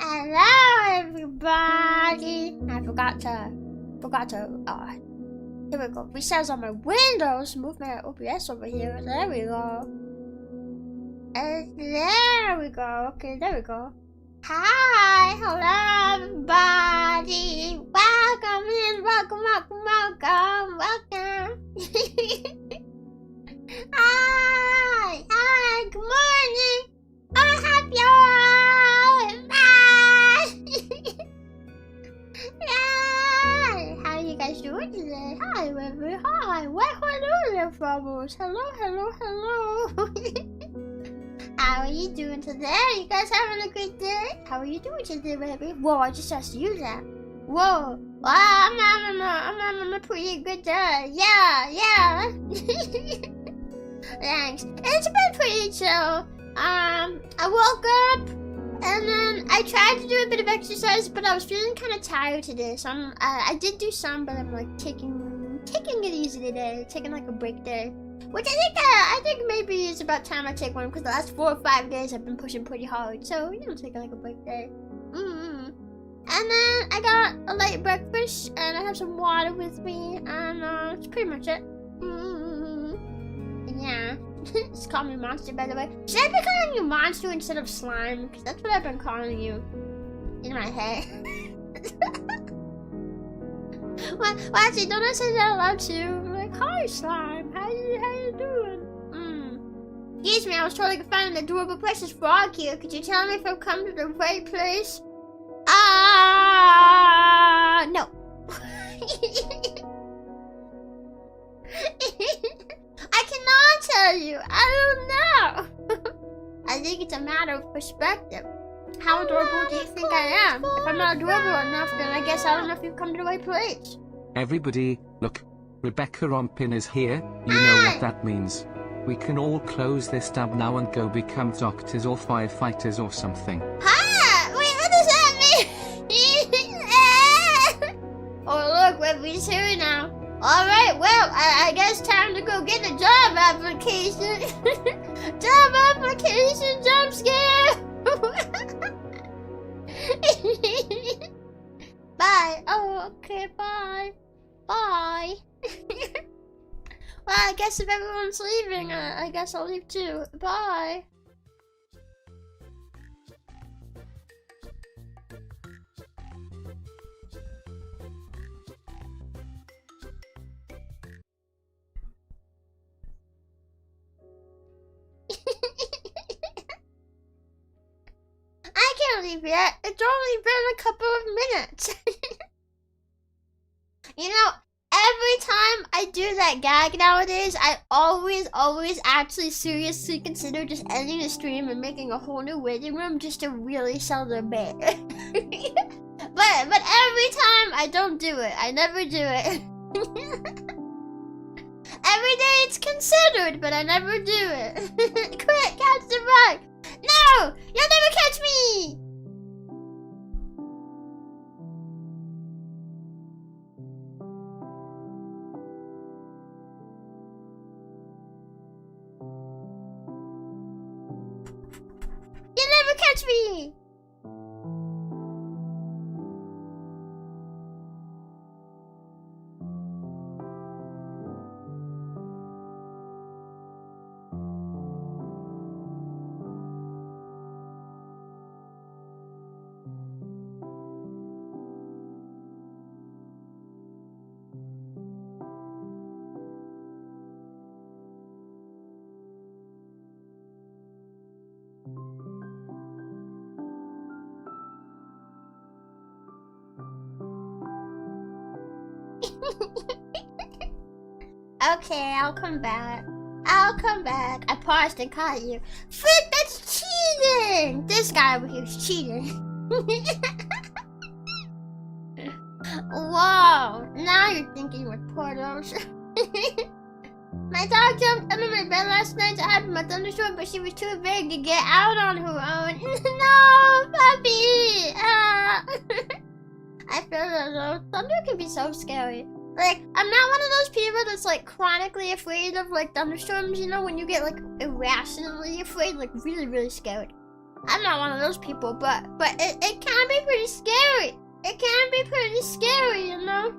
Hello, everybody. I forgot to, here we go. Resize on my windows, move my OBS over here. There we go. And there we go. Okay, there we go. Hi, hello, everybody. Welcome in, welcome. Hi, good morning. I hope you're Hi, how are you guys doing today? Hi, Rebbi. Hi, where are you from? Hello. How are you doing today? You guys having a good day? How are you doing today, Rebbi? Whoa, I just asked you that. Whoa, I'm having a pretty good day. Yeah. Thanks. It's been pretty chill. I woke up and then I tried to do a bit of exercise, but I was feeling kind of tired today. So I did do some, but I'm like taking it easy today, taking like a break day. Which I think maybe it's about time I take one, because the last 4 or 5 days I've been pushing pretty hard. So, you know, taking like a break day. And then I got a late breakfast, and I have some water with me, and that's pretty much it. Yeah. Just call me Monster, by the way. Should I be calling you Monster instead of Slime? Because that's what I've been calling you in my head. Well, actually, don't I say that out loud too? Like, hi, Slime. How you doing? Excuse me, I was told I could find an adorable precious frog here. Could you tell me if I've come to the right place? No. I cannot tell you. I don't know. I think it's a matter of perspective. How adorable do you think I am? If I'm not adorable enough, then I guess I don't know if you've come to the right place. Everybody, look. Rebecca Rompin is here. You know what that means. We can all close this tab now and go become doctors or firefighters or something. Hi! Wait, what does that mean? Oh, look, Rebbi's here now. Alright, well, I guess time to go get a job application. Job scare. Bye. Oh, okay, bye. Bye. Well, I guess if everyone's leaving, I guess I'll leave too. Bye. I can't leave yet. It's only been a couple of minutes. You know, every time I do that gag nowadays, I always actually seriously consider just ending the stream and making a whole new waiting room just to really sell their bait. But every time I don't do it. I never do it. Every day it's considered, but I never do it. Quick, catch the bug! No! You'll never catch me! You'll never catch me! Okay, I'll come back. I paused and caught you. Frick, that's cheating! This guy over here is cheating. Whoa, now you're thinking with portals. My dog jumped under my bed last night to hide from a thunderstorm, but she was too big to get out on her own. No, puppy! I feel as though thunder can be so scary. Like, I'm not one of those people that's like chronically afraid of like thunderstorms, you know, when you get like irrationally afraid, like really scared. I'm not one of those people, but it can be pretty scary. It can be pretty scary, you know?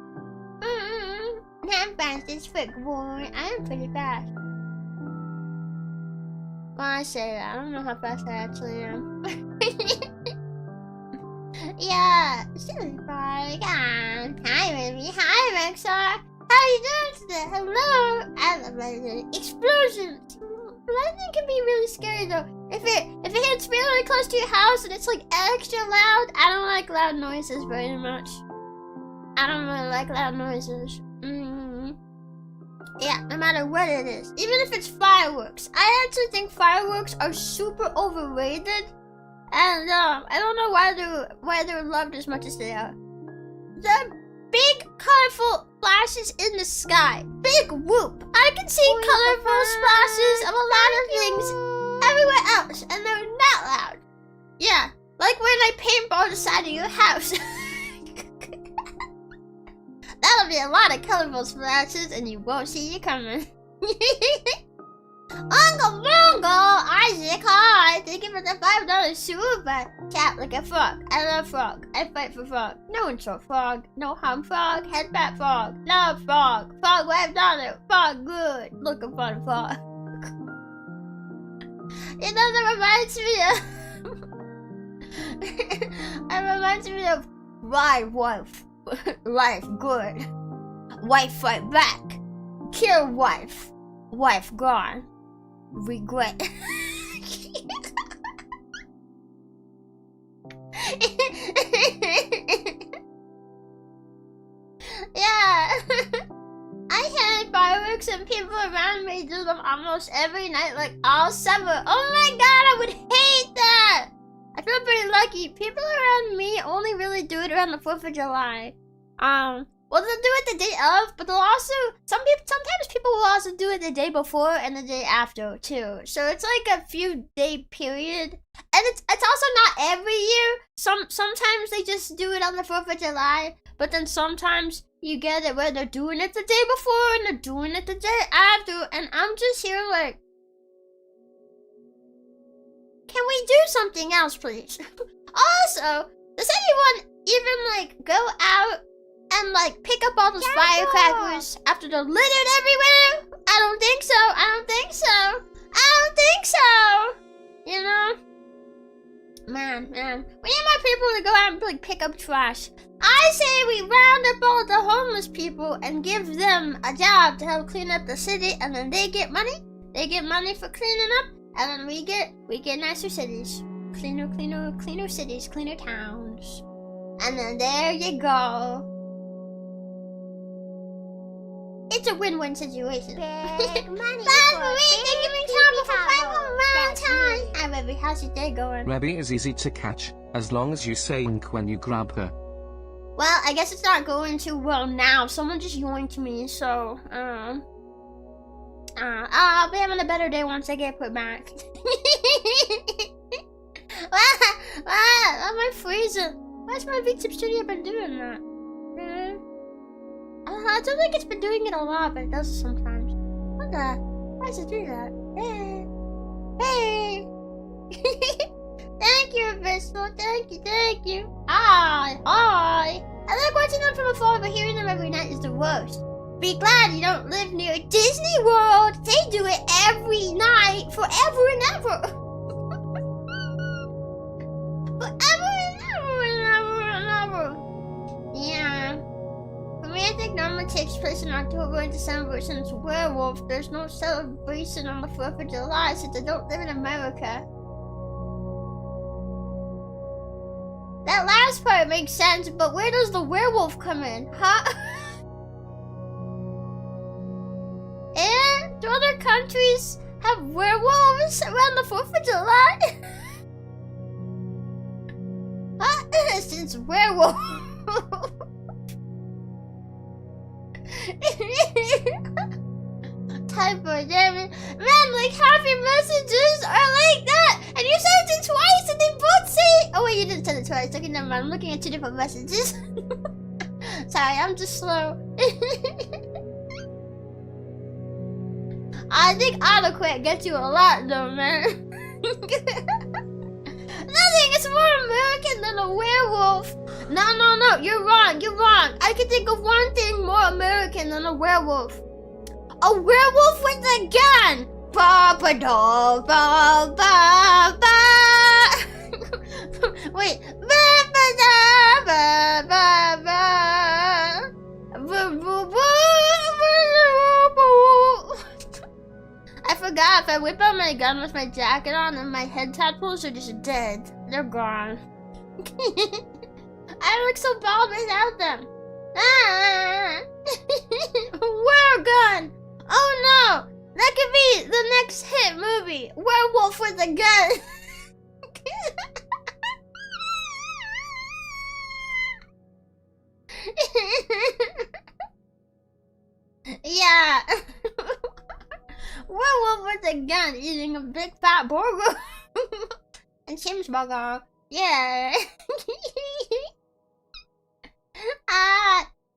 I'm fast as fuck, boy. I am pretty fast. When I say that, I don't know how fast I actually am. Yeah, silly boy. Hi, Rebbi. Hi, Rexar. How are you doing today? Hello. I love lightning. Explosions. Lightning can be really scary though. If it hits really close to your house and it's like extra loud, I don't like loud noises very much. I don't really like loud noises. Yeah, no matter what it is. Even if it's fireworks. I actually think fireworks are super overrated. And I don't know why they're loved as much as they are. The big colorful flashes in the sky. Big whoop. I can see colorful splashes of a lot of things everywhere else, and they're not loud. Yeah, like when I paintball the side of your house. That'll be a lot of colorful splashes, and you won't see you coming. Uncle Bongo, Isaac, hi! Thank you for the $5 super chat like a frog. I love frog. I fight for frog. No intro frog. No harm frog. Headbat frog. Love frog. Frog $5. Frog good. Looking for the frog. You know, that reminds me of ride wife. Life good. Wife fight back. Kill wife. Wife gone. Regret. Yeah. I had fireworks and people around me do them almost every night, like all summer. Oh my god, I would hate that. I feel pretty lucky. People around me only really do it around the 4th of July. Well, they'll do it the day of, but they'll also, sometimes people will also do it the day before and the day after, too. So it's like a few day period. And it's also not every year. Sometimes they just do it on the 4th of July, but then sometimes you get it where they're doing it the day before and they're doing it the day after, and I'm just here like, can we do something else, please? Also, does anyone even, like, go out and, like, pick up all those firecrackers after they're littered everywhere? I don't think so. You know? Man. We need more people to go out and, like, pick up trash. I say we round up all the homeless people and give them a job to help clean up the city, and then they get money. They get money for cleaning up, and then we get nicer cities. Cleaner cities, cleaner towns. And then there you go. It's a win-win situation. Big money. Bye, Marie. Thank you for coming for Valentine. Hi, Rebbi. How's your day going? Rebbi is easy to catch, as long as you say ink when you grab her. Well, I guess it's not going too well now. Someone just yoinked me, so, I'll be having a better day once I get put back. Am I freezing? Why's my VTubers studio been doing that? I don't think it's been doing it a lot, but it does sometimes. What the? Why does it do that? Hey! Thank you, Abyssal. Thank you. Hi! I like watching them from afar, but hearing them every night is the worst. Be glad you don't live near Disney World. They do it every night, forever and ever. Yeah. Romantic normally takes place in October and December. Since werewolf, there's no celebration on the 4th of July since they don't live in America. That last part makes sense, but where does the werewolf come in, huh? And do other countries have werewolves around the 4th of July? Huh? Since werewolf. Typo, damn it. Man, like half your messages are like that. And you sent it twice and they both say. Oh wait, you didn't send it twice. Okay, never mind. I'm looking at 2 different messages. Sorry, I'm just slow. I think autocorrect gets you a lot though, man. What's more American than a werewolf? No, you're wrong. I can think of one thing more American than a werewolf. A werewolf with a gun! Ba ba da ba ba ba. Wait. Ba ba da ba ba ba. Ba ba ba. I forgot, if I whip out my gun with my jacket on and my head tadpoles are just dead. They're gone. I look so bald without them. Ah! Were gun! Oh no! That could be the next hit movie. Werewolf with a gun. Yeah. Werewolf with a gun eating a big fat burger. And Tim's burger. Yeah.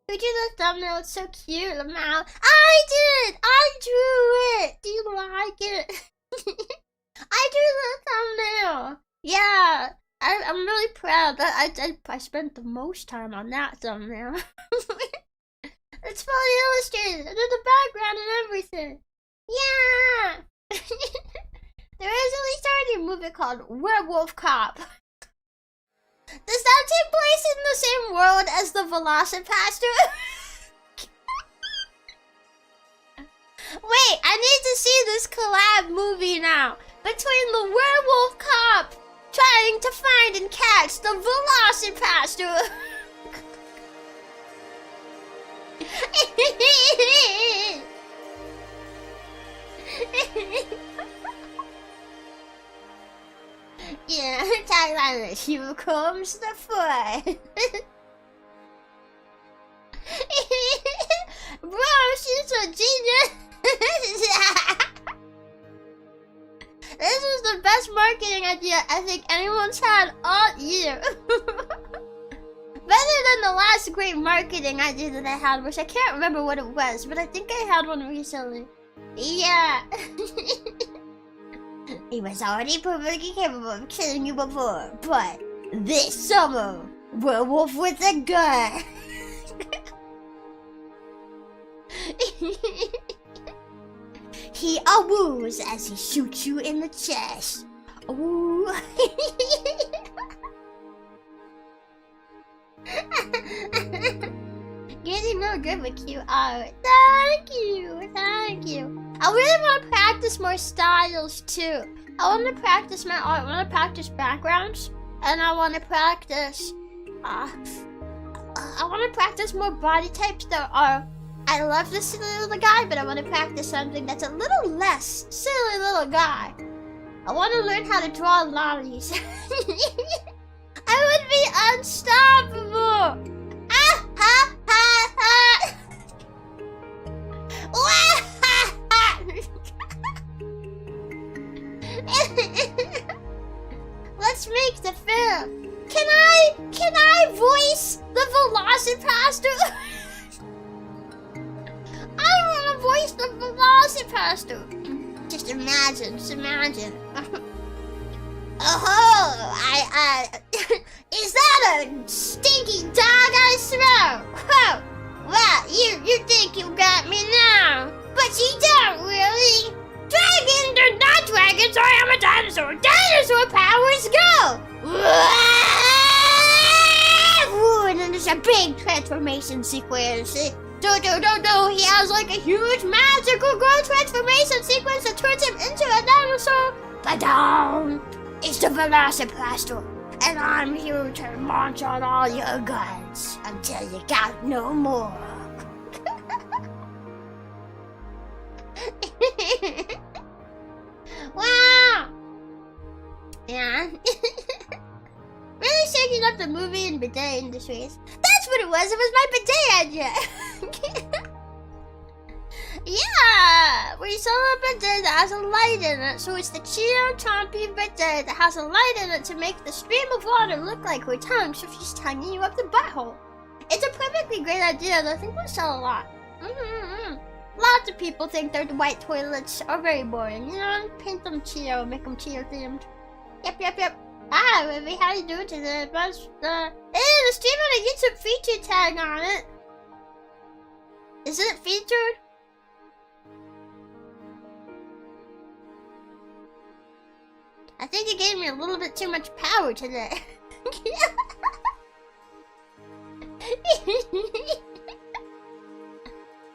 Who drew the thumbnail? It's so cute. The mouth. I did! I drew it! Do you like it? I drew the thumbnail. Yeah. I'm really proud that I spent the most time on that thumbnail. It's fully illustrated. I did the background and everything. Yeah! There is a starting movie called Werewolf Cop. Does that take place in the same world as the Velocipaster? Wait, I need to see this collab movie now. Between the Werewolf Cop trying to find and catch the Velocipaster. Yeah, tagline is here comes the fun. Bro, she's a genius. This was the best marketing idea I think anyone's had all year. Better than the last great marketing idea that I had, which I can't remember what it was, but I think I had one recently. Yeah. He was already perfectly capable of killing you before, but this summer, werewolf with a gun. He woos as he shoots you in the chest. Ooh. Getting real good with cute art. Thank you. I really want to practice more styles too. I want to practice my art. I want to practice backgrounds, and I want to practice. I want to practice more body types that are. I love this silly little guy, but I want to practice something that's a little less silly little guy. I want to learn how to draw lollies. I would be unstoppable. Ah ha ha ha. Let's make the film. Can I voice the Velocipaster? I want to voice the Velocipaster. Just imagine. Oh, is that a stinky dog I smell? Oh, well, you think you got me now, but you don't really. Dragons are not dragons, I am a dinosaur. Dinosaur powers go! And then there's a big transformation sequence. He has like a huge magical growth transformation sequence that turns him into a dinosaur. Ba-dum! It's the Velocipaster, and I'm here to launch on all your guns until you got no more. Wow! Yeah. Really shaking up the movie and bidet industries. That's what it was my bidet idea. Yeah! We saw a bidet that has a light in it, so it's the Cheeto Chompy bidet that has a light in it to make the stream of water look like her tongue, so she's tonguing you up the butthole. It's a perfectly great idea that I think will sell a lot. Lots of people think their white toilets are very boring. You know, paint them Cheeto, make them Cheeto themed. Yep. Hi, Rebbi, how you doing today? Hey, the stream had a YouTube feature tag on it. Is it featured? I think it gave me a little bit too much power today. I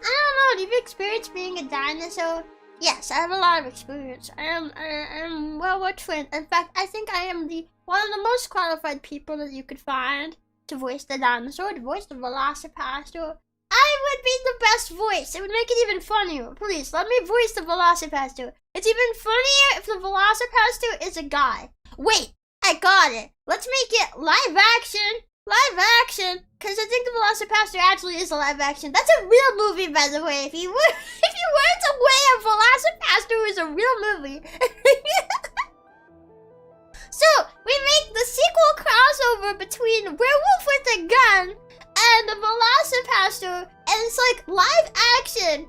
don't know, do you experience being a dinosaur? Yes, I have a lot of experience. I am well trained. In fact, I think I am one of the most qualified people that you could find to voice the dinosaur, to voice the Velocipastor. I would be the best voice. It would make it even funnier. Please, let me voice the Velocipastor. It's even funnier if the Velocipastor is a guy. Wait, I got it. Let's make it live action. Live action, because I think the Velocipastor actually is a live action. That's a real movie, by the way. If you weren't aware, Velocipastor is a real movie. So, we make the sequel crossover between Werewolf with a Gun and the Velocipastor, and it's like live action,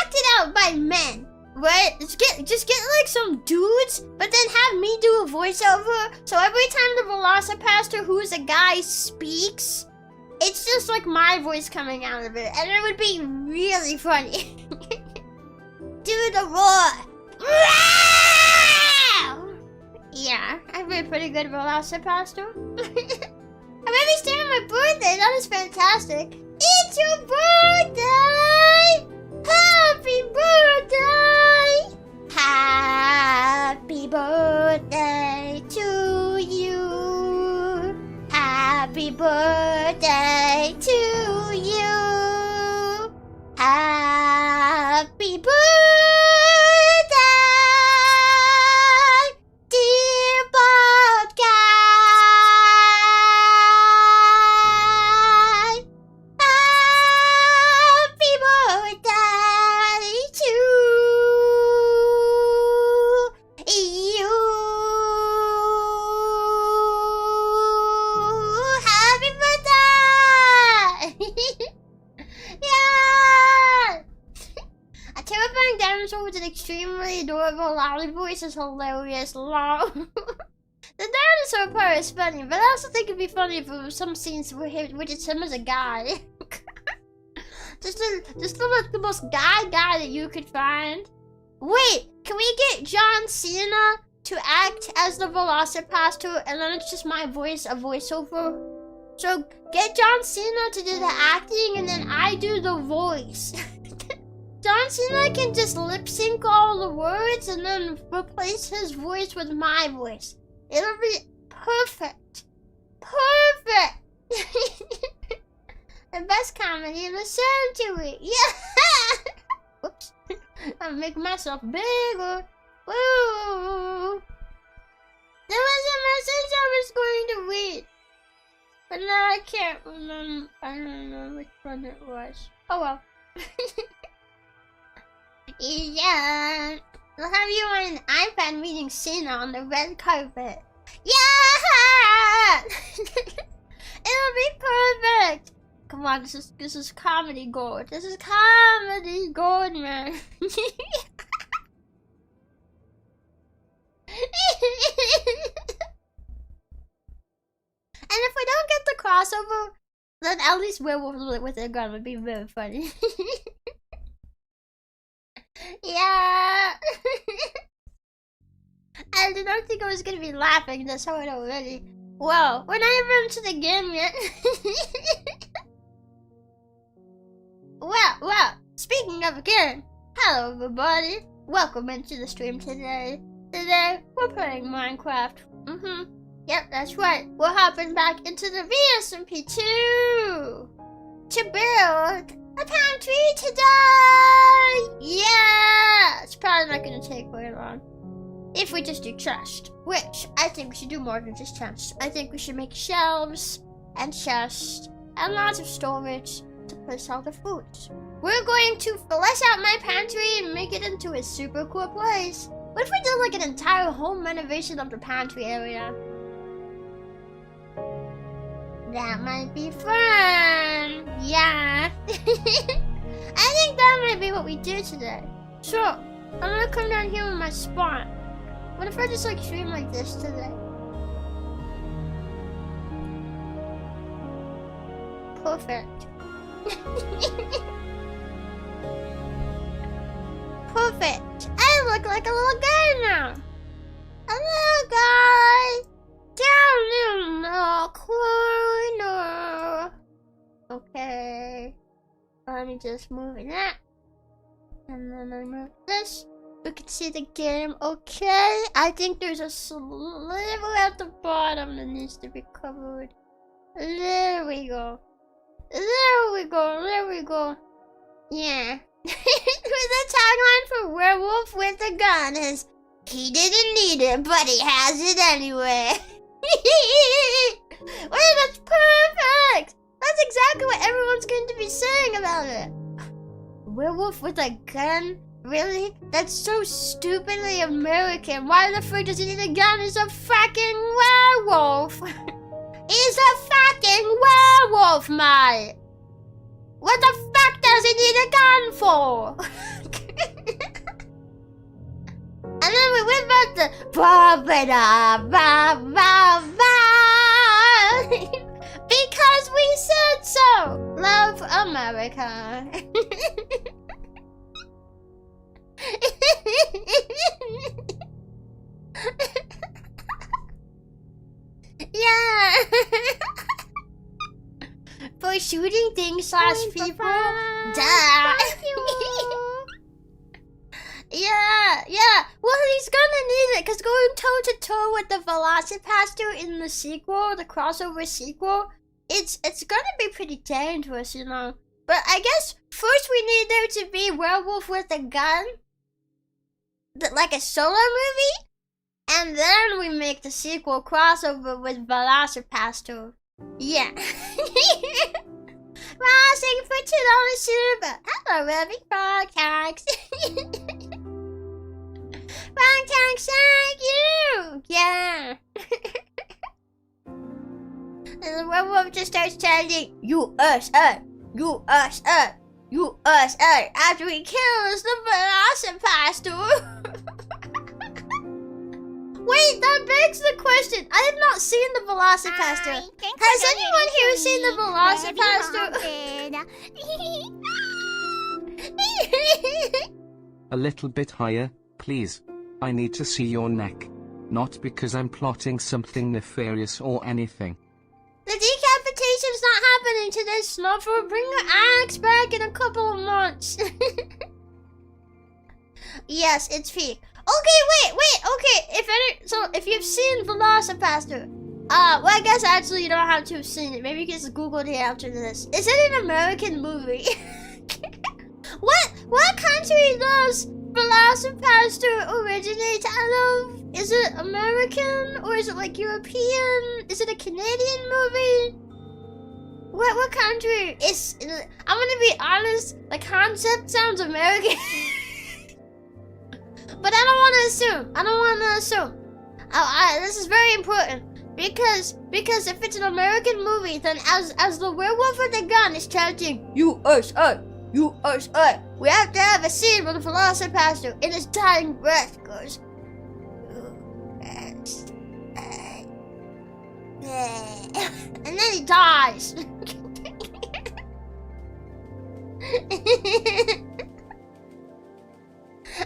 acted out by men. Right? Just get like some dudes, but then have me do a voiceover. So every time the Velocipastor, who's a guy, speaks, it's just like my voice coming out of it, and it would be really funny. Do the roar. Yeah, I've been pretty good Velocipastor. I'm already staring at my birthday. That is fantastic. It's your birthday. Happy birthday! Happy birthday to you. Happy birthday to you. Happy birthday, dear podcast. Happy birthday to you. Happy birthday! Yeah! A terrifying dinosaur with an extremely adorable loud voice is hilarious. Lol. The dinosaur part is funny, but I also think it'd be funny if it was some scenes where it's him as a guy. Just like the most guy that you could find. Wait, can we get John Cena to act as the Velocipastor, and then it's just my voice, a voiceover? So get John Cena to do the acting, and then I do the voice. John Cena can just lip sync all the words, and then replace his voice with my voice. It'll be perfect. Perfect. The best comedy in the century. Yeah. Whoops. I'm making myself bigger. Woo. There was a message I was going to read, but now I can't remember. I don't know which one it was. Oh well. Yeah. We'll have you on an iPad reading Cena on the red carpet. Yeah. It'll be perfect. Come on, this is comedy gold. This is comedy gold, man. And if we don't get the crossover, then at least Werewolf with a Gun would be really funny. Yeah. I didn't think I was gonna be laughing this hard already. Well, we're not even into the game yet. Well, speaking of a game, hello everybody. Welcome into the stream today. Today, we're playing Minecraft. Yep, that's right. We're hopping back into the VSMP2 to build a pantry today! Yeah! It's probably not gonna take very long. If we just do chest, which I think we should do more than just chests. I think we should make shelves and chests and lots of storage to place all the foods. We're going to flesh out my pantry and make it into a super cool place. What if we did like an entire home renovation of the pantry area? That might be fun. Yeah. I think that might be what we do today. So, I'm gonna come down here with my spawn. What if I just like stream like this today? Perfect. Perfect. I look like a little guy now. A little guy down in the corner. Okay. Let me just move that. And then I move this. We can see the game. Okay. I think there's a sliver at the bottom that needs to be covered. There we go. There we go. There we go. Yeah. The tagline for Werewolf with a Gun is, he didn't need it, but he has it anyway. Wait, that's perfect! That's exactly what everyone's going to be saying about it. Werewolf with a gun? Really? That's so stupidly American. Why the frick does he need a gun? He's a fucking werewolf. He's a fucking werewolf, mate. What the fuck does he need a gun for? And then we went back to because we said so. Love America. Yeah. For shooting things slash people. Duh. Yeah. Well, he's gonna need it, because going toe-to-toe with the Velocipaster in the sequel, the crossover sequel, it's gonna be pretty dangerous, you know. But I guess first we need there to be Werewolf with a Gun, like a solo movie, and then we make the sequel crossover with Velocipaster. Yeah. Ross, thank you for $2 super. Hello, Rebbi. Broadcast. Broadcast, thank you. Yeah. And the werewolf just starts chanting, USA, USA, USA, after he kills the Velocipaster. Wait, that begs the question. I have not seen the Velocipaster. Has anyone here seen the Velocipaster? A little bit higher, please. I need to see your neck. Not because I'm plotting something nefarious or anything. The decapitation's not happening today, Snuffer. Bring your axe back in a couple of months. Yes, it's fake. Okay, wait, okay. If you've seen Velocipaster, well, I guess actually you don't have to have seen it. Maybe you can just Google it after this. Is it an American movie? What country does Velocipaster originate out of? Is it American or is it like European? Is it a Canadian movie? What country? I'm gonna be honest. The concept sounds American. But I don't want to assume. This is very important because if it's an American movie, then as the werewolf with the gun is chanting USA, USA, we have to have a scene where the Velocipaster in his dying breath goes USA, and then he dies.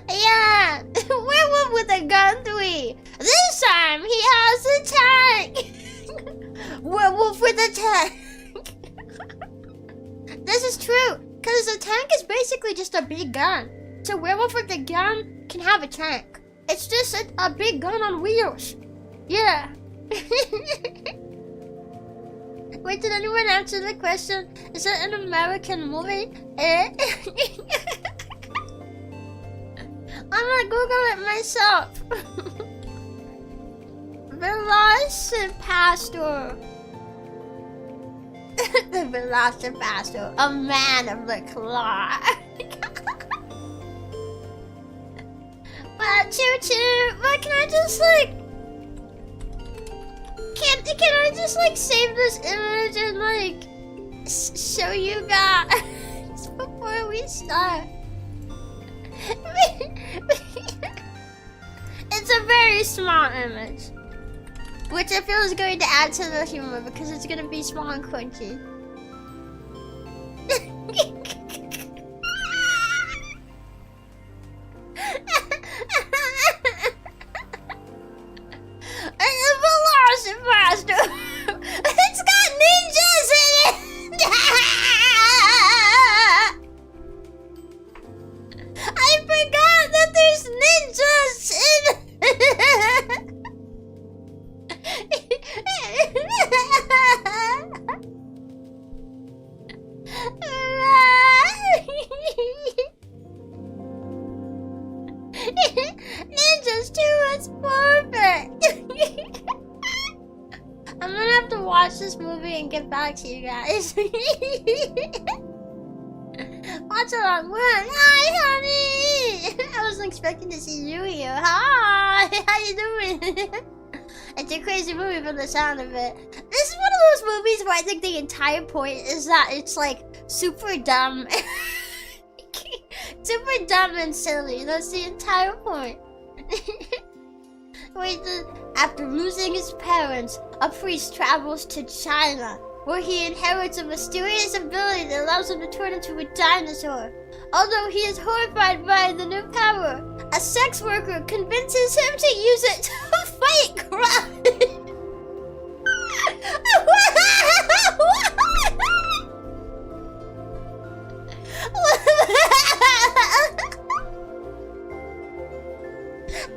Yeah, werewolf with a gun 3. This time he has a tank. Werewolf with a tank. This is true, because a tank is basically just a big gun. So werewolf with a gun can have a tank. It's just a big gun on wheels. Yeah. Wait, did anyone answer the question? Is it an American movie? I'm gonna Google it myself. Velocipaster. The Velocipaster, a man of the claw. Choo-choo. But can I just like... Can I just like save this image and like show you guys before we start? It's a very small image. Which I feel is going to add to the humor because it's going to be small and crunchy. And the Velocipaster! It's got ninjas in it! I forgot that there's ninjas in it! Ninjas 2 is perfect! I'm gonna have to watch this movie and get back to you guys. Watch along one. Hi, honey! I wasn't expecting to see you here. Hi! How you doing? It's a crazy movie from the sound of it. This is one of those movies where I think the entire point is that it's like super dumb. Super dumb and silly. That's the entire point. After losing his parents, a priest travels to China, where he inherits a mysterious ability that allows him to turn into a dinosaur. Although he is horrified by the new power, a sex worker convinces him to use it to fight crime.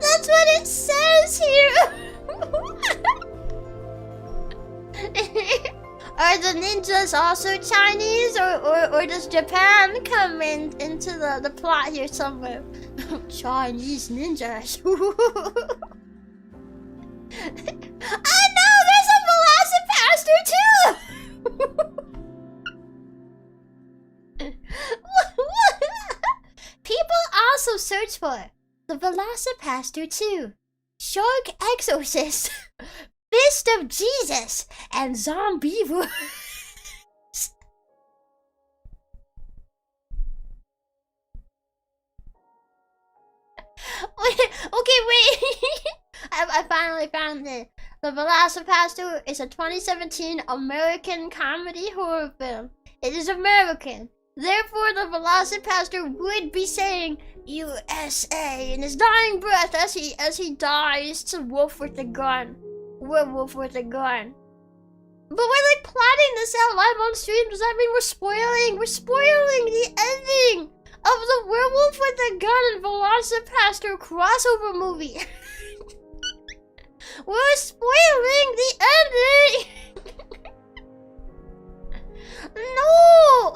That's what it says here. Are the ninjas also Chinese, or does Japan come into the plot here somewhere? Chinese ninjas. Oh no, there's a Velocipaster too! People also search for the Velocipaster 2, Shark Exorcist, Fist of Jesus, and Zombie Wars. Wait. I finally found it. The Velocipaster is a 2017 American comedy horror film. It is American. Therefore, the Velocipaster would be saying USA in his dying breath as he dies to Wolf with a gun. Werewolf with a gun. But we're like plotting this out live on stream. Does that mean we're spoiling the ending of the Werewolf with a Gun and Velocipaster crossover movie? We're spoiling the ending. No!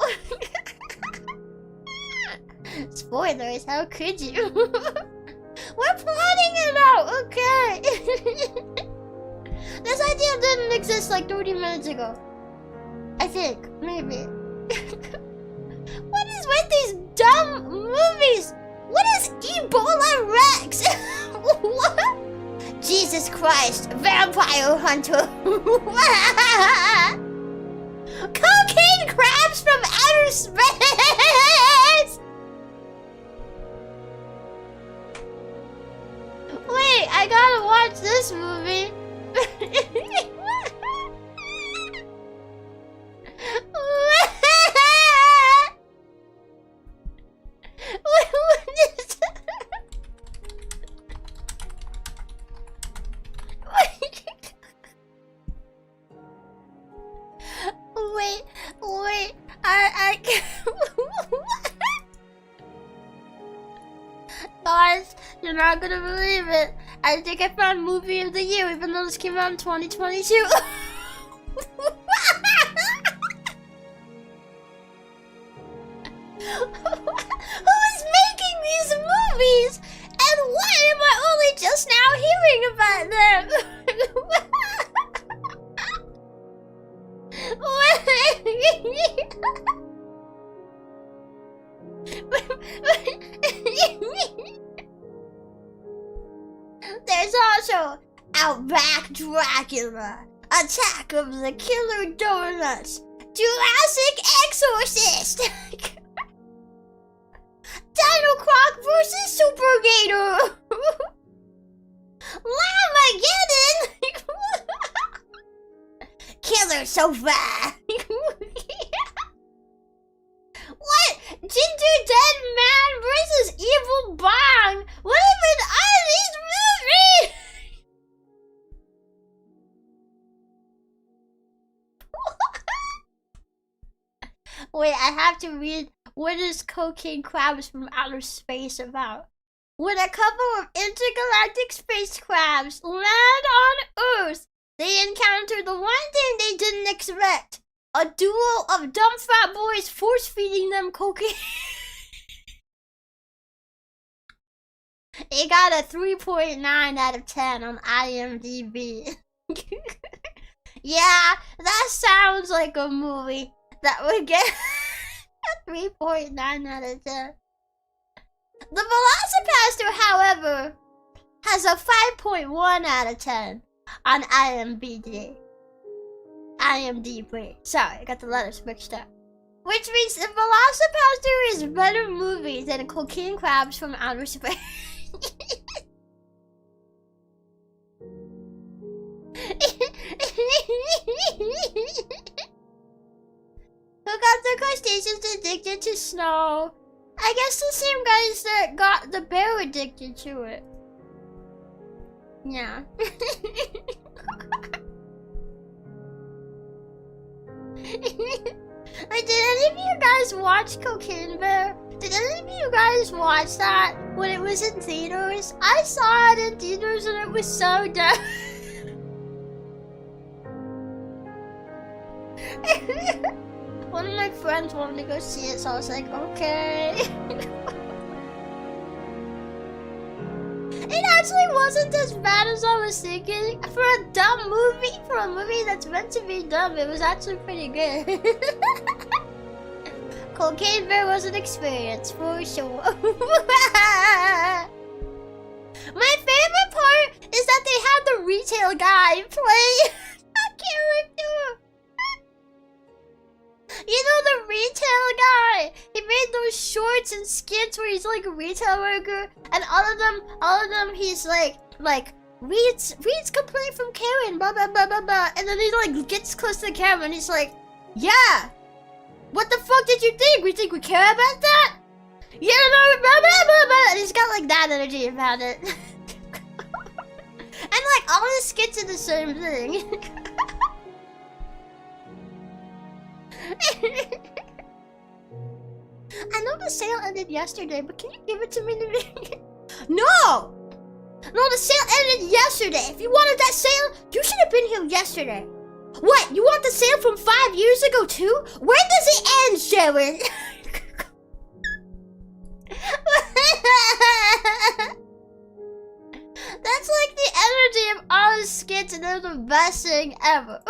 Spoilers, how could you? We're plotting it out, okay? This idea didn't exist like 30 minutes ago. I think, maybe. What is with these dumb movies? What is Ebola Rex? What? Jesus Christ, vampire hunter. Cocaine crabs from outer space! Wait, I gotta watch this movie. Wait, I can't. Guys, you're not gonna believe it. I think I found movie of the year, even though this came out in 2022. Who is making these movies? And why am I only just now hearing about them? There's also Outback Dracula, Attack of the Killer Donuts, Jurassic Exorcist, Dino Croc vs. Super Gator, Llamageddon! Killer sofa! What? Ginger Dead Man versus Evil Bong? What even are these movies? Wait, I have to read. What is Cocaine Crabs from Outer Space about? When a couple of intergalactic space crabs land on Earth, they encounter the one thing they didn't expect. A duel of dumb fat boys force-feeding them cocaine. It got a 3.9 out of 10 on IMDb. Yeah, that sounds like a movie that would get a 3.9 out of 10. The Velocipaster, however, has a 5.1 out of 10 on IMDb. Sorry, I got the letters mixed up. Which means the Velocipaster is a better movie than Cocaine Crabs from Outer Space. Who got the crustaceans addicted to snow? I guess the same guys that got the bear addicted to it. Yeah. Like, did any of you guys watch Cocaine Bear? Did any of you guys watch that when it was in theaters? I saw it in theaters and it was so dumb. One of my friends wanted to go see it, so I was like, okay. It actually wasn't as bad as I was thinking. For a dumb movie, for a movie that's meant to be dumb, it was actually pretty good. Cocaine Bear was an experience, for sure. My favorite part is that they had the retail guy play a character. You know, the retail guy. He made those shorts and skits where he's like a retail worker, and all of them, he's like reads complaint from Karen, blah blah blah blah blah, and then he like gets close to the camera and he's like, yeah, what the fuck did you think? We think we care about that? Yeah, no, blah blah blah blah. And he's got like that energy about it. And like all his skits are the same thing. I know the sale ended yesterday, but can you give it to me today? No! No, the sale ended yesterday. If you wanted that sale, you should have been here yesterday. What? You want the sale from 5 years ago too? When does it end, Sharon? That's like the energy of all the skits, and they're the best thing ever.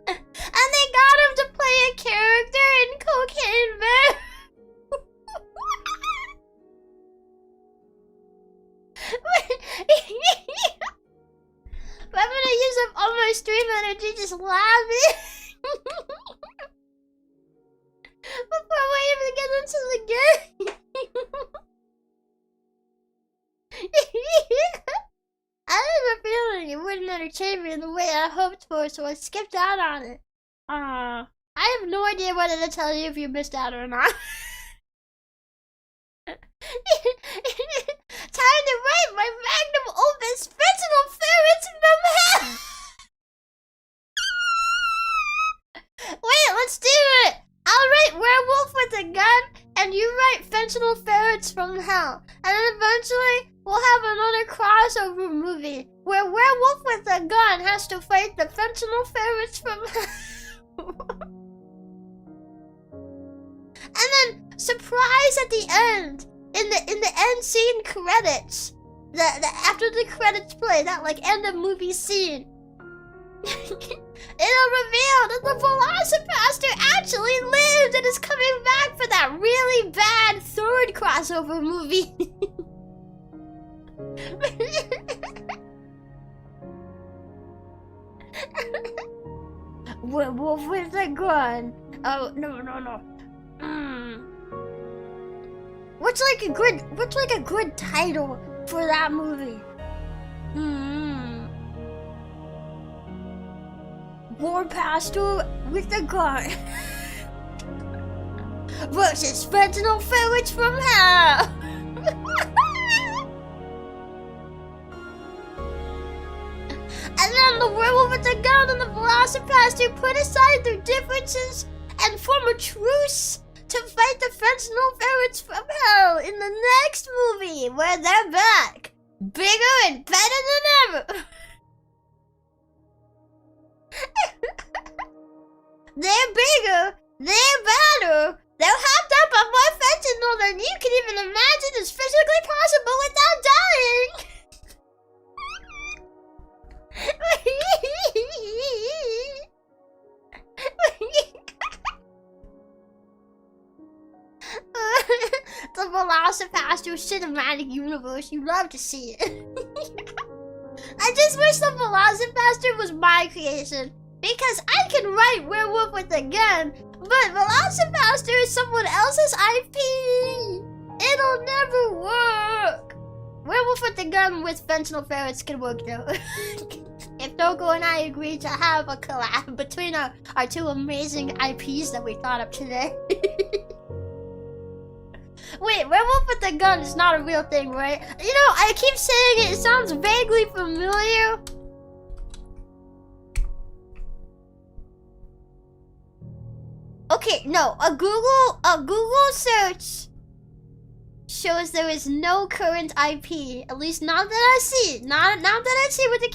And they got him to play a character in Cocaine Bear. I'm gonna use up all my stream energy just laughing. Before we even get into the game. I had a feeling it wouldn't entertain me in the way I hoped for, so I skipped out on it. I have no idea whether to tell you if you missed out or not. Time to write my magnum opus, Fictional Ferrets from Hell! Wait, let's do it! I'll write Werewolf with a Gun, and you write Fictional Ferrets from Hell. And then eventually, we'll have another crossover movie, where Werewolf with a Gun has to fight the Fictional Ferrets from Hell. And then, surprise at the end, in the end scene credits, after the credits play, that like end of movie scene, it'll reveal that the Velocipaster actually lived and is coming back for that really bad third crossover movie. Werewolf with a Gun. Oh no. What's like a good title for that movie. War pastor with a gun versus fentanyl ferrets from hell. And then the werewolf with the gun and the velocipaster put aside their differences and form a truce to fight the fentanyl ferrets from hell in the next movie, where they're back, bigger and better than ever. They're bigger, they're better, they're hopped up on more fentanyl than you can even imagine is physically possible without dying. The Velocipaster cinematic universe, you love to see it. I just wish the Velocipaster was my creation, because I can write werewolf with a gun, but Velocipaster is someone else's IP. It'll never work. Werewolf with the gun with fentanyl ferrets can work though. If Dogo and I agree to have a collab between our two amazing IPs that we thought of today. Wait, werewolf with the gun is not a real thing, right? You know, I keep saying it sounds vaguely familiar. Okay, no, a Google search shows there is no current IP, at least not that I see. Not that I see with a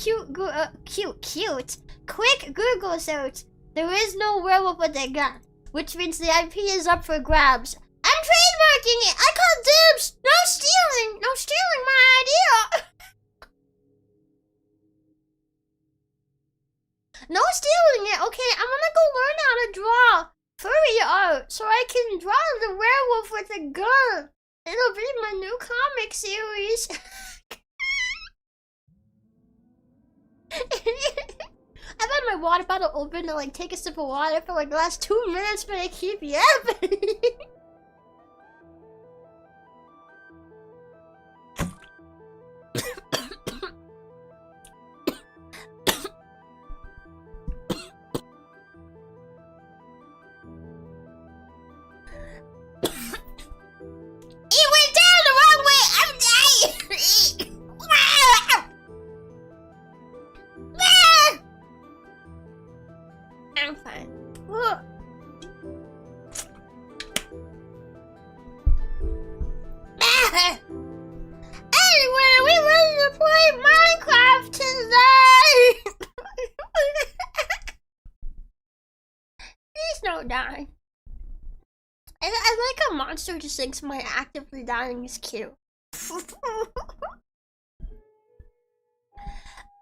quick Google search. There is no werewolf with a gun, which means the IP is up for grabs. I'm trademarking it. I call dibs. No stealing. No stealing my idea. No stealing it. Okay, I'm gonna go learn how to draw furry art so I can draw the werewolf with a gun. It'll be my new comic series. I've had my water bottle open to like take a sip of water for like the last 2 minutes, but I keep yapping. I'm fine. Anyway, we ready to play Minecraft today. Please don't die. I like a monster just thinks my actively dying is cute.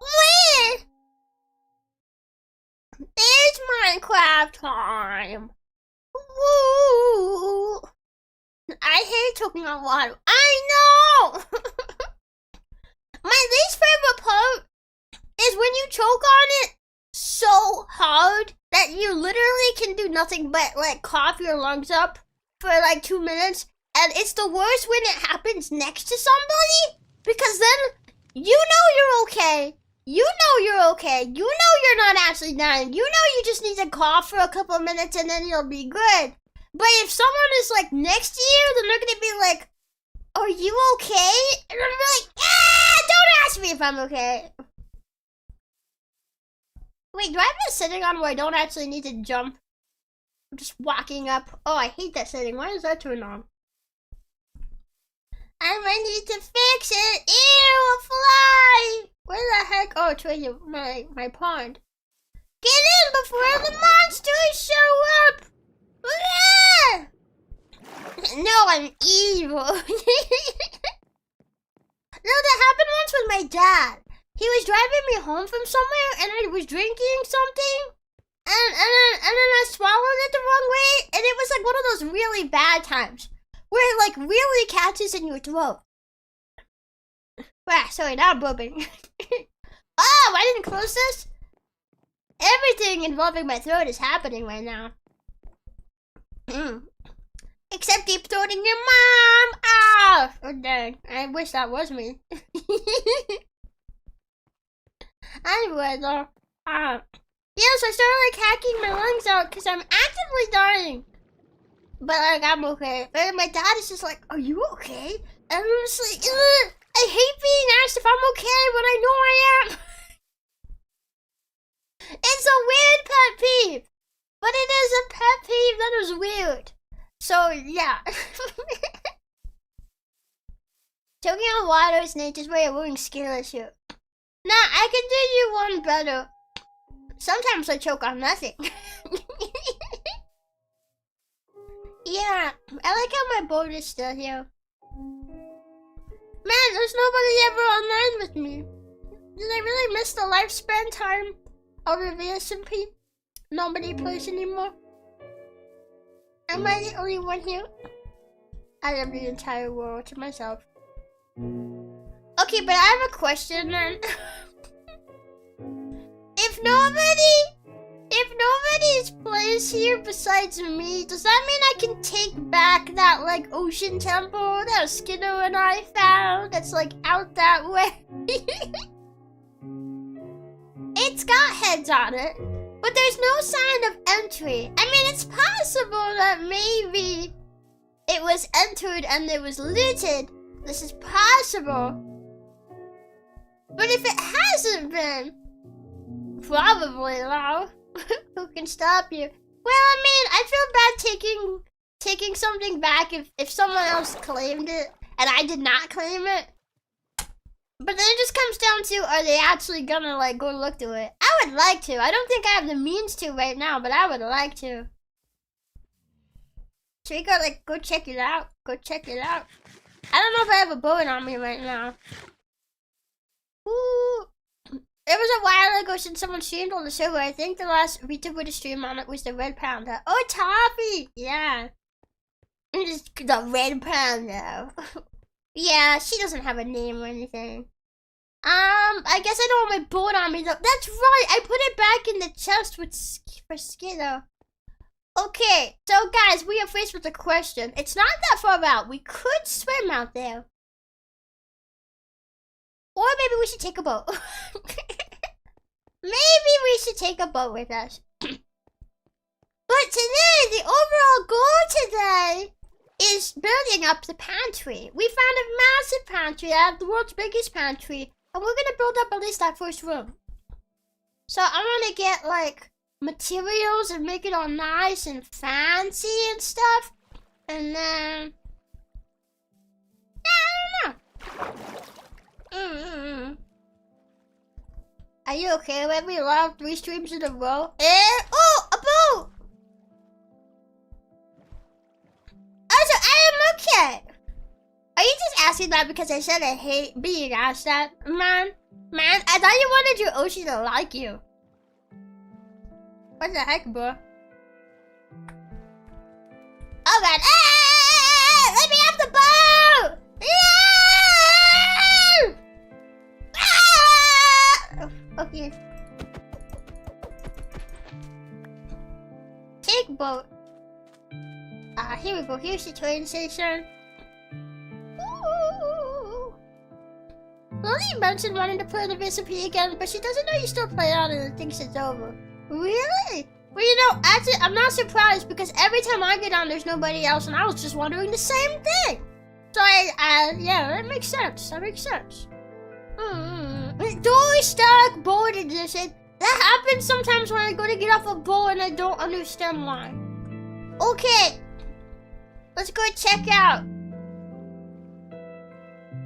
Wait! It's Minecraft time! Woo! I hate choking on water. I know! My least favorite part is when you choke on it so hard that you literally can do nothing but like cough your lungs up for like 2 minutes. And it's the worst when it happens next to somebody, because then you know you're okay. You know you're okay. You know you're not actually dying. You know you just need to cough for a couple of minutes and then you'll be good. But if someone is like next to you, then they're gonna be like, "Are you okay?" And I'm like, "Ah, don't ask me if I'm okay." Wait, do I have this setting on where I don't actually need to jump? I'm just walking up. Oh, I hate that setting. Why is that turned on? I might need to fix it. Ew, a fly! Where the heck? Oh, it's right here. My pond. Get in before the monsters show up! Ah! No, I'm evil. No, that happened once with my dad. He was driving me home from somewhere and I was drinking something. And then I swallowed it the wrong way. And it was like one of those really bad times where it like really catches in your throat. Ah, sorry, now I'm burping. Oh, I didn't close this? Everything involving my throat is happening right now. It Except deep throating your mom! Ah! Oh dang, I wish that was me. Anyway though, yeah, so I started like hacking my lungs out because I'm actively dying. But like, I'm okay. And my dad is just like, are you okay? And I'm just like, ugh, I hate being asked if I'm okay when I know I am. It's a weird pet peeve. But it is a pet peeve that is weird. So, yeah. Choking on water is nature's way of wearing skill issue. Nah, I can do you one better. Sometimes I choke on nothing. Yeah, I like how my boat is still here. Man, there's nobody ever online with me. Did I really miss the lifespan time of the VSMP? Nobody plays anymore. Am I the only one here? I have the entire world to myself. Okay, but I have a question then. If nobody plays here besides me, does that mean I can take back that like ocean temple that Skinner and I found that's like out that way? It's got heads on it, but there's no sign of entry. I mean, it's possible that maybe it was entered and it was looted. This is possible. But if it hasn't been, probably though. Who can stop you? Well, I mean, I feel bad taking something back if someone else claimed it and I did not claim it. But then it just comes down to, are they actually gonna like go look through it? I would like to. I don't think I have the means to right now, but I would like to. Should we go check it out? Go check it out. I don't know if I have a bullet on me right now. Ooh. It was a while ago since someone streamed on the server. I think the last VTuber to stream on it was the Red Panda. Oh, Toffee! Yeah. It's the Red Panda. Yeah, she doesn't have a name or anything. I guess I don't want my bullet on me though. That's right, I put it back in the chest for Skiddo. Okay, so guys, we are faced with a question. It's not that far out. We could swim out there. Or maybe we should take a boat. Maybe we should take a boat with us. But today, the overall goal today is building up the pantry. We found a massive pantry. I have the world's biggest pantry. And we're gonna build up at least that first room. So I'm gonna get like materials and make it all nice and fancy and stuff. And then I don't know. Are you okay when we log 3 streams in a row? Oh, a boat! Also, I am okay. Are you just asking that because I said I hate being asked that? Man, I thought you wanted your ocean to like you. What the heck, bro? Oh god. Ah! Let me off the boat! Ah! Ah! Okay. Take boat. Here we go. Here's the train station. Ooh. Lily mentioned wanting to play the VSMP again, but she doesn't know you still play on it and thinks it's over. Really? Well, you know, actually, I'm not surprised because every time I get on, there's nobody else, and I was just wondering the same thing. So yeah, that makes sense. That makes sense. Dory Stark board edition. That happens sometimes when I go to get off a boat and I don't understand why. Okay, let's go check out.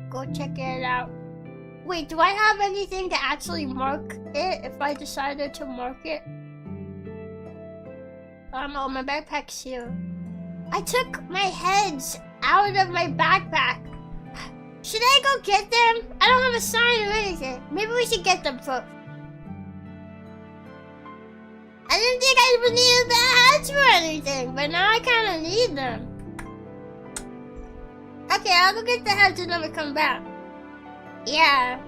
Go check it out. Wait, do I have anything to actually mark it if I decided to mark it? Oh, my backpack's here. I took my heads out of my backpack. Should I go get them? I don't have a sign or anything. Maybe we should get them first. I didn't think I would need the heads for anything, but now I kind of need them. Okay, I'll go get the heads and then we come back. Yeah.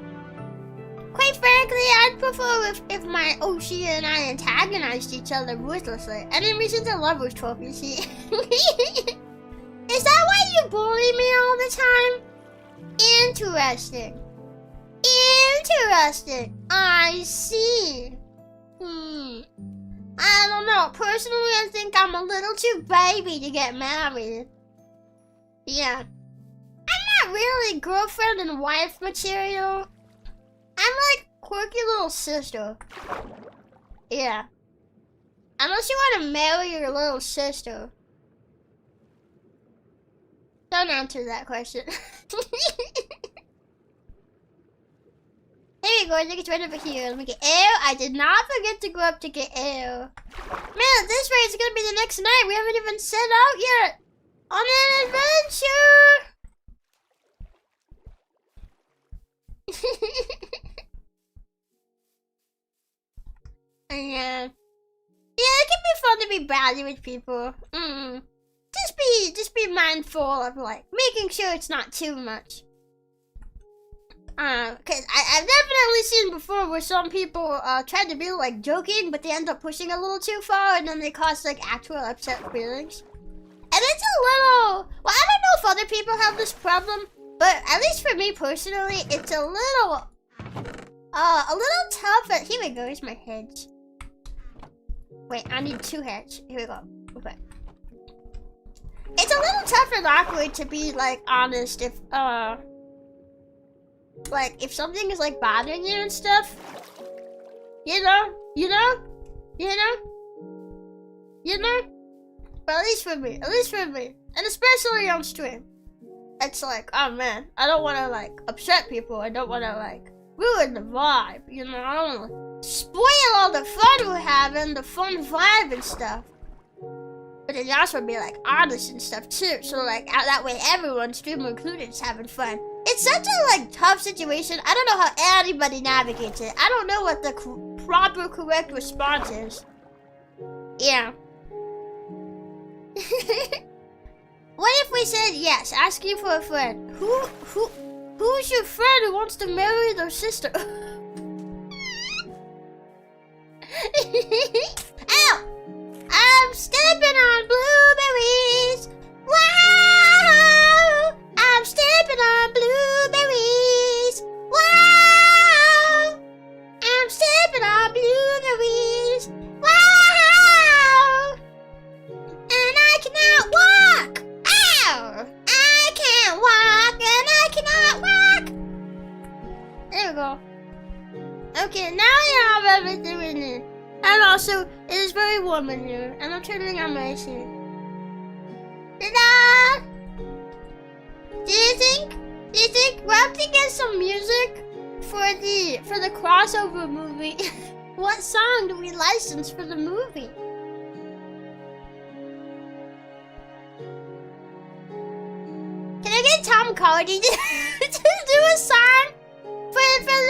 Quite frankly, I'd prefer if my Oshi and I antagonized each other ruthlessly. Any reason to love those trophies, see? you bully me all the time? Interesting. Interesting. I see. I don't know. Personally, I think I'm a little too baby to get married. Yeah. I'm not really girlfriend and wife material. I'm like quirky little sister. Yeah. Unless you want to marry your little sister. Don't answer that question. Here we go, I think it's right over here. Let me get air. I did not forget to go up to get air. Man, at this rate, it's gonna be the next night. We haven't even set out yet. On an adventure! Yeah. Yeah, it can be fun to be bratty with people. Just be mindful of like making sure it's not too much. Cause I've definitely seen before where some people try to be like joking, but they end up pushing a little too far, and then they cause like actual upset feelings. And it's a little, well, I don't know if other people have this problem, but at least for me personally, it's a little tough. Here we go. Here's my hedge. Wait, I need 2 heads. Here we go. Okay. It's a little tough and awkward to be like honest if like if something is like bothering you and stuff. You know. But at least for me, and especially on stream, it's like, oh man, I don't want to like upset people. I don't want to like ruin the vibe. You know, I don't want to spoil all the fun we're having, the fun vibe and stuff. But then you also be like honest and stuff too, so like that way everyone, streamer included, is having fun. It's such a like tough situation. I don't know how anybody navigates it. I don't know what the proper correct response is. Yeah. What if we said yes, asking for a friend? Who's your friend who wants to marry their sister? Ow! I'm stepping on blueberries. Wow! I'm stepping on blueberries. Wow! I'm stepping on blueberries. Wow! And I cannot walk. Ow! I can't walk and I cannot walk. There we go. Okay, now you have everything we need. And also, it is very warm in here, and I'm turning on my AC. Ta-da! Do you think we'll have to get some music for the crossover movie? What song do we license for the movie? Can I get Tom Cardy to do a song for the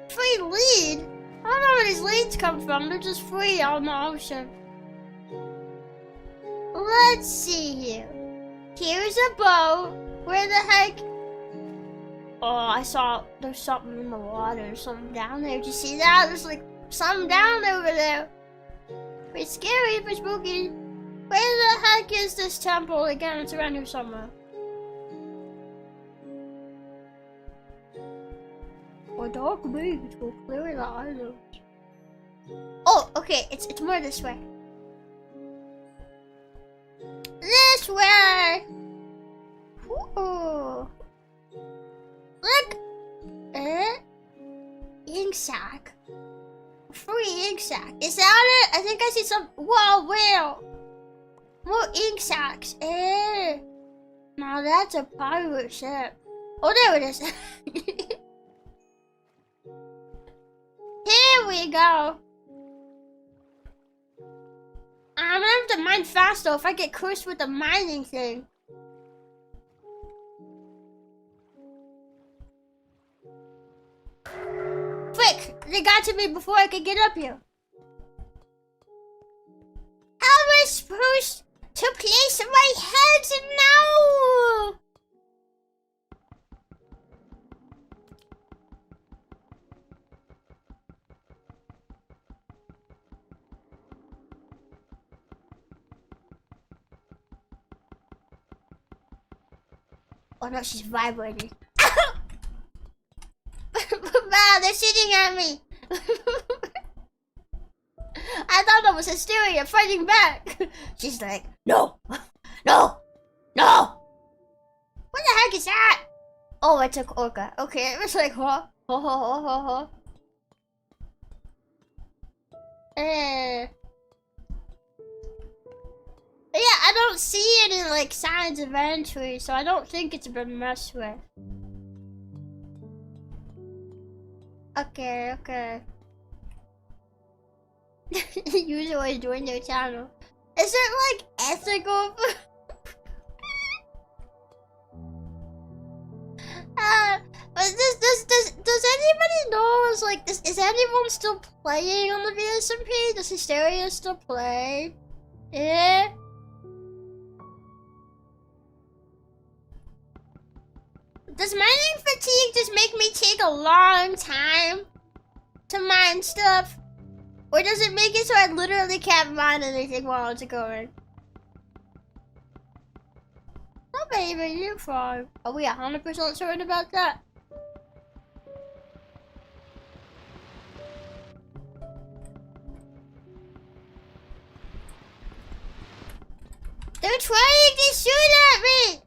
free lead? I don't know where these leads come from. They're just free on the ocean. Let's see here. Here's a boat. Where the heck? Oh, I saw there's something in the water. Something down there. Did you see that? There's like something down over there. Pretty scary, pretty spooky. Where the heck is this temple? Again, it's around here somewhere. Or dark waves will clear the island. Oh, okay, it's more this way. This way! Ooh. Look! Ink sack. Free ink sack. Is that it? I think I see some. Whoa, whale! More ink sacks. Now that's a pirate ship. Oh, there it is. Here we go. I'm gonna have to mine fast though if I get cursed with the mining thing. Frick! They got to me before I could get up here. How am I supposed to place my heads now? Oh no, she's vibrating. Wow, they're shooting at me. I thought that was hysteria fighting back. She's like, no, no, no. What the heck is that? Oh, I took Orca. Okay, it was like, huh? Ho, ho, ho, ho, ho. Yeah, I don't see any, like, signs of entry, so I don't think it's been messed with. Okay, okay. Usually doing their channel. Is it, like, ethical? But does anybody know, like, is anyone still playing on the VSMP? Does Hysteria still play? Yeah? Does mining fatigue just make me take a long time to mine stuff? Or does it make it so I literally can't mine anything while it's going? Oh baby, you're fine. Are we 100% certain about that? They're trying to shoot at me!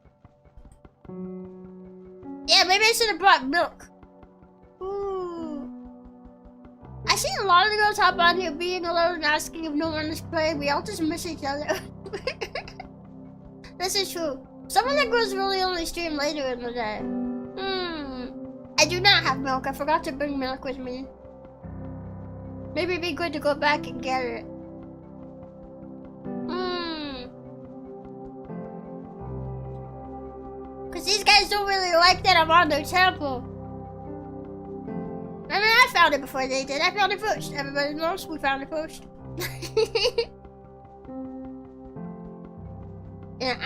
Yeah, maybe I should have brought milk. Ooh. I see a lot of the girls hop on here being alone and asking if no one is playing. We all just miss each other. This is true. Some of the girls really only stream later in the day. I do not have milk. I forgot to bring milk with me. Maybe it'd be good to go back and get it. Because these guys don't really like that I'm on their temple. I mean, I found it before they did. I found it first. Everybody knows we found it first. Yeah,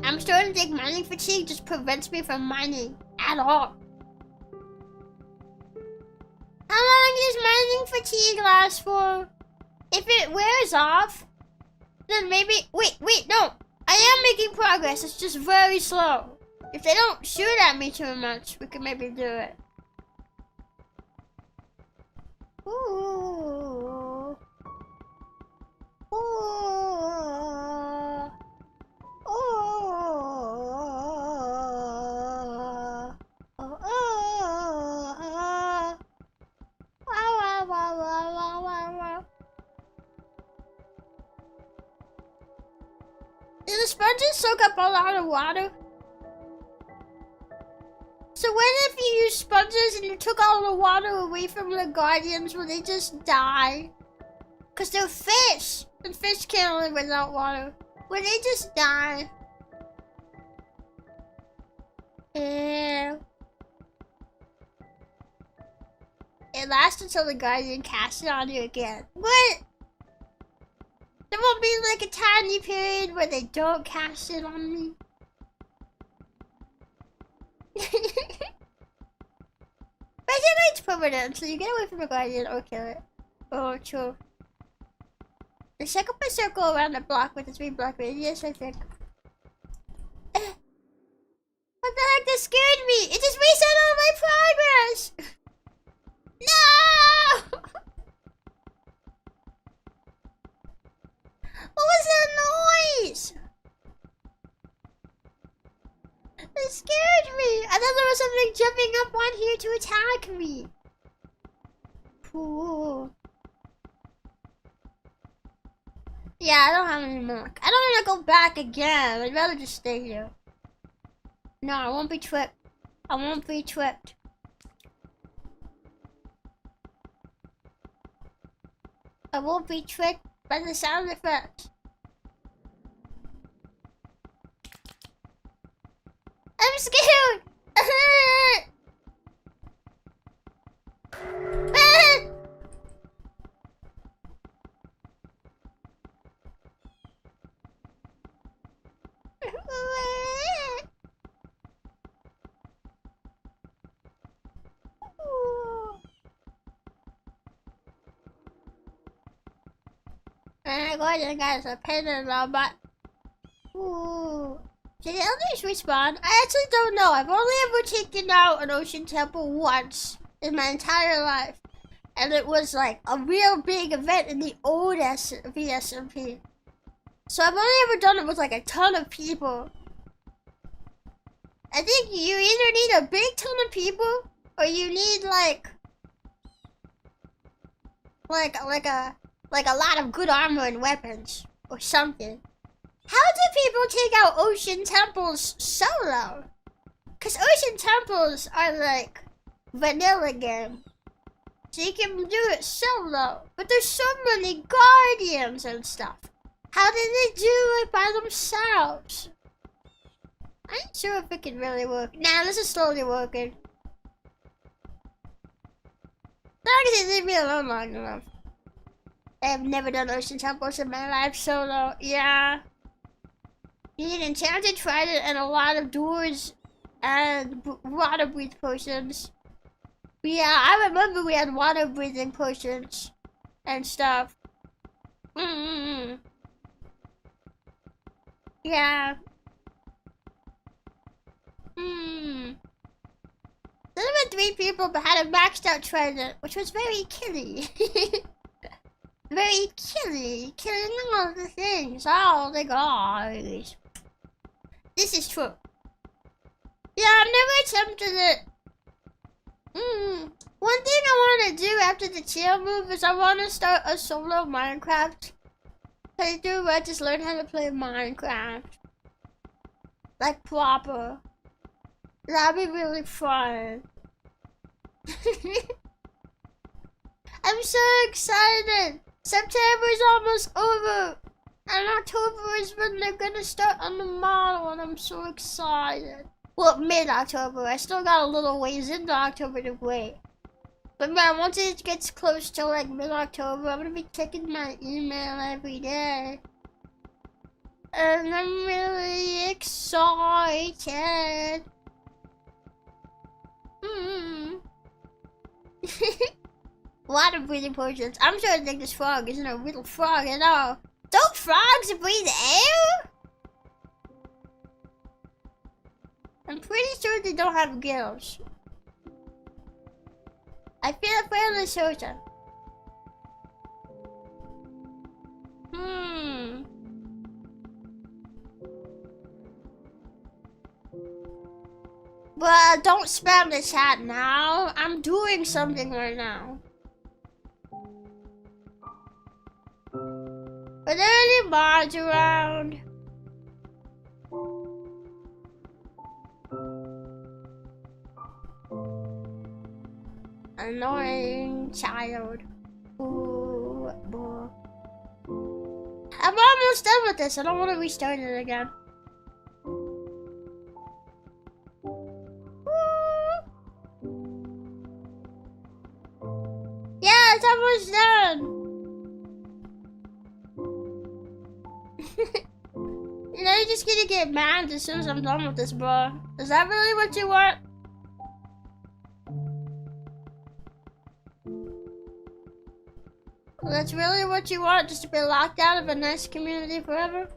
I'm starting to think mining fatigue just prevents me from mining at all. How long does mining fatigue last for? If it wears off, then maybe... Wait, no. I am making progress. It's just very slow. If they don't shoot at me too much, we can maybe do it. Ooh. Ooh. Do the sponges soak up a lot of water? So what if you use sponges and you took all the water away from the guardians? Will they just die? Because they're fish, and fish can't live without water. Will they just die? Yeah. It lasts until the guardian casts it on you again. What? There won't be like a tiny period where they don't cast it on me. It's permanent, so you get away from the guardian or kill it. Oh, true. The circle by circle around the block with a 3-block radius, I think. What the heck? That scared me! It just reset all my progress! No! What was that noise? It scared me! I thought there was something jumping up on here to attack me. Ooh. Yeah, I don't have any milk. I don't want to go back again. I'd rather just stay here. No, I won't be tricked. I won't be tricked. I won't be tricked by the sound effects. I'm scared! And I got you guys a pain in the butt. Ooh. Did the elders respawn? I actually don't know. I've only ever taken out an ocean temple once in my entire life. And it was like a real big event in the old VSMP. So I've only ever done it with like a ton of people. I think you either need a big ton of people or you need like a lot of good armor and weapons or something. How do people take out ocean temples solo? Cause ocean temples are like vanilla game. So you can do it solo. But there's so many guardians and stuff. How did they do it by themselves? I ain't sure if it can really work. Nah, this is slowly working. Long as they leave me alone long enough. I have never done ocean temples in my life solo. Yeah. You need enchanted trident and a lot of doors and water breath potions. Yeah, I remember we had water breathing potions and stuff. Yeah. There were 3 people but had a maxed out trident, which was very killy. Very killy. Killing all the things, all the guys. This is true. Yeah, I've never attempted it. One thing I want to do after the chill move is I want to start a solo Minecraft playthrough where I just learn how to play Minecraft. Like proper. That'd be really fun. I'm so excited. September is almost over. And October is when they're gonna start on the model and I'm so excited. Well, mid-October. I still got a little ways into October to wait. But man, once it gets close to like mid-October, I'm gonna be checking my email every day. And I'm really excited. Water breathing potions. I'm sure I think this frog isn't a real frog at all. Don't frogs breathe air? I'm pretty sure they don't have gills. I feel fairly certain. But don't spam the chat now. I'm doing something right now. Are there any mods around? Annoying child. Ooh, boy. I'm almost done with this. I don't want to restart it again. Yeah, it's almost done. You know, you're just gonna get mad as soon as I'm done with this, bro. Is that really what you want? That's really what you want? Just to be locked out of a nice community forever?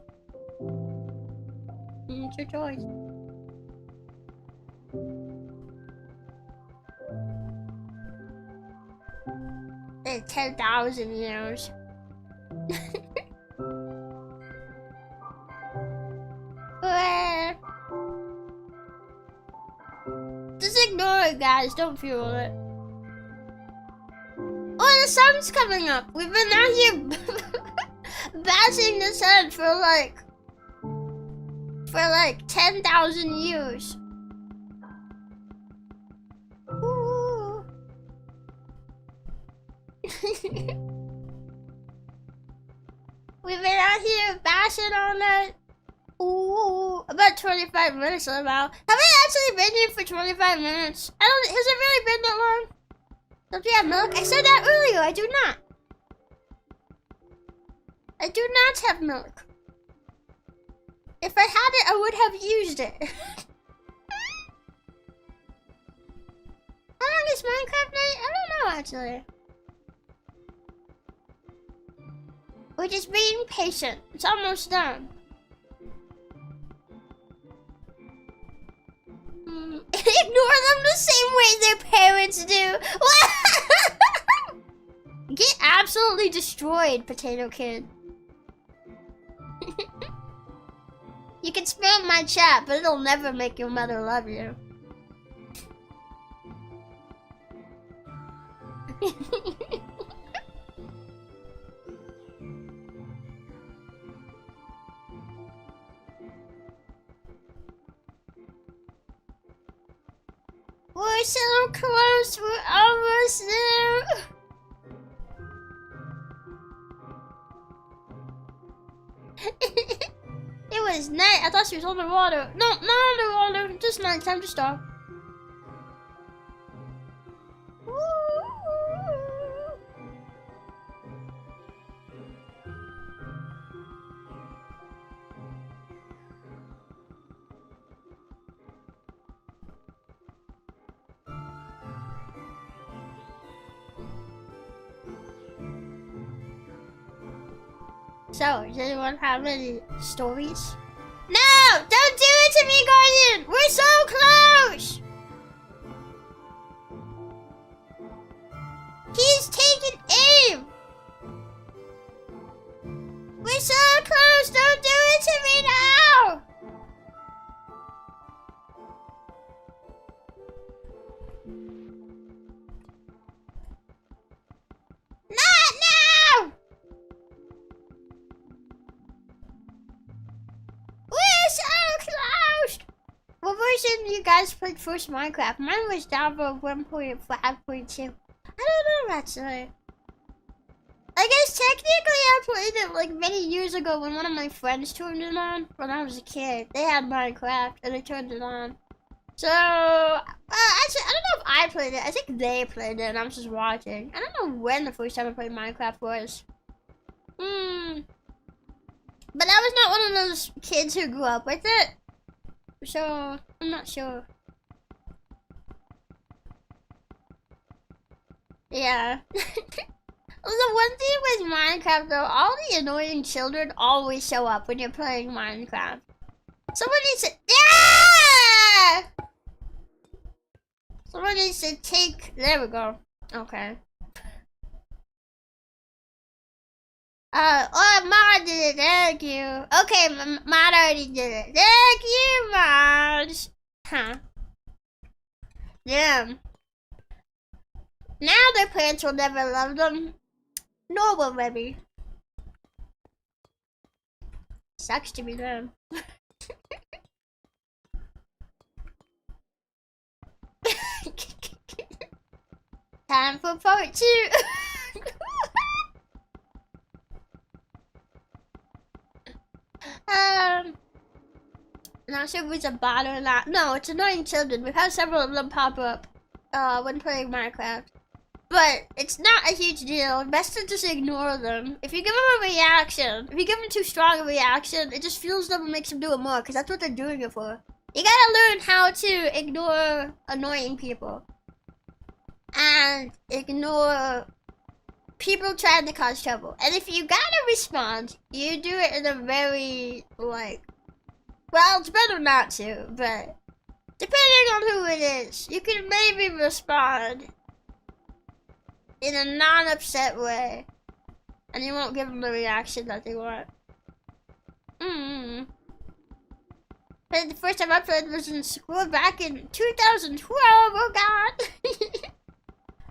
It's your choice. In 10,000 years. Just ignore it, guys. Don't fuel it. Oh, the sun's coming up. We've been out here bashing the sun for like 10,000 years. Ooh. We've been out here bashing all night. Ooh, about 25 minutes about. Have I actually been here for 25 minutes? Has it really been that long? Don't you have milk? I said that earlier, I do not. I do not have milk. If I had it, I would have used it. How long is Minecraft night? I don't know, actually. We're just being patient. It's almost done. ignore them the same way their parents do. Get absolutely destroyed, Potato Kid. You can spam my chat, but it'll never make your mother love you. We're so close, we're almost there. It was night. I thought she was underwater. No, not underwater. Just night. Time to stop. So, does anyone have any stories? No! Don't do it to me, Guardian! We're so close! He's taking aim! We're so close! Don't do it to me now! Not now! We're so close! What version you guys played first Minecraft? Mine was Java 1.5.2. I don't know actually. I guess technically I played it like many years ago when one of my friends turned it on when I was a kid. They had Minecraft and they turned it on. So, actually, I don't know if I played it. I think they played it and I was just watching. I don't know when the first time I played Minecraft was. But I was not one of those kids who grew up with it. So, I'm not sure. Yeah. The one thing with Minecraft though, all the annoying children always show up when you're playing Minecraft. Someone needs to— yeah! Someone needs to take— there we go. Okay. Oh, Mod did it, thank you. Okay, Mod already did it. Thank you, Mod. Huh. Damn. Now their parents will never love them. Nor will Rebbi. Sucks to be them. Time for part 2. Not sure if it's a bot or not. No, it's annoying children. We've had several of them pop up when playing Minecraft. But it's not a huge deal. Best to just ignore them. If you give them a reaction, if you give them too strong a reaction, it just fuels them and makes them do it more, because that's what they're doing it for. You gotta learn how to ignore annoying people. And ignore people trying to cause trouble. And if you gotta respond, you do it in a very, like, well, it's better not to, but depending on who it is, you can maybe respond in a non-upset way, and you won't give them the reaction that they want. But the first time I played was in school back in 2012, oh god!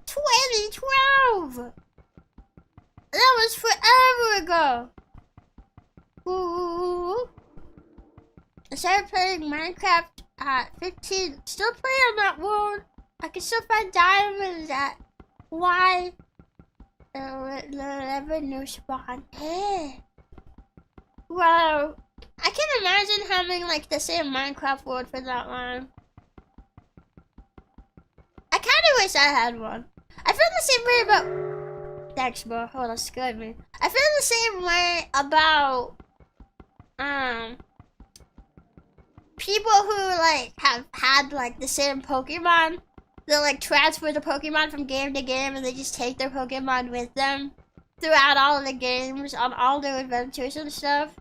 2012! That was forever ago! Ooh. I started playing Minecraft at 15. Still playing on that world. I can still find diamonds at why? Never new spawn. Hey. Wow. I can't imagine having like the same Minecraft world for that long. I kind of wish I had one. I feel the same way about— thanks, bro. Oh, that scared me. I feel the same way about people who like have had like the same Pokemon. They like transfer the Pokemon from game to game and they just take their Pokemon with them throughout all of the games, on all their adventures and stuff.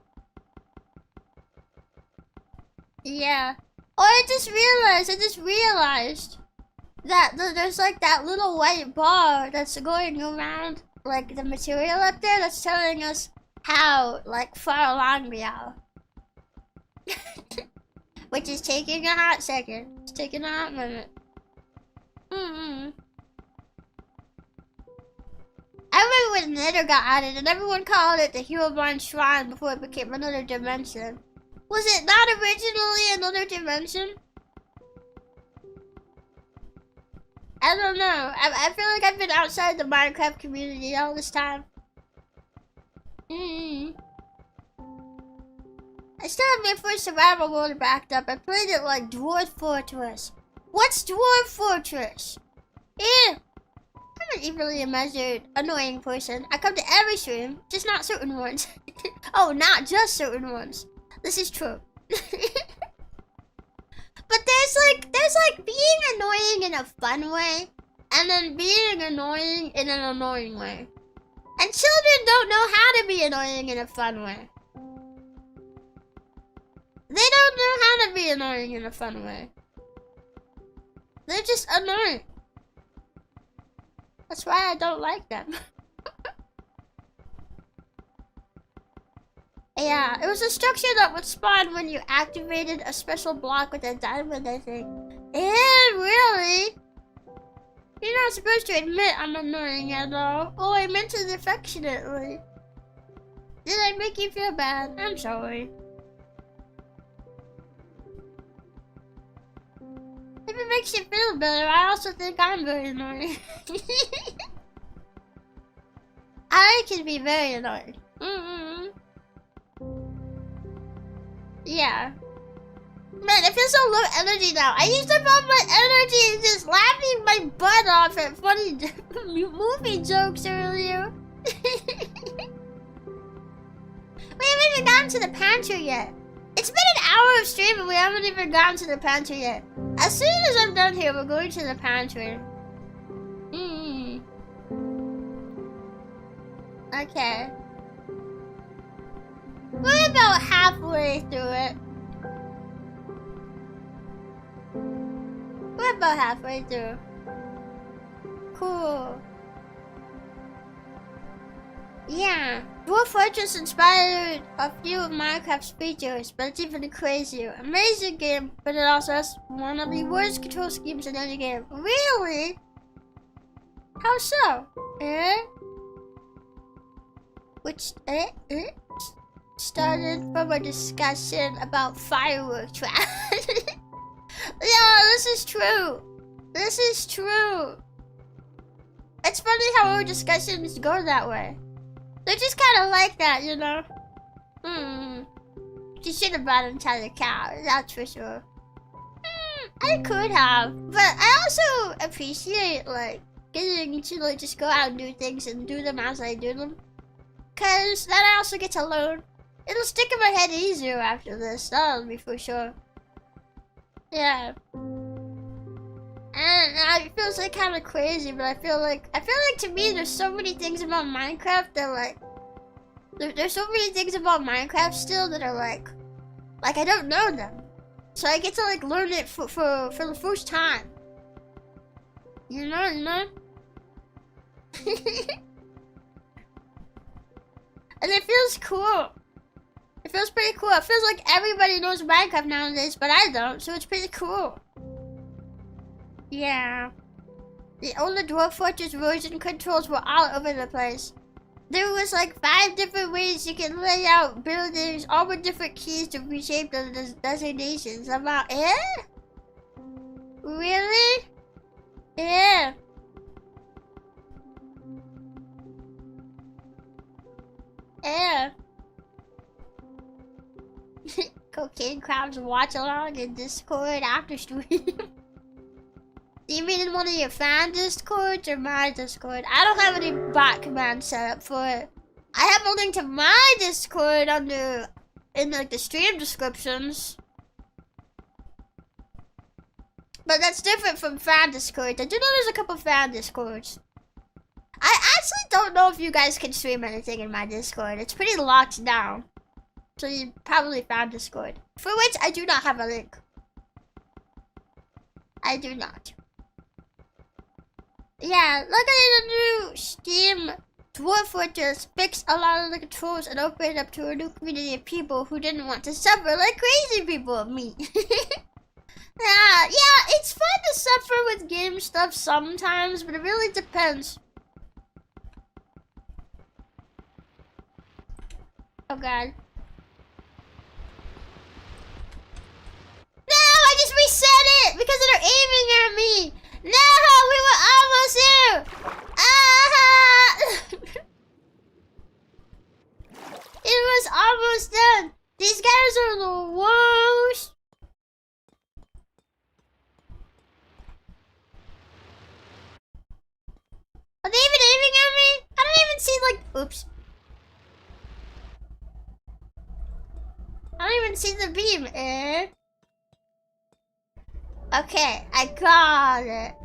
Yeah. Oh, I just realized that there's like that little white bar that's going around like the material up there that's telling us how like far along we are. Which is taking a hot second. It's taking a hot minute. I remember when Nether got added and everyone called it the Herobrine Shrine before it became another dimension. Was it not originally another dimension? I don't know. I feel like I've been outside the Minecraft community all this time. I still have my first survival world backed up. I played it like Dwarf Fortress. What's Dwarf Fortress? I'm an evenly measured, annoying person. I come to every stream, just not certain ones. Oh, not just certain ones. This is true. But there's like being annoying in a fun way, and then being annoying in an annoying way. And children don't know how to be annoying in a fun way. They don't know how to be annoying in a fun way. They're just annoying. That's why I don't like them. Yeah, it was a structure that would spawn when you activated a special block with a diamond, I think. Really? You're not supposed to admit I'm annoying at all. Oh, I meant it affectionately. Did I make you feel bad? I'm sorry. If it makes you feel better, I also think I'm very annoying. I can be very annoying. Yeah. Man, I feel so low energy now. I used up all my energy and just laughing my butt off at funny movie jokes earlier. We haven't even gotten to the pantry yet. It's been an hour of stream and we haven't even gotten to the pantry yet. As soon as I'm done here, we're going to the pantry. Okay. We're about halfway through it. We're about halfway through. Cool. Yeah. Dwarf Fortress inspired a few of Minecraft's features, but it's even crazier. Amazing game, but it also has one of the worst control schemes in any game. Really? How so? Which started from a discussion about Firework trash. Yeah, this is true. This is true. It's funny how our discussions go that way. They're just kind of like that, you know? You should have brought entire cow, that's for sure. I could have, but I also appreciate, like, getting to, like, just go out and do things and do them as I do them. Cause then I also get to learn. It'll stick in my head easier after this, that'll be for sure. Yeah. And it feels like kind of crazy, but I feel like to me there's so many things about Minecraft that like there's so many things about Minecraft still that are like I don't know them, so I get to like learn it for the first time. You know. And it feels cool. It feels pretty cool. It feels like everybody knows Minecraft nowadays, but I don't, so it's pretty cool. Yeah. The older Dwarf Fortress version controls were all over the place. There was like 5 different ways you can lay out buildings, all with different keys to reshape the designations. About Really? Yeah. Cocaine crowds watch along in Discord after stream. Do you mean in one of your fan Discords or my Discord? I don't have any bot commands set up for it. I have a link to my Discord in like the stream descriptions. But that's different from fan Discords. I do know there's a couple fan Discords. I actually don't know if you guys can stream anything in my Discord. It's pretty locked down. So you probably found Discord. For which I do not have a link. I do not. Yeah, luckily the new Steam Dwarf Fortress fixed a lot of the controls and opened up to a new community of people who didn't want to suffer like crazy people of me. Yeah, it's fun to suffer with game stuff sometimes, but it really depends. Oh god. No, I just reset it because they're aiming at me. No, we were almost here. Ah! It was almost done. These guys are the worst. Are they even aiming at me? I don't even see like, oops. I don't even see the beam, Okay, I got it.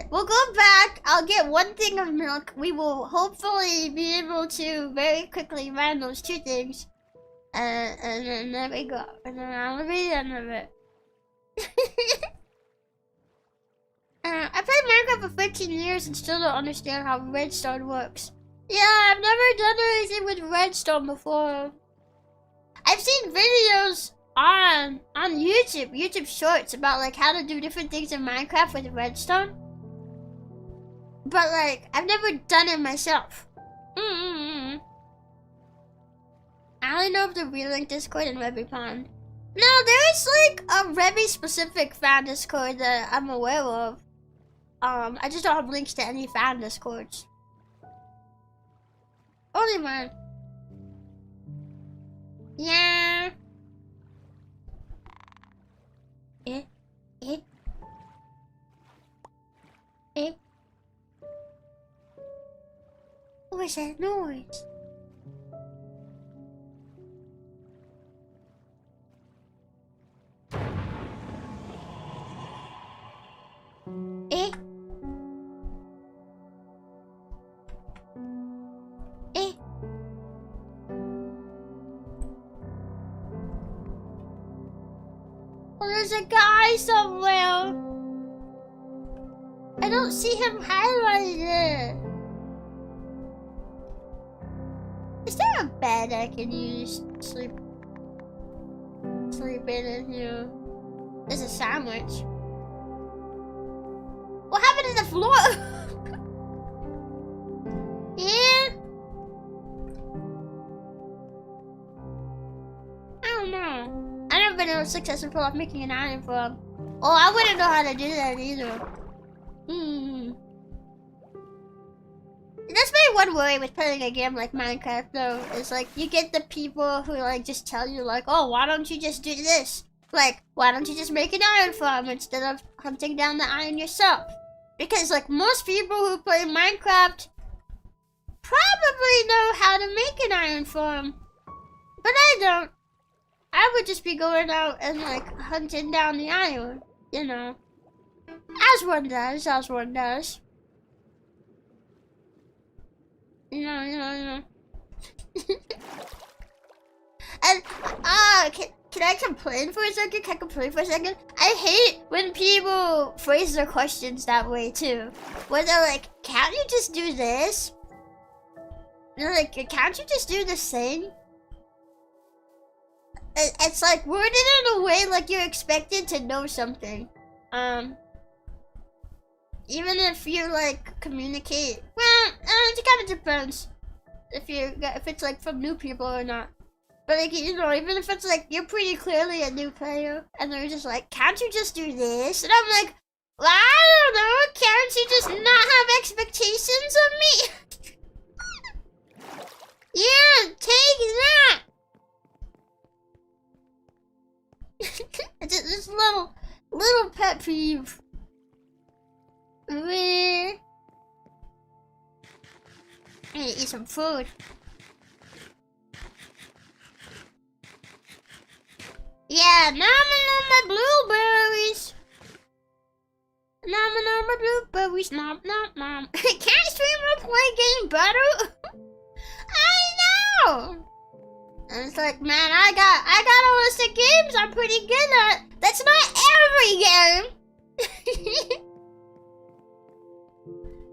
We'll go back. I'll get one thing of milk. We will hopefully be able to very quickly run those two things. And then there we go. And then that'll be the end of it. I played Minecraft for 15 years and still don't understand how redstone works. Yeah, I've never done anything with redstone before. I've seen videos on YouTube Shorts about like how to do different things in Minecraft with redstone. But like, I've never done it myself. I only know of the Relink Discord and Rebbi Pond. No, there is like a Rebbi specific fan Discord that I'm aware of. I just don't have links to any fan Discords. Only mine. Yeah. What was that noise? Oh, there's a guy somewhere. I don't see him highlighted. Is there a bed I can use to sleep in here? There's a sandwich. What happened to the floor? Yeah. I don't know. I've never been successful pull off making an iron from. Oh, I wouldn't know how to do that either. That's my one worry with playing a game like Minecraft though, is like you get the people who like just tell you like, oh, why don't you just do this? Like, why don't you just make an iron farm instead of hunting down the iron yourself? Because like most people who play Minecraft probably know how to make an iron farm. But I don't. I would just be going out and like hunting down the iron, you know. As one does. You know. And, can I complain for a second? I hate when people phrase their questions that way too. Where they're like, can't you just do this? They're like, can't you just do this thing? It's like worded in a way like you're expected to know something. Even if you like communicate, well, it kind of depends if it's like from new people or not. But like, you know, even if it's like you're pretty clearly a new player and they're just like, can't you just do this? And I'm like, well, I don't know, can't you just not have expectations of me? Yeah, take that. It's this little pet peeve. I need to eat some food. Yeah, nom on my blueberries. Nom on my blueberries, nom nom nom. Can't streamer play game better? I know. And it's like, man, I got a list of games I'm pretty good at. That's not memory game.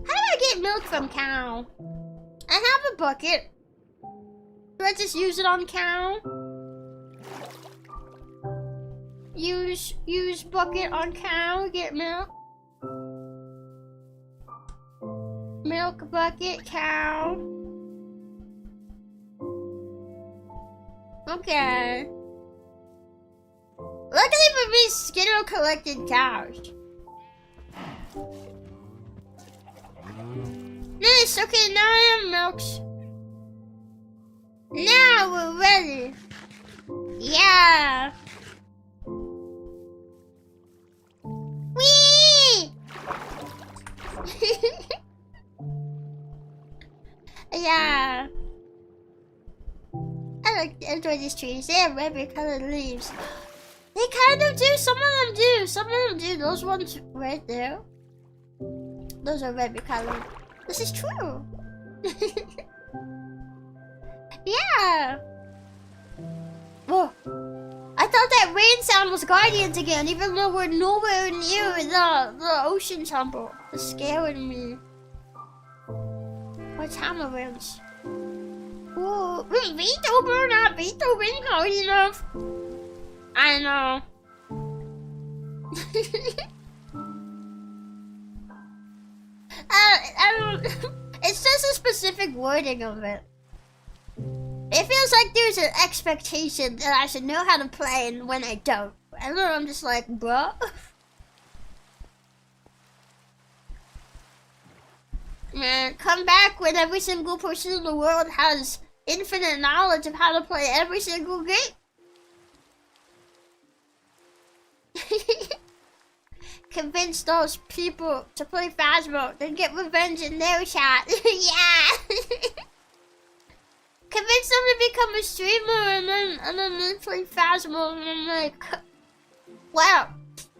How do I get milk from cow? I have a bucket. Do I just use it on cow? Use bucket on cow, get milk. Milk bucket, cow. Okay. Luckily for me, Skittle collected cows. Nice, okay, now I have milks. Now we're ready. Yeah. Whee! Yeah. I enjoy these trees. They have red colored leaves. They kind of do. Some of them do. Some of them do. Those ones right there. Those are red colored. This is true. Yeah. Whoa. I thought that rain sound was Guardians again, even though we're nowhere near the ocean temple. It's scaring me. Or tamarins. Whoa. VTuber, not VTubing hard enough. I know. I don't. It's just a specific wording of it. It feels like there's an expectation that I should know how to play, and when I don't, and then I'm just like, bruh. Man, come back when every single person in the world has infinite knowledge of how to play every single game. Convince those people to play Phasmo, then get revenge in their chat. Yeah. Convince them to become a streamer and then play Phasmo, and I'm like, wow.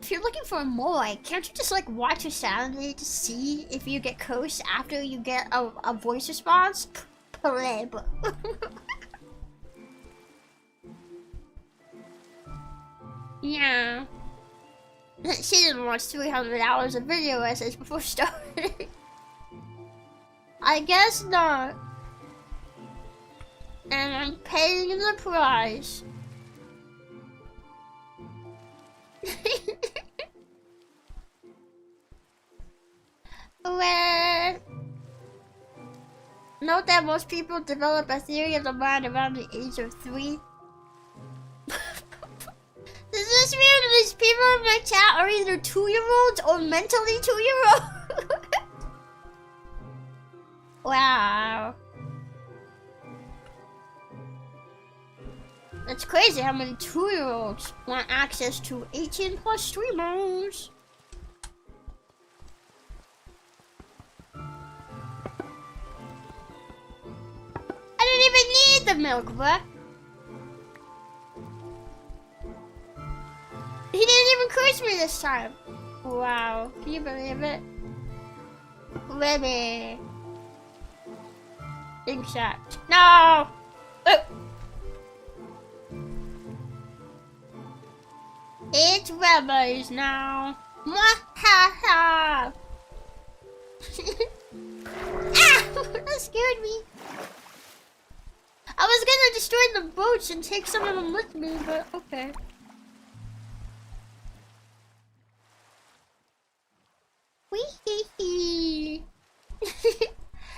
If you're looking for more, can't you just like watch your sanity to see if you get cursed after you get a voice response? Pleb. Yeah. She didn't watch 300 hours of video essays before starting. I guess not. And I'm paying the price. Well, note that most people develop a theory of the mind around the age of 3. Does this mean that these people in my chat are either 2-year-olds or mentally 2-year-olds? Wow. That's crazy how many 2-year-olds want access to 18+ streamers. I didn't even need the milk, bruh. He didn't even curse me this time. Wow, can you believe it? Rebbi. Big shot. No! It's Rebbi's now. Mwahaha! Ah! That scared me. I was gonna destroy the boats and take some of them with me, but okay. Wee-hee-hee.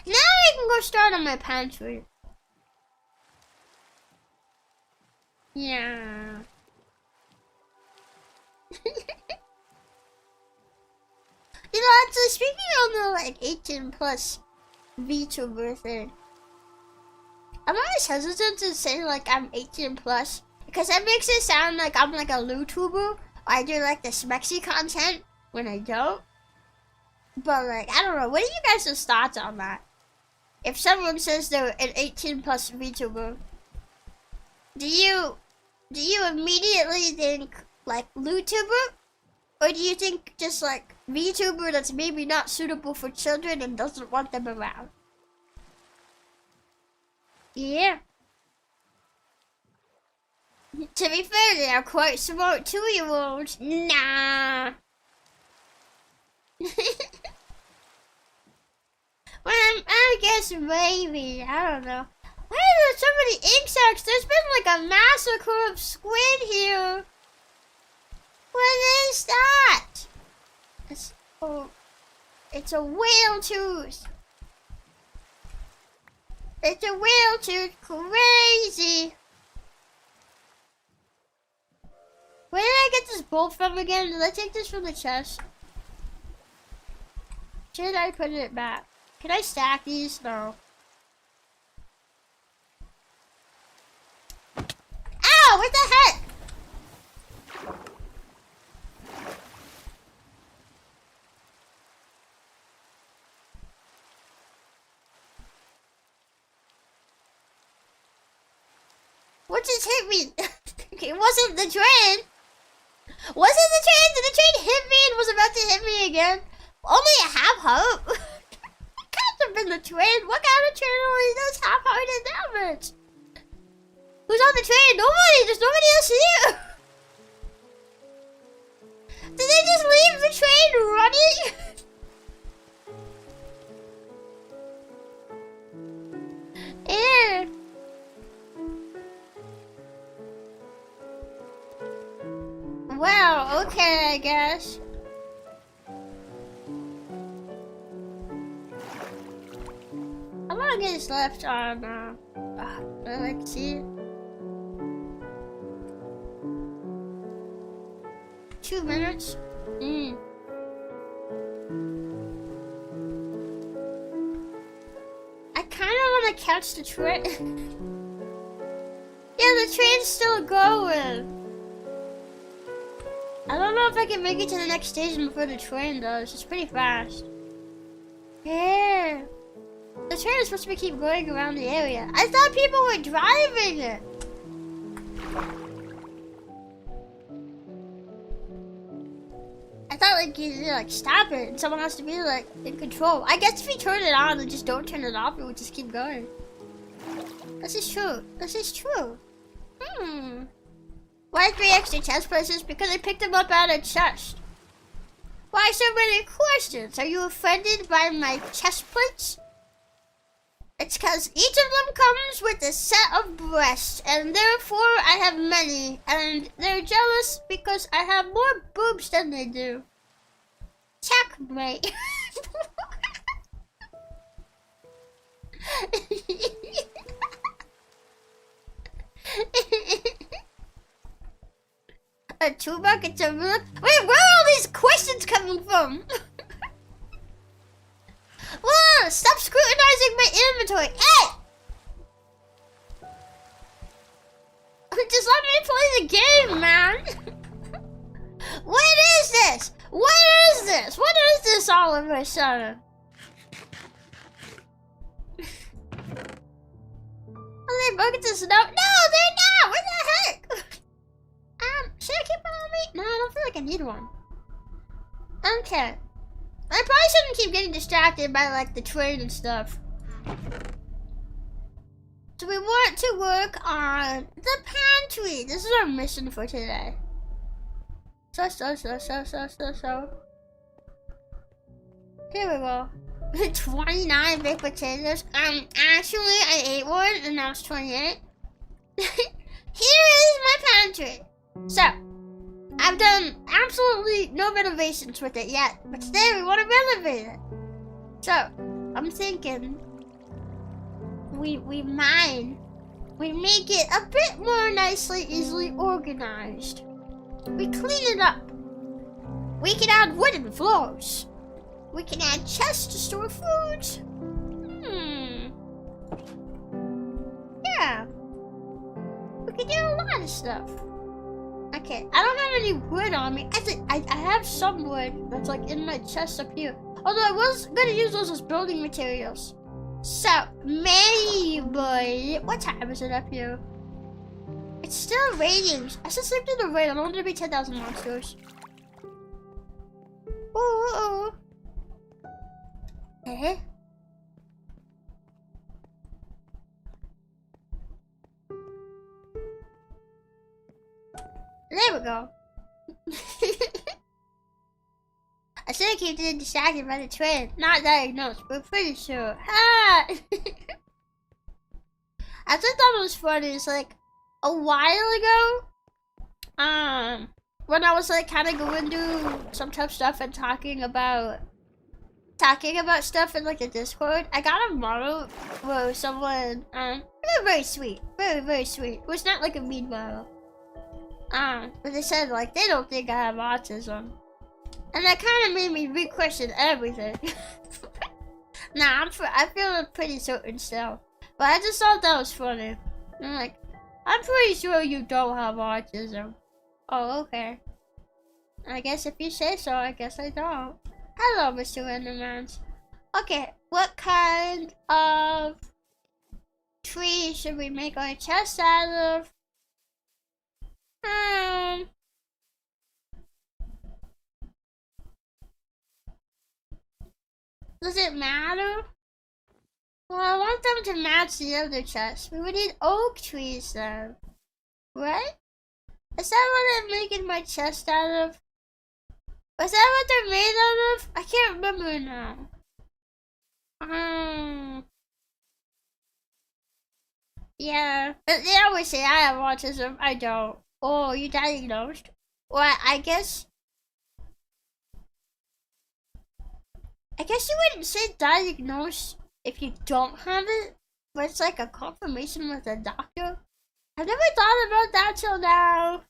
Now I can go start on my pantry. Yeah. You know, actually, speaking on the like 18+ VTuber thing, I'm always hesitant to say like I'm 18+ because that makes it sound like I'm like a YouTuber, or I do like the smexy content when I don't. But like, I don't know. What are you guys' thoughts on that? If someone says they're an 18+ VTuber, do you immediately think like YouTuber, or do you think just like VTuber that's maybe not suitable for children and doesn't want them around? Yeah. To be fair, they are quite smart 2-year-olds. Nah. Well, I guess maybe. I don't know. Why are there so many insects? There's been like a massacre of squid here. What is that? It's a whale tooth. It's a whale tooth. Crazy. Where did I get this bolt from again? Did I take this from the chest? Should I put it back? Can I stack these? No. Ow! What the heck? What just hit me? It wasn't the train. Was it the train? Did the train hit me and was about to hit me again? Only a half hope. It can't have been the train. What kind of train only does half-hearted damage? Who's on the train? Nobody. There's nobody else here. Did they just leave the train running? Ew. Well, okay, I guess. How long is left on, let's see. 2 minutes? I kinda wanna catch the train. Yeah, the train's still going. I don't know if I can make it to the next station before the train does. It's pretty fast. Yeah. The train is supposed to keep going around the area. I thought people were driving it. I thought like you like stop it and someone has to be like in control. I guess if you turn it on and just don't turn it off, it would just keep going. This is true. This is true. Why 3 extra chest places? Because I picked them up out of chest. Why so many questions? Are you offended by my chest plates? It's because each of them comes with a set of breasts, and therefore I have many, and they're jealous because I have more boobs than they do. Checkmate. A 2 buckets of milk? Wait, where are all these questions coming from? Whoa, stop scrutinizing my inventory. Hey! Just let me play the game, man. What is this? What is this? What is this all of a sudden? Are they buckets of snow? No, they're not! What the heck? Should I keep one on me? No, I don't feel like I need one. Okay. I probably shouldn't keep getting distracted by like the train and stuff. So we want to work on the pantry. This is our mission for today. So. Here we go. 29 baked potatoes. Actually, I ate one and now it's 28. Here is my pantry. So, I've done absolutely no renovations with it yet, but today we want to renovate it. So, I'm thinking we make it a bit more nicely, easily organized. We clean it up. We can add wooden floors. We can add chests to store food. Yeah. We can do a lot of stuff. Okay, I don't have any wood on me. I have some wood that's like in my chest up here. Although I was gonna use those as building materials. So, maybe... What time is it up here? It's still raining. I should sleep through the rain. I don't want there to be 10,000 monsters. Ooh. Eh? There we go. I should keep getting distracted by the train. Not diagnosed, but pretty sure. Ah! I just thought it was funny. It's like a while ago, when I was like kind of going through some tough stuff and talking about stuff in like the Discord, I got a model where someone, they were very sweet, very, very sweet. It was not like a mean model. But they said like they don't think I have autism. And that kind of made me re-question everything. Nah, I feel pretty certain still. But I just thought that was funny. I'm like, I'm pretty sure you don't have autism. Oh, okay. I guess if you say so, I guess I don't. Hello, Mr. Endermans. Okay, what kind of tree should we make our chest out of? Does it matter? Well, I want them to match the other chest. We would need oak trees then. Right? Is that what I'm making my chest out of? Was that what they're made out of? I can't remember now. Yeah. But they always say I have autism. I don't. Oh, you diagnosed? Well, I guess you wouldn't say diagnosed if you don't have it, but it's like a confirmation with a doctor. I've never thought about that till now.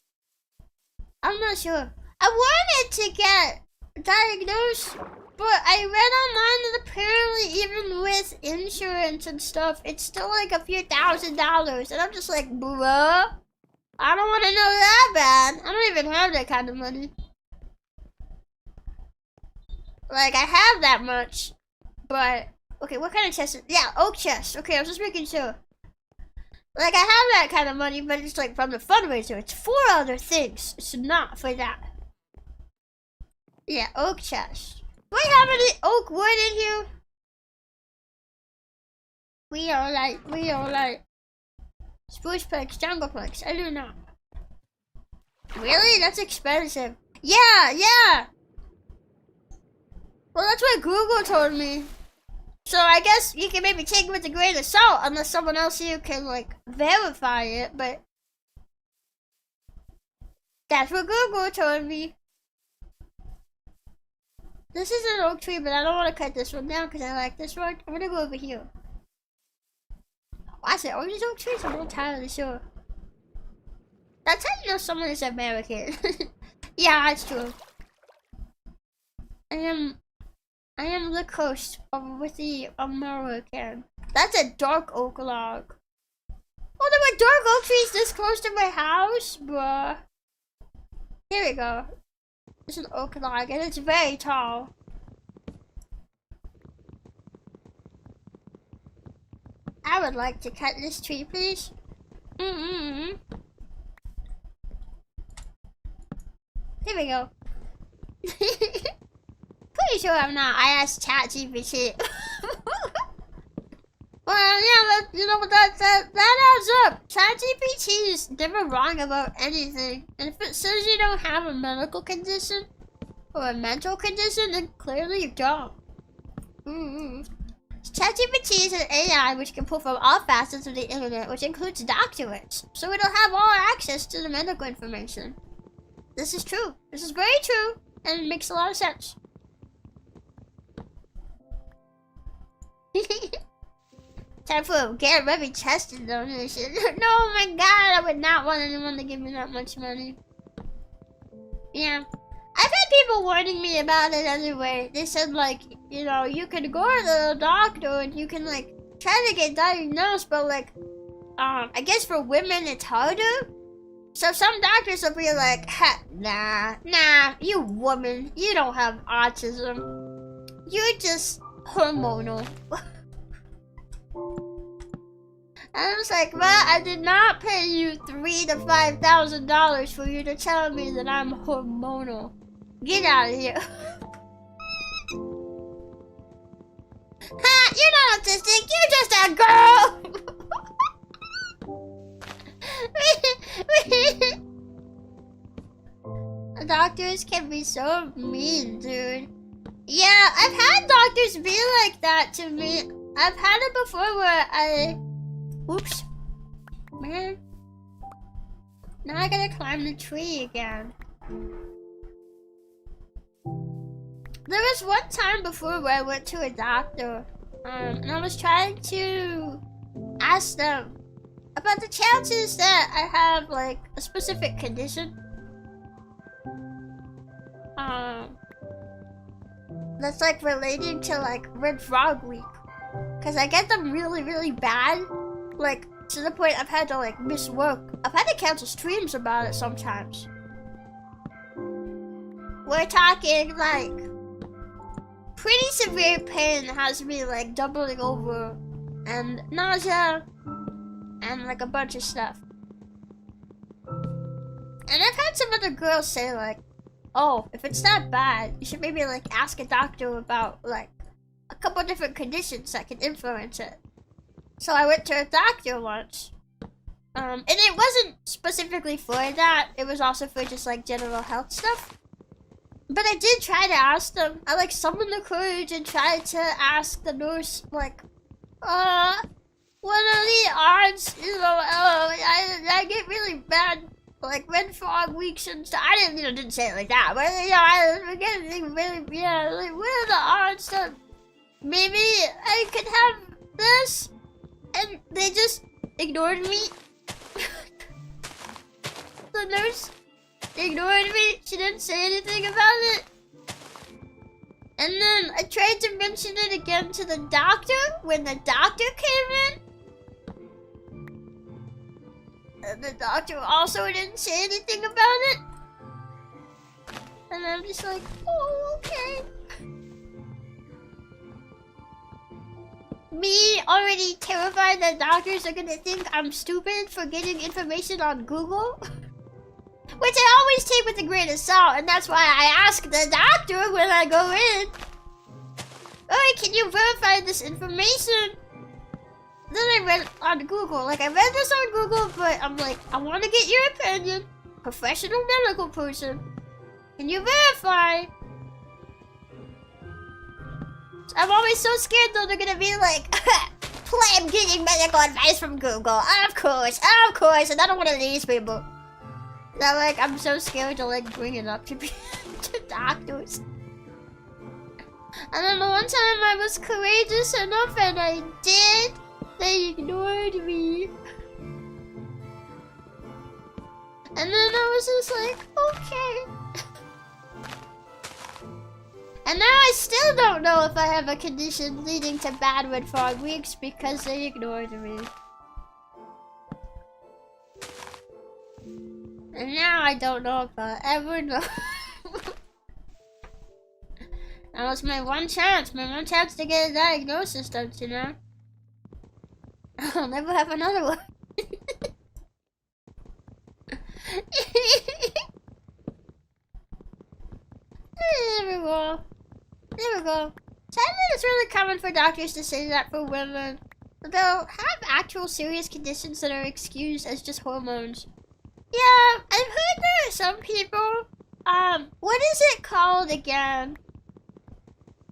I'm not sure. I wanted to get diagnosed, but I read online that apparently even with insurance and stuff, it's still like a few $1,000s, and I'm just like, bruh, I don't want to know that bad. I don't even have that kind of money. Like, I have that much, but okay, what kind of chest? Yeah, oak chest. Okay, I was just making sure. Like, I have that kind of money, but it's like from the fundraiser. It's for other things. It's not for that. Yeah, oak chest. Do I have any oak wood in here? We all like spruce planks, jungle planks. I do not. Really? That's expensive. Yeah. Well, that's what Google told me. So I guess you can maybe take it with a grain of salt unless someone else here can like verify it, but that's what Google told me. This is an oak tree, but I don't want to cut this one down because I like this one. I'm gonna go over here. I said, all these oak trees? I'm not entirely sure. That's how you know someone is American. Yeah, that's true. I am the coast with the American. That's a dark oak log. Oh, there were dark oak trees this close to my house, bruh. Here we go. It's an oak log, and it's very tall. I would like to cut this tree, please. Here we go. Pretty sure I'm not. I asked ChatGPT. Well, yeah, you know what that adds up. ChatGPT is never wrong about anything. And if it says you don't have a medical condition or a mental condition, then clearly you don't. ChatGPT is an AI which can pull from all facets of the internet, which includes doctorates. So it'll have all access to the medical information. This is true. This is very true, and it makes a lot of sense. Time for get Rebbi tested donation. No, oh my god, I would not want anyone to give me that much money. Yeah. I've had people warning me about it anyway. They said like, you know, you can go to the doctor and you can like try to get diagnosed, but like, I guess for women it's harder. So some doctors will be like, nah, you woman, you don't have autism. You're just hormonal. And I was like, well, I did not pay you $3,000 to $5,000 for you to tell me that I'm hormonal. Get out of here. Ha! You're not autistic. You're just a girl. Doctors can be so mean, dude. Yeah, I've had doctors be like that to me. I've had it before where oops. Man. Now I gotta climb the tree again. There was one time before where I went to a doctor, and I was trying to ask them about the chances that I have like a specific condition. That's like related to like Red Frog Week. Cause I get them really, really bad. Like to the point I've had to like miss work. I've had to cancel streams about it sometimes. We're talking like pretty severe pain has me like doubling over and nausea and like a bunch of stuff. And I've had some other girls say like, oh, if it's that bad, you should maybe like ask a doctor about like a couple different conditions that can influence it. So I went to a doctor once. And it wasn't specifically for that. It was also for just like general health stuff. But I did try to ask them. I like summoned the courage and tried to ask the nurse like, what are the odds? You know, I get really bad like Red Frog Weeks and stuff. I didn't say it like that, but you know, I get really, yeah, like what are the odds that maybe I could have this? And they just ignored me. The nurse ignored me. She didn't say anything about it. And then I tried to mention it again to the doctor when the doctor came in. And the doctor also didn't say anything about it. And I'm just like, oh, okay. Me already terrified that doctors are gonna think I'm stupid for getting information on Google. Which I always take with a grain of salt, and that's why I ask the doctor when I go in. Alright, can you verify this information? Then I read on Google. Like, I read this on Google, but I'm like, I want to get your opinion. Professional medical person. Can you verify? I'm always so scared though they're gonna be like, I'm getting medical advice from Google. Of course, and I don't want to these people. That like, I'm so scared to like bring it up to to doctors. And then the one time I was courageous enough and I did, they ignored me. And then I was just like, okay. And now I still don't know if I have a condition leading to bad Red Frog Weeks because they ignored me. And now I don't know if I'll ever know. That was my one chance to get a diagnosis, don't you know? I'll never have another one. There we go. There we go. Sadly, it's really common for doctors to say that for women. They'll have actual serious conditions that are excused as just hormones. Yeah, I've heard there are some people, what is it called again?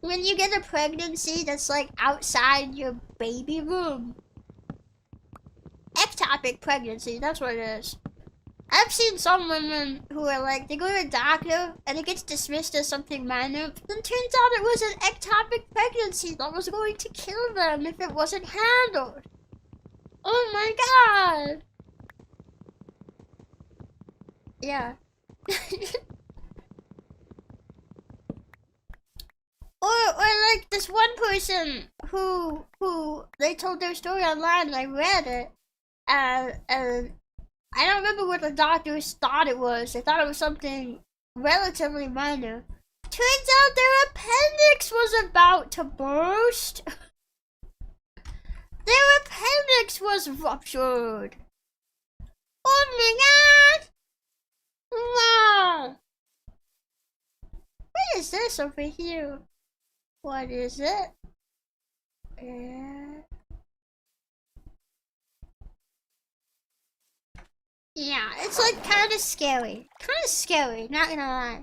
When you get a pregnancy that's like outside your baby room. Ectopic pregnancy, that's what it is. I've seen some women who are like, they go to a doctor and it gets dismissed as something minor, but then turns out it was an ectopic pregnancy that was going to kill them if it wasn't handled. Oh my god! Yeah. or like this one person who they told their story online and I read it, and I don't remember what the doctors thought it was. They thought it was something relatively minor. Turns out their appendix was about to burst. Their appendix was ruptured. Oh my god! Wow! What is this over here? What is it? Yeah, it's like kind of scary. Kind of scary, not gonna lie. And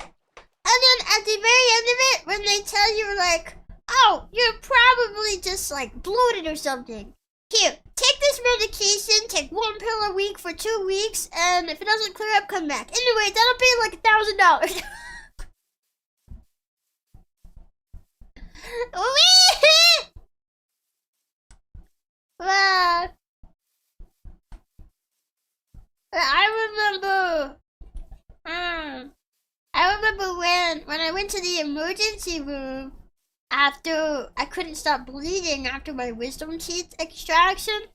then at the very end of it, when they tell you like, oh, you're probably just like bloated or something. Here, take this medication, take 1 pill a week for 2 weeks, and if it doesn't clear up, come back. Anyway, that'll pay like $1,000. Well, I remember when I went to the emergency room after I couldn't stop bleeding after my wisdom teeth extraction.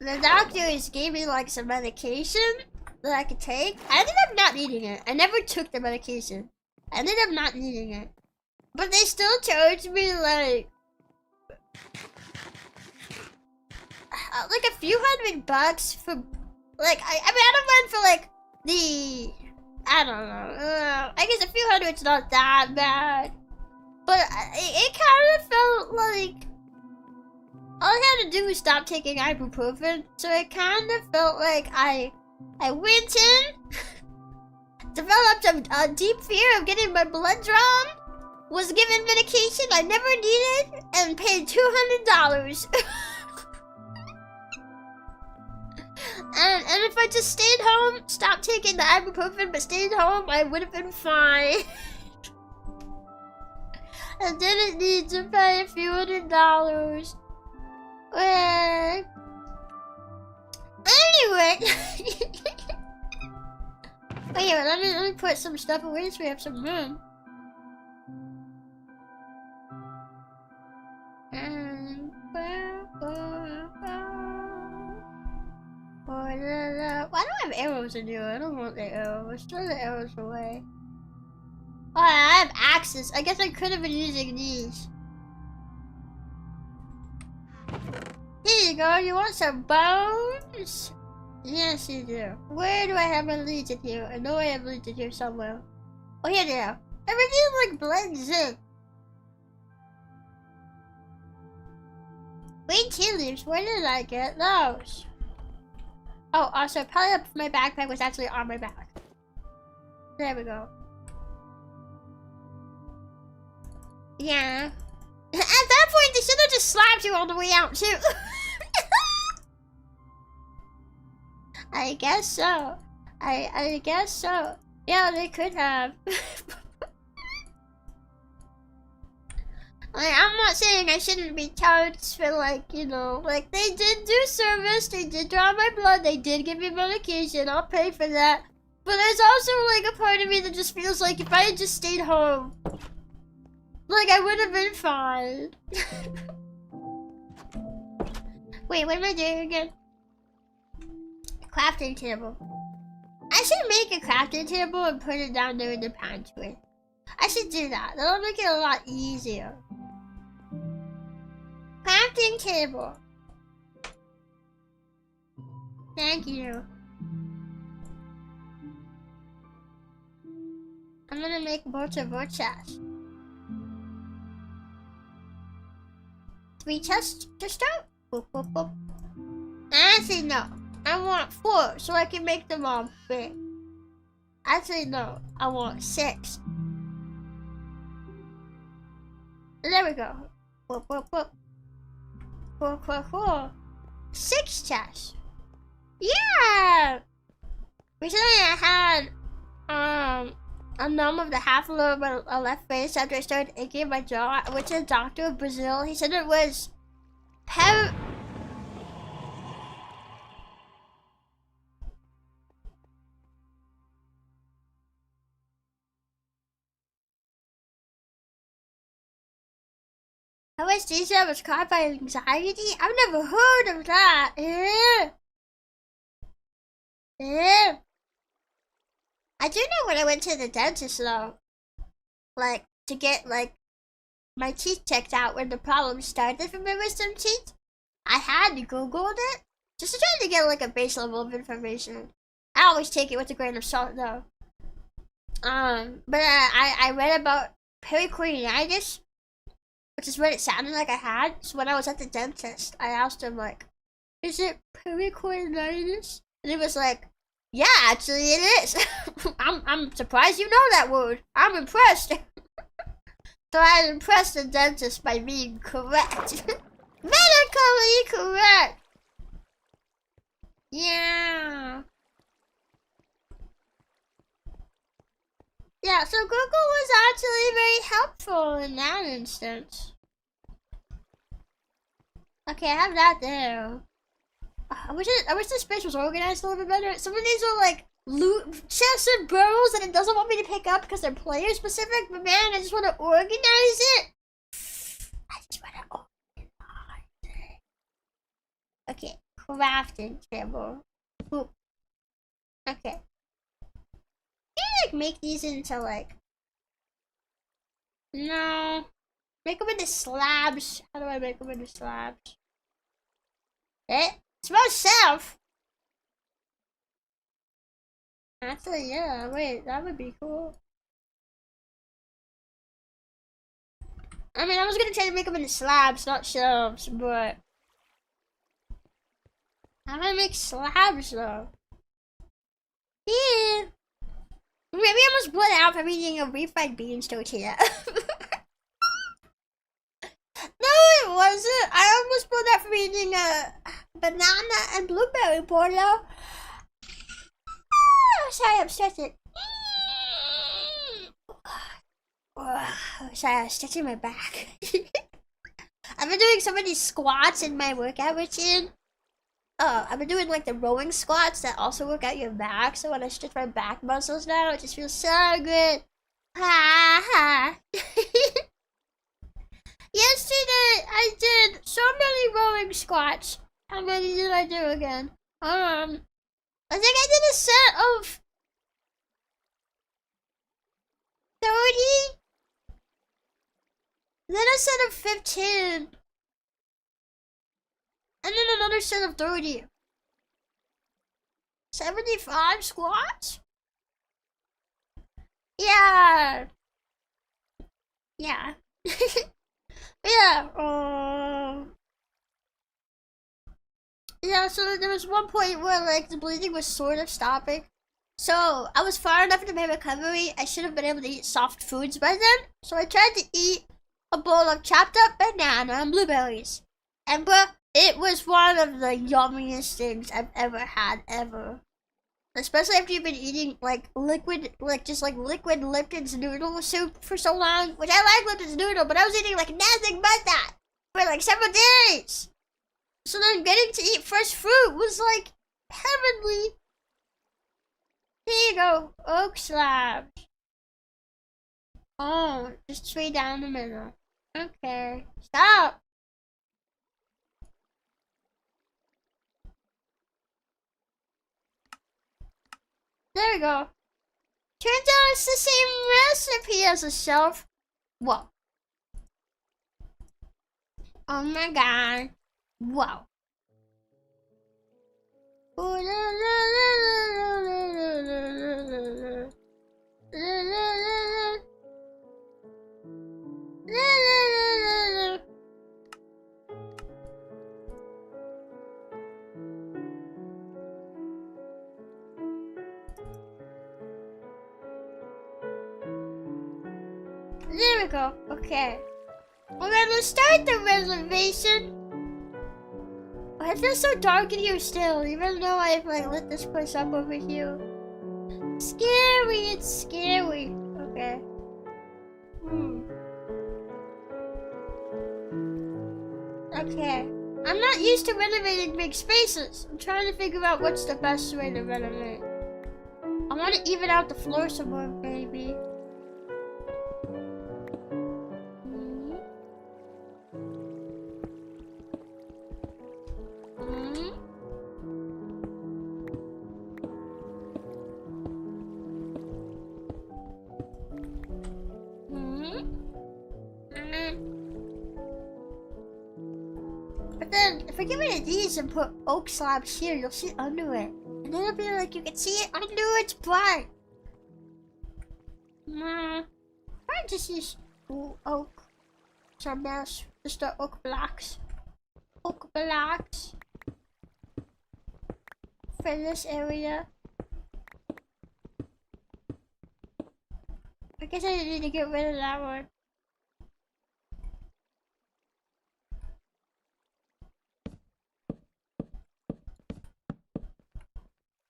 The doctors gave me like some medication that I could take. I ended up not needing it. I never took the medication. I ended up not needing it. But they still charged me like a few $100 for like I mean I don't run for like the I don't know. I guess a few hundred's not that bad. But it kind of felt like all I had to do was stop taking ibuprofen. So it kind of felt like I went in, developed a deep fear of getting my blood drawn, was given medication I never needed, and paid $200. And if I just stayed home, stopped taking the ibuprofen, but stayed home, I would have been fine. I didn't need to pay a few $100. Well, anyway. Wait, here, let me put some stuff away so we have some room. Why do I have arrows in here? I don't want the arrows. Throw the arrows away. Oh, I have axes. I guess I could have been using these. Here you go. You want some bones? Yes, you do. Where do I have my legion here? I know I have legion here somewhere. Oh, here they are. Everything like blends in. Green tea leaves. Where did I get those? Oh, also, probably my backpack was actually on my back. There we go. Yeah. At that point, they should have just slapped you on the way out, too. I guess so. I guess so. Yeah, they could have. Like, I'm not saying I shouldn't be charged for, like, you know, like, they did do service, they did draw my blood, they did give me medication, I'll pay for that. But there's also, like, a part of me that just feels like if I had just stayed home, like, I would have been fine. Wait, what am I doing again? Crafting table. I should make a crafting table and put it down there in the pantry. I should do that. That'll make it a lot easier. Crafting table. Thank you. I'm gonna make more chests. 3 chests to start? Boop, boop, boop. Actually, no. I want 4 so I can make them all big. Actually, no. I want 6. There we go. Whoop, whoop, whoop. 4, 4, 4. 6 chests. Yeah! Recently I had, a numb of the half lobe of my left face after I started aching my jaw. I went to the doctor in Brazil. He said it was Anesthesia was caused by anxiety? I've never heard of that. I do know when I went to the dentist though, like to get like my teeth checked out when the problem started for my wisdom teeth, I had to Google it just to try to get like a base level of information. I always take it with a grain of salt though. But I read about pericorditis, which is what it sounded like I had. So when I was at the dentist, I asked him like, is it pericorditis? And he was like, Yeah, actually it is. I'm surprised you know that word. I'm impressed. So I impressed the dentist by being correct. Medically correct. Yeah. Yeah, so Google was actually very helpful in that instance. Okay, I have that there. I wish the space was organized a little bit better. Some of these are like loot chests and barrels that it doesn't want me to pick up because they're player specific, but man, I just want to organize it. I just want to organize it. Okay, crafting table. Oop. Okay. Can you like make these into like... No. Make them into slabs. How do I make them into slabs? Eh? Smells self. Actually, yeah, wait, that would be cool. I mean, I was gonna try to make them into slabs, not shelves, but... How do I make slabs, though? Yeah. Maybe I was blood out from eating a refried beans tortilla. No, it wasn't. I almost blew out from eating a banana and blueberry porno. Sorry, I'm stretching. Sorry, I was stretching my back. I've been doing so many squats in my workout routine. I've been doing like the rowing squats that also work out your back. So when I stretch my back muscles now, it just feels so good. Ha ha. Yesterday, I did so many rowing squats. How many did I do again? I think I did a set of 30, then a set of 15, and then another set of 30. 75 squats? Yeah. Yeah. Yeah. Yeah, so there was one point where like the bleeding was sort of stopping. So I was far enough into my recovery, I should have been able to eat soft foods by then. So I tried to eat a bowl of chopped up banana and blueberries. And bruh, it was one of the yummiest things I've ever had, ever. Especially after you've been eating like liquid, like just like liquid Lipton's noodle soup for so long. Which I like Lipton's noodle, but I was eating like nothing but that for like several days. So then getting to eat fresh fruit was like heavenly. Here you go, oak slabs. Oh, just straight down the middle. Okay, stop. There we go. Turns out it's the same recipe as a shelf. Whoa. Oh my god. Whoa. There we go. Okay. We're gonna start the renovation. Oh, it feels so dark in here still, even though I've like lit this place up over here. Scary, it's scary. Okay. Okay. I'm not used to renovating big spaces. I'm trying to figure out what's the best way to renovate. I want to even out the floor some more, maybe. But then, if I get rid of these and put oak slabs here, you'll see under it. And then it'll be like you can see it under its butt. I just use oak. Some else. Just the oak blocks. Oak blocks. For this area. guess I need to get rid of that one.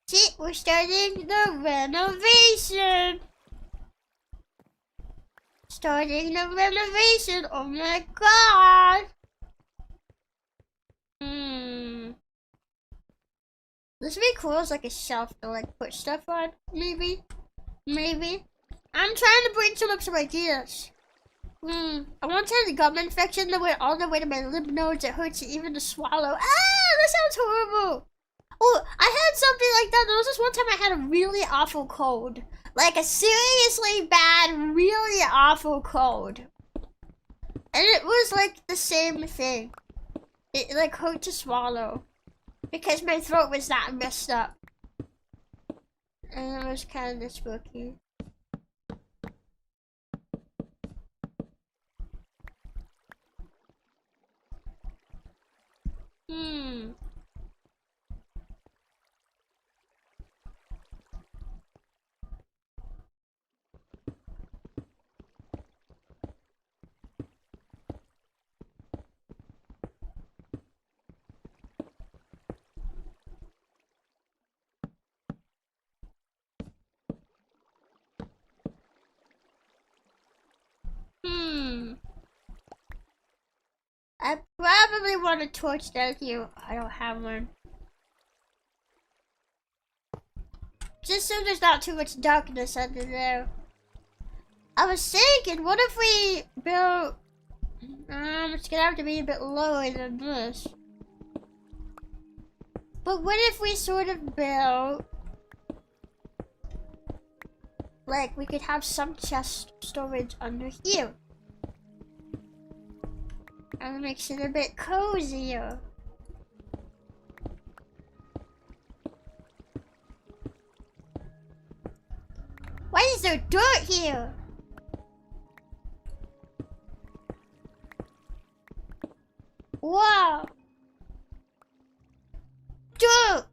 See, we're starting the renovation. Starting the renovation. Oh my god. This would be cool as like a shelf to like put stuff on. Maybe. Maybe. I'm trying to brainstorm up some ideas. I want to have the gum infection that went all the way to my lymph nodes. It hurts even to swallow. Ah, that sounds horrible. Oh, I had something like that. There was this one time I had a really awful cold. Like a seriously bad, really awful cold. And it was like the same thing. It like hurt to swallow. Because my throat was that messed up. And it was kind of spooky. I probably want a torch down here. I don't have one. Just so there's not too much darkness under there. I was thinking, what if we build... it's gonna have to be a bit lower than this. But what if we sort of build... like, we could have some chest storage under here. And it makes it a bit cozier. Why is there dirt here? Wow. Dirt.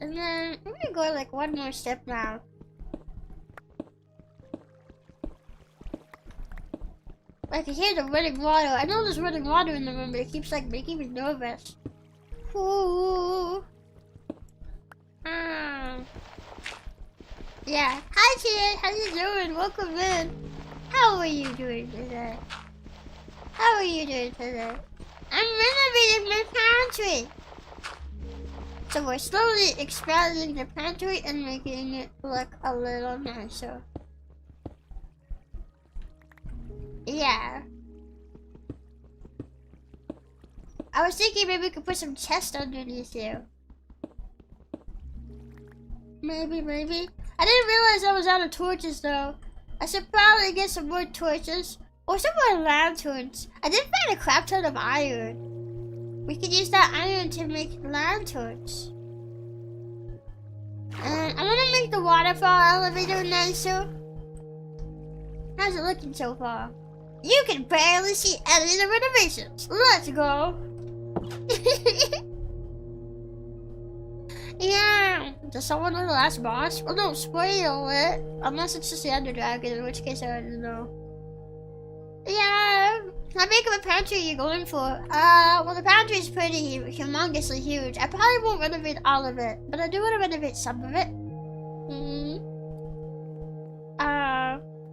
And then I'm gonna go like one more step now. I can hear the running water. I know there's running water in the room, but it keeps like making me nervous. Ooh. Yeah. Hi kid, how you doing? Welcome in. How are you doing today? How are you doing today? I'm renovating my pantry. So we're slowly expanding the pantry and making it look a little nicer. Yeah. I was thinking maybe we could put some chests underneath here. Maybe. I didn't realize I was out of torches though. I should probably get some more torches. Or some more lanterns. I did find a crap ton of iron. We could use that iron to make lanterns. And I want to make the waterfall elevator nicer. How's it looking so far? You can barely see any of the renovations. Let's go. Yeah. Does someone know the last boss? Well, don't spoil it. Unless it's just the Ender Dragon, in which case I already know. Yeah. How big of a pantry are you going for? Well, the pantry is pretty humongously huge. I probably won't renovate all of it, but I do want to renovate some of it.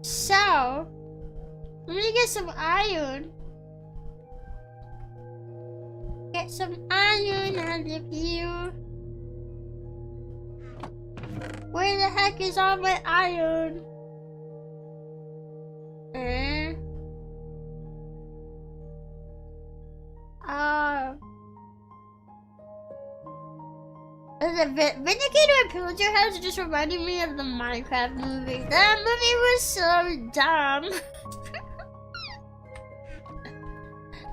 So let me get some iron. Get some iron out of here. Where the heck is all my iron? The Vindicator and Pillager House just reminded me of the Minecraft movie. That movie was so dumb.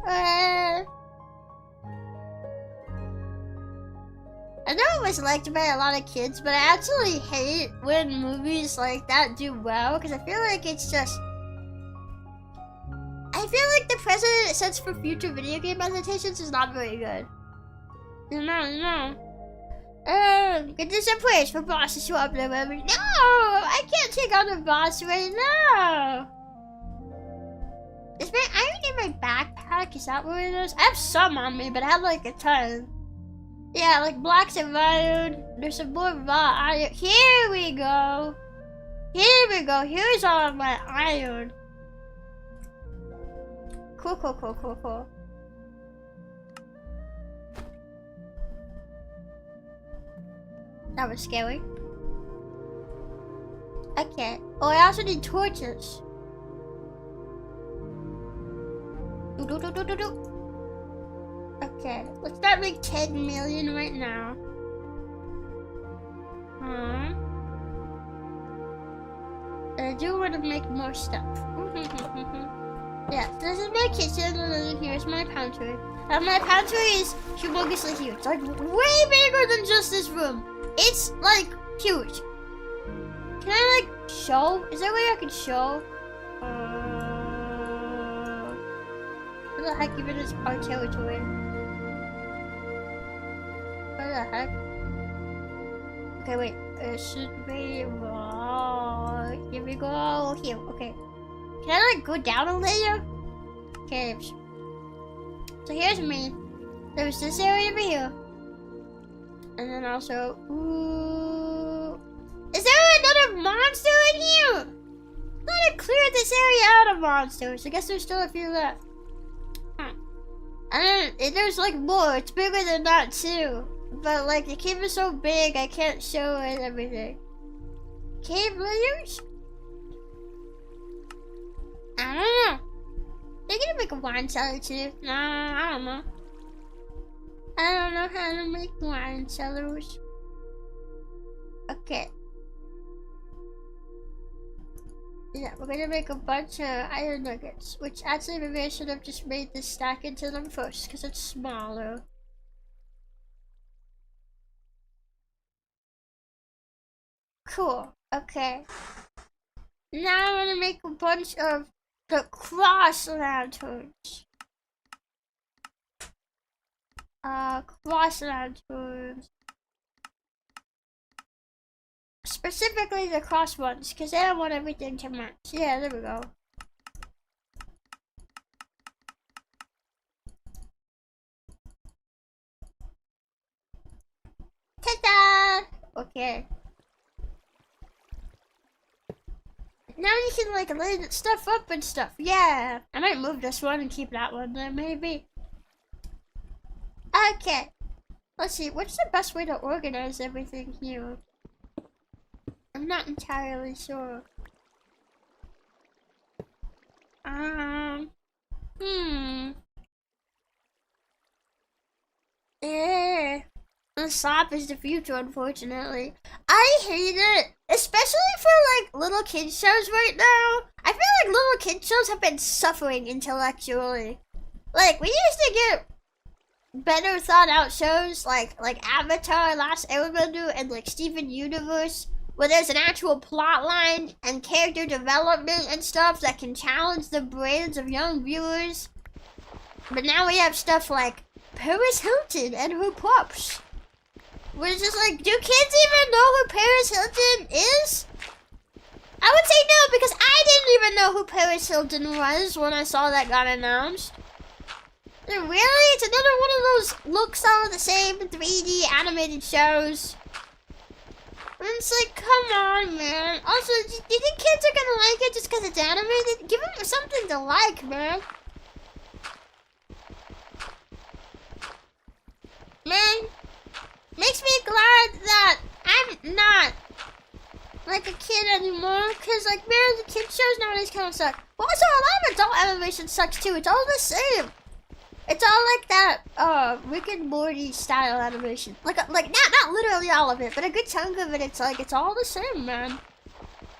I know it was liked by a lot of kids, but I actually hate when movies like that do well, because I feel like it's just... feel like the precedent it sets for future video game adaptations is not very good. No. Get this a place for boss to show up there. No! I can't take on the boss right now! Is my iron in my backpack? Is that what it is? I have some on me, but I have like a ton. Yeah, like blocks of iron. There's some more raw iron. Here we go. Here's all of my iron. Cool. That was scary. Okay. Oh, I also need torches. Okay, let's not make 10 million right now. I do want to make more stuff. Yeah, so this is my kitchen, and then here's my pantry. And my pantry is humongously huge. Like, way bigger than just this room. It's, like, huge. Can I, like, show? Is there a way I can show? What the heck even is our territory? What the heck? Okay, wait. It should be right. Here we go. Here, okay. Can I like go down a layer? Okay. So here's me. There's this area over here. And then also, ooh. Is there another monster in here? I thought I cleared this area out of monsters. I guess there's still a few left. And then there's like more. It's bigger than that too. But like the cave is so big, I can't show it everything. Cave layers? I don't know. They're gonna make a wine cellar too. No, I don't know. I don't know how to make wine cellars. Okay. Yeah, we're gonna make a bunch of iron nuggets, which actually maybe I should have just made this stack into them first, because it's smaller. Cool, okay. Now I'm gonna make a bunch of the cross lanterns. Cross lanterns. Specifically the cross ones, because I don't want everything to match. Yeah, there we go. Ta-da! Okay. Now you can like lay stuff up and stuff. Yeah. I might move this one and keep that one there, maybe. Okay. Let's see, what's the best way to organize everything here? I'm not entirely sure. The slop is the future, unfortunately. I hate it, especially for like little kid shows right now. I feel like little kid shows have been suffering intellectually. Like we used to get better thought out shows like Avatar, Last Airbender, and like Steven Universe, where there's an actual plot line and character development and stuff that can challenge the brains of young viewers. But now we have stuff like Paris Hilton and her pups. Where it's just like, do kids even know who Paris Hilton is? I would say no, because I didn't even know who Paris Hilton was when I saw that got announced. Really? It's another one of those looks all the same 3D animated shows. And it's like, come on, man. Also, do you think kids are gonna like it just because it's animated? Give them something to like, man. Man, makes me glad that I'm not like a kid anymore. Because, like, man, the kid shows nowadays kind of suck. But also, a lot of adult animation sucks too. It's all the same. It's all like that, Rick and Morty style animation. Like not literally all of it, but a good chunk of it, it's like, it's all the same, man.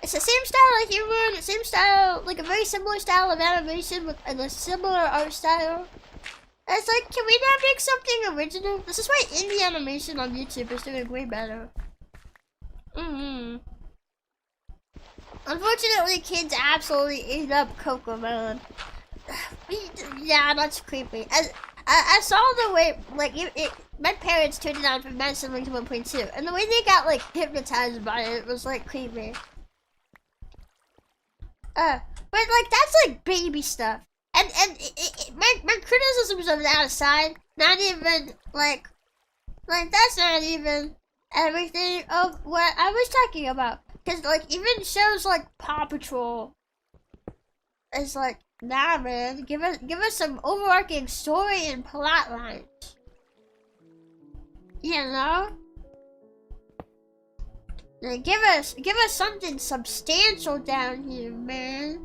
It's the same style of humor, the same style, like a very similar style of animation with a similar art style. And it's like, can we not make something original? This is why indie animation on YouTube is doing way better. Unfortunately, kids absolutely eat up Coco, man. Yeah, that's creepy. I saw the way, like, my parents turned it on for Madison Link 1.2, and the way they got, like, hypnotized by it was, like, creepy. But, like, that's, like, baby stuff. And my criticisms of that aside, not even, like, that's not even everything of what I was talking about. Because, like, even shows like Paw Patrol is like, nah, man, give us some overarching story and plot lines. You know? Like, give us something substantial down here, man.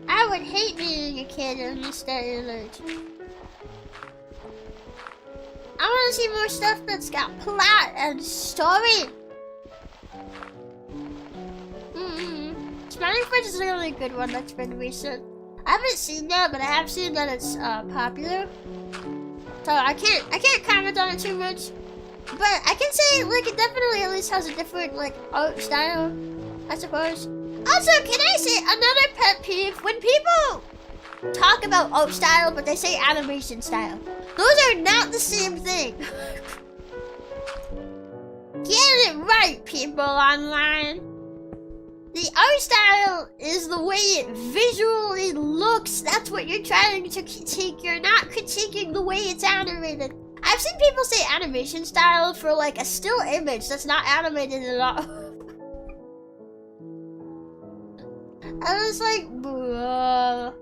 I would hate being a kid in this day and age. I want to see more stuff that's got plot and story. Smiling Friends is a really good one that's been recent. I haven't seen that, but I have seen that it's popular. So I can't comment on it too much. But I can say, like, it definitely at least has a different, like, art style, I suppose. Also, can I say another pet peeve? When people talk about art style, but they say animation style. Those are not the same thing. Get it right, people online. The art style is the way it visually looks. That's what you're trying to critique. You're not critiquing the way it's animated. I've seen people say animation style for, like, a still image that's not animated at all. I was like, bruh.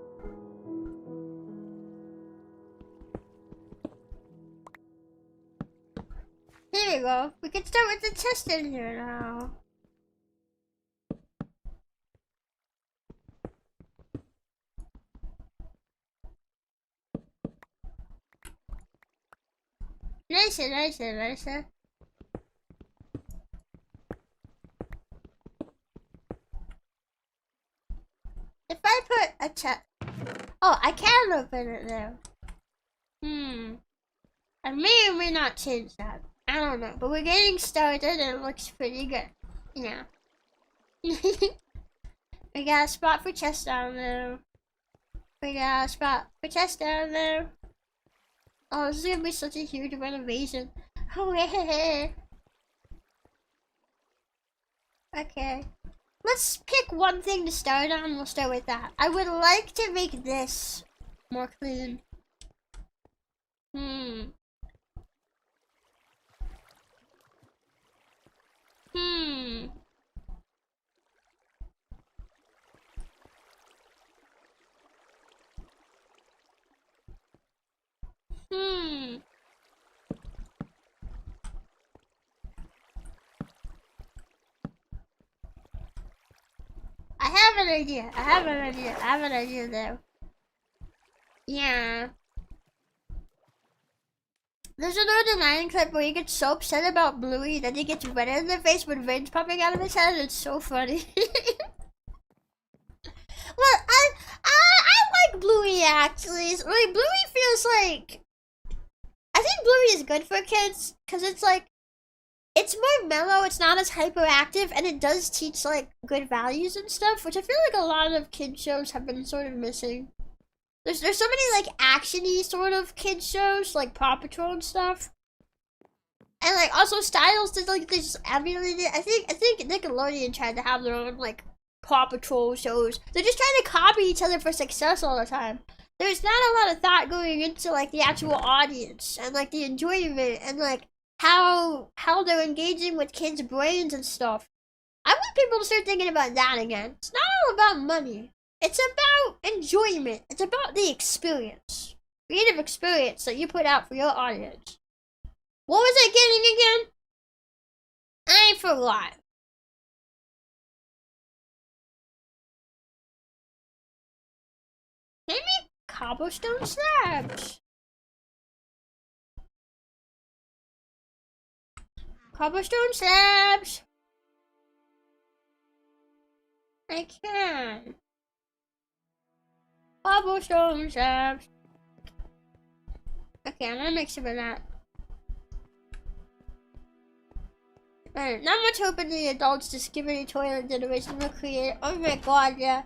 Here we go. We can start with the test in here now. Nice. If I put a test, oh, I can open it though. I may or may not change that. I don't know, but we're getting started and it looks pretty good. Yeah. We got a spot for chest down there. We got a spot for chest down there. Oh, this is gonna be such a huge renovation. Oh, yeah. Okay. Let's pick one thing to start on. We'll start with that. I would like to make this more clean. I have an idea though. Yeah. There's another line clip where he gets so upset about Bluey that he gets red in the face with veins popping out of his head. It's so funny. Well, I like Bluey actually. Like, Bluey feels like, I think Bluey is good for kids because it's like, it's more mellow, it's not as hyperactive, and it does teach like good values and stuff, which I feel like a lot of kid shows have been sort of missing. There's so many like action-y sort of kid shows like Paw Patrol and stuff, and like also styles that like they just emulated it. I think Nickelodeon tried to have their own like Paw Patrol shows. They're just trying to copy each other for success all the time. There's not a lot of thought going into like the actual audience and like the enjoyment and like how they're engaging with kids' brains and stuff. I want people to start thinking about that again. It's not all about money. It's about enjoyment. It's about the experience. Creative experience that you put out for your audience. What was I getting again? I forgot. Maybe cobblestone slabs. Cobblestone slabs. I can. Cobblestone slabs. Okay, I'm gonna make some of that. Alright, not much hope in the adults just giving a toilet generation will create. Oh my god, yeah.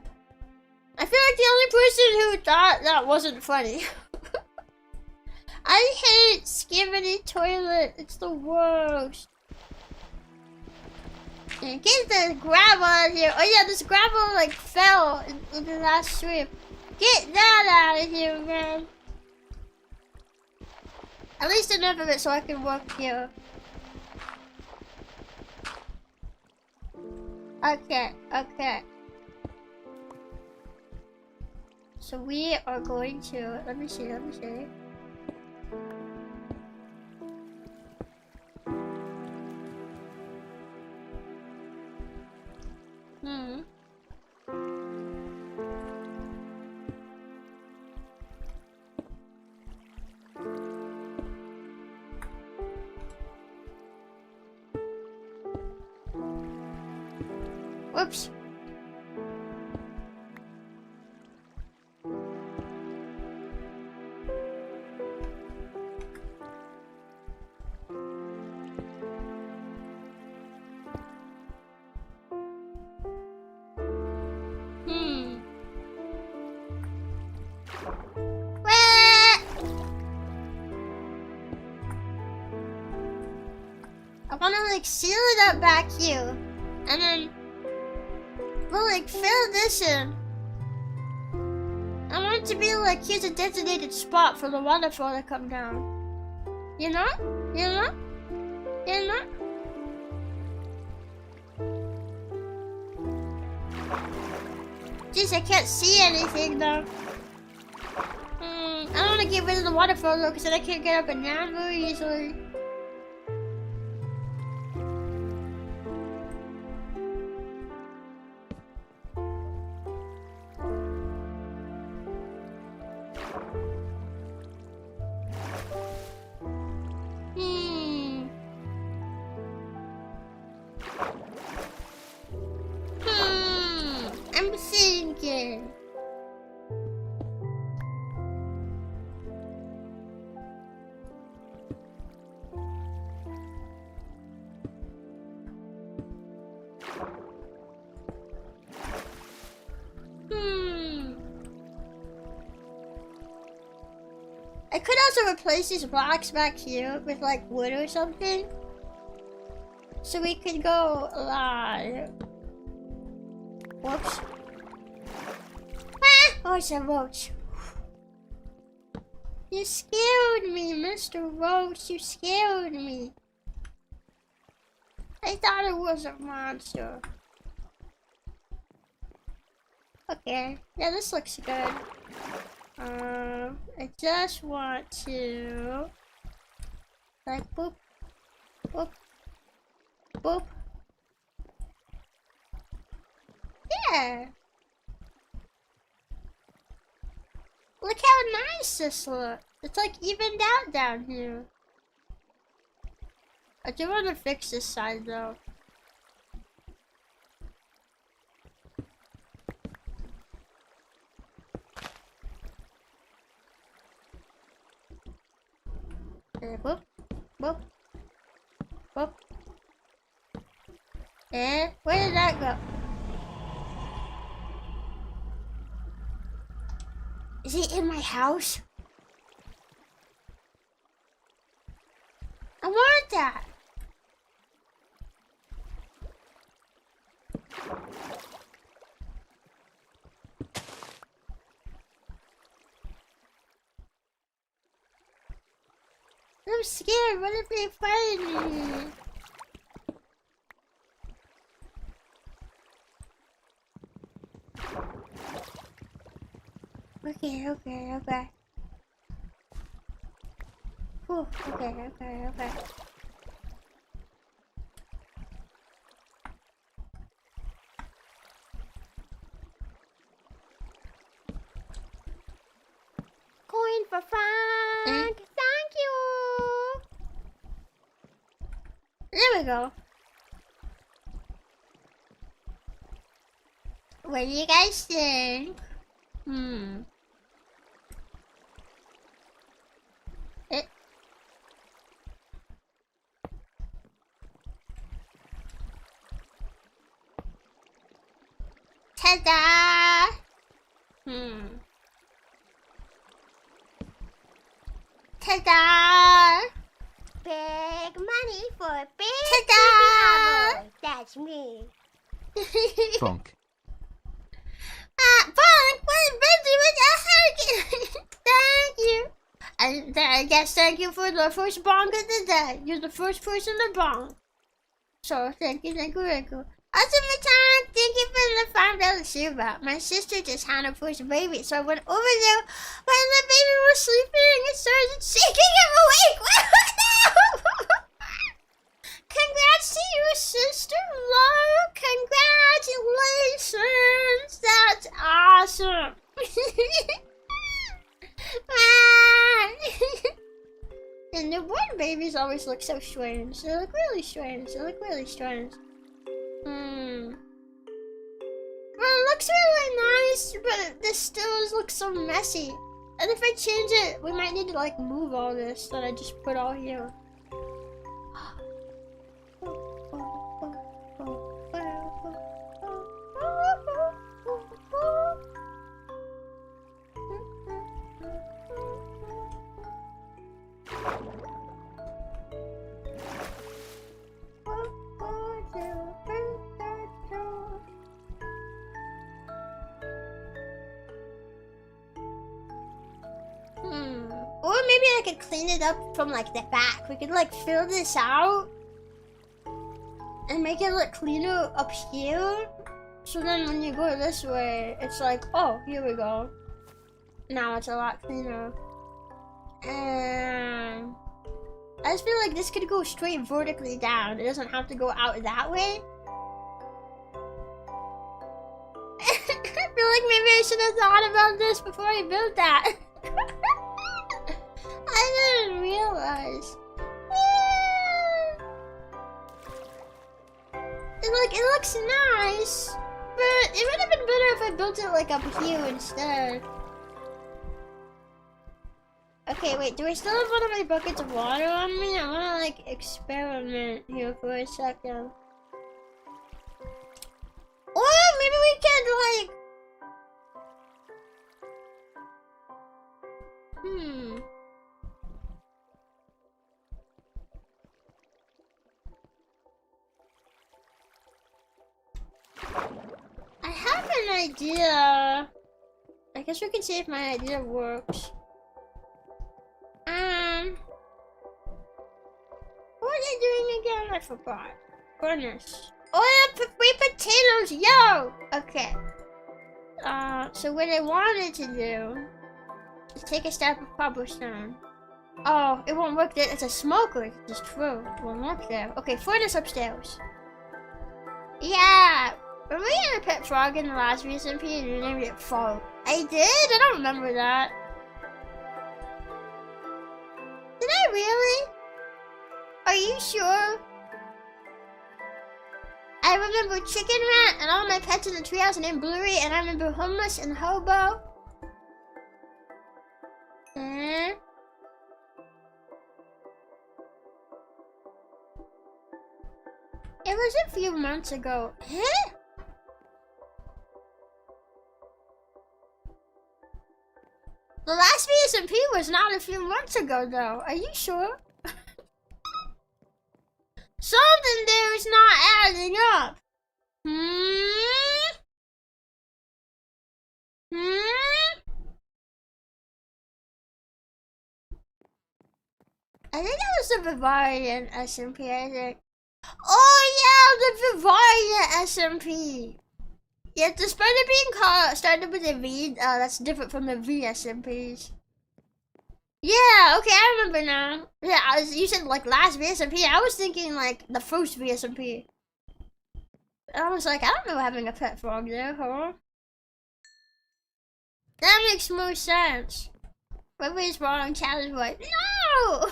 I feel like the only person who thought that wasn't funny. I hate skibbity toilet. It's the worst. Yeah, get the gravel out of here. Oh yeah, this gravel like fell in the last sweep. Get that out of here, man. At least enough of it so I can walk here. Okay, okay. So we are going to, let me see. Whoops. I wanna like seal it up back here. And then we'll like fill this in. I want it to be like here's a designated spot for the waterfall to come down. You know? You know? You know? Jeez, I can't see anything though. I don't want to get rid of the waterfall though, because then I can't get up and down very easily. I'm thinking. I could also replace these blocks back here with like wood or something. So we could go live. Whoops. Ah! Oh, it's a roach. You scared me, Mr. Roach. You scared me. I thought it was a monster. Okay. Yeah, this looks good. I just want to like boop, boop, boop. Yeah. Look how nice this looks. It's like evened out down here. I do want to fix this side though. Boop, boop, boop. And where did that go? Is he in my house? I want that. I'm scared. What if they find me? Okay. Whew, okay. Coin for fun. Thank you. There we go. What do you guys think? Ta-da! Ta-da! Big money for big Ta-da! people. That's me. Bonk. Bonk, what Benji with a hurricane? Thank you. And I guess thank you for the first bonk of the day. You're the first person to bonk. So thank you, thank you. Awesome time, thank you for the $5 super. My sister just had her first baby, so I went over there when the baby was sleeping and started shaking him awake. No! Congrats to you, sister love. Congratulations. That's awesome. And newborn babies always look so strange. They look really strange. Well, it looks really nice, but this still looks so messy. And if I change it, we might need to like move all this that I just put all here. Or maybe I could clean it up from like the back. We could like fill this out and make it look cleaner up here. So then when you go this way, it's like, oh, here we go. Now it's a lot cleaner. And I just feel like this could go straight vertically down. It doesn't have to go out that way. I feel like maybe I should have thought about this before I built that. I didn't realize. It looks nice, but it would have been better if I built it like up here instead. Okay, wait, do I still have one of my buckets of water on me? I wanna like experiment here for a second. Or maybe we can like... I have an idea. I guess we can see if my idea works. What was I doing again? I forgot. Goodness. Oh yeah, free potatoes, yo! Okay. So what I wanted to do is take a stack of cobblestone. Oh, it won't work there. It's a smoker. It's true. It won't work there. Okay, furnace upstairs. Yeah. Were we in a pet frog in the last VSMP and you named it Frog? I did? I don't remember that. Did I really? Are you sure? I remember Chicken Rat and all my pets in the treehouse named Bluey, and I remember Homeless and Hobo. It was a few months ago. Huh? The last VSMP was not a few months ago, though. Are you sure? Something there is not adding up. I think it was the Bavarian SMP, I think. Oh yeah, the Bavarian SMP. Yeah, despite it being started with a V, that's different from the VSMPs. Yeah, okay, I remember now. Yeah, you said like last VSMP. I was thinking like the first VSMP. I was like, I don't know having a pet frog there, huh? That makes more sense. Everybody's wrong, Chad is right. No!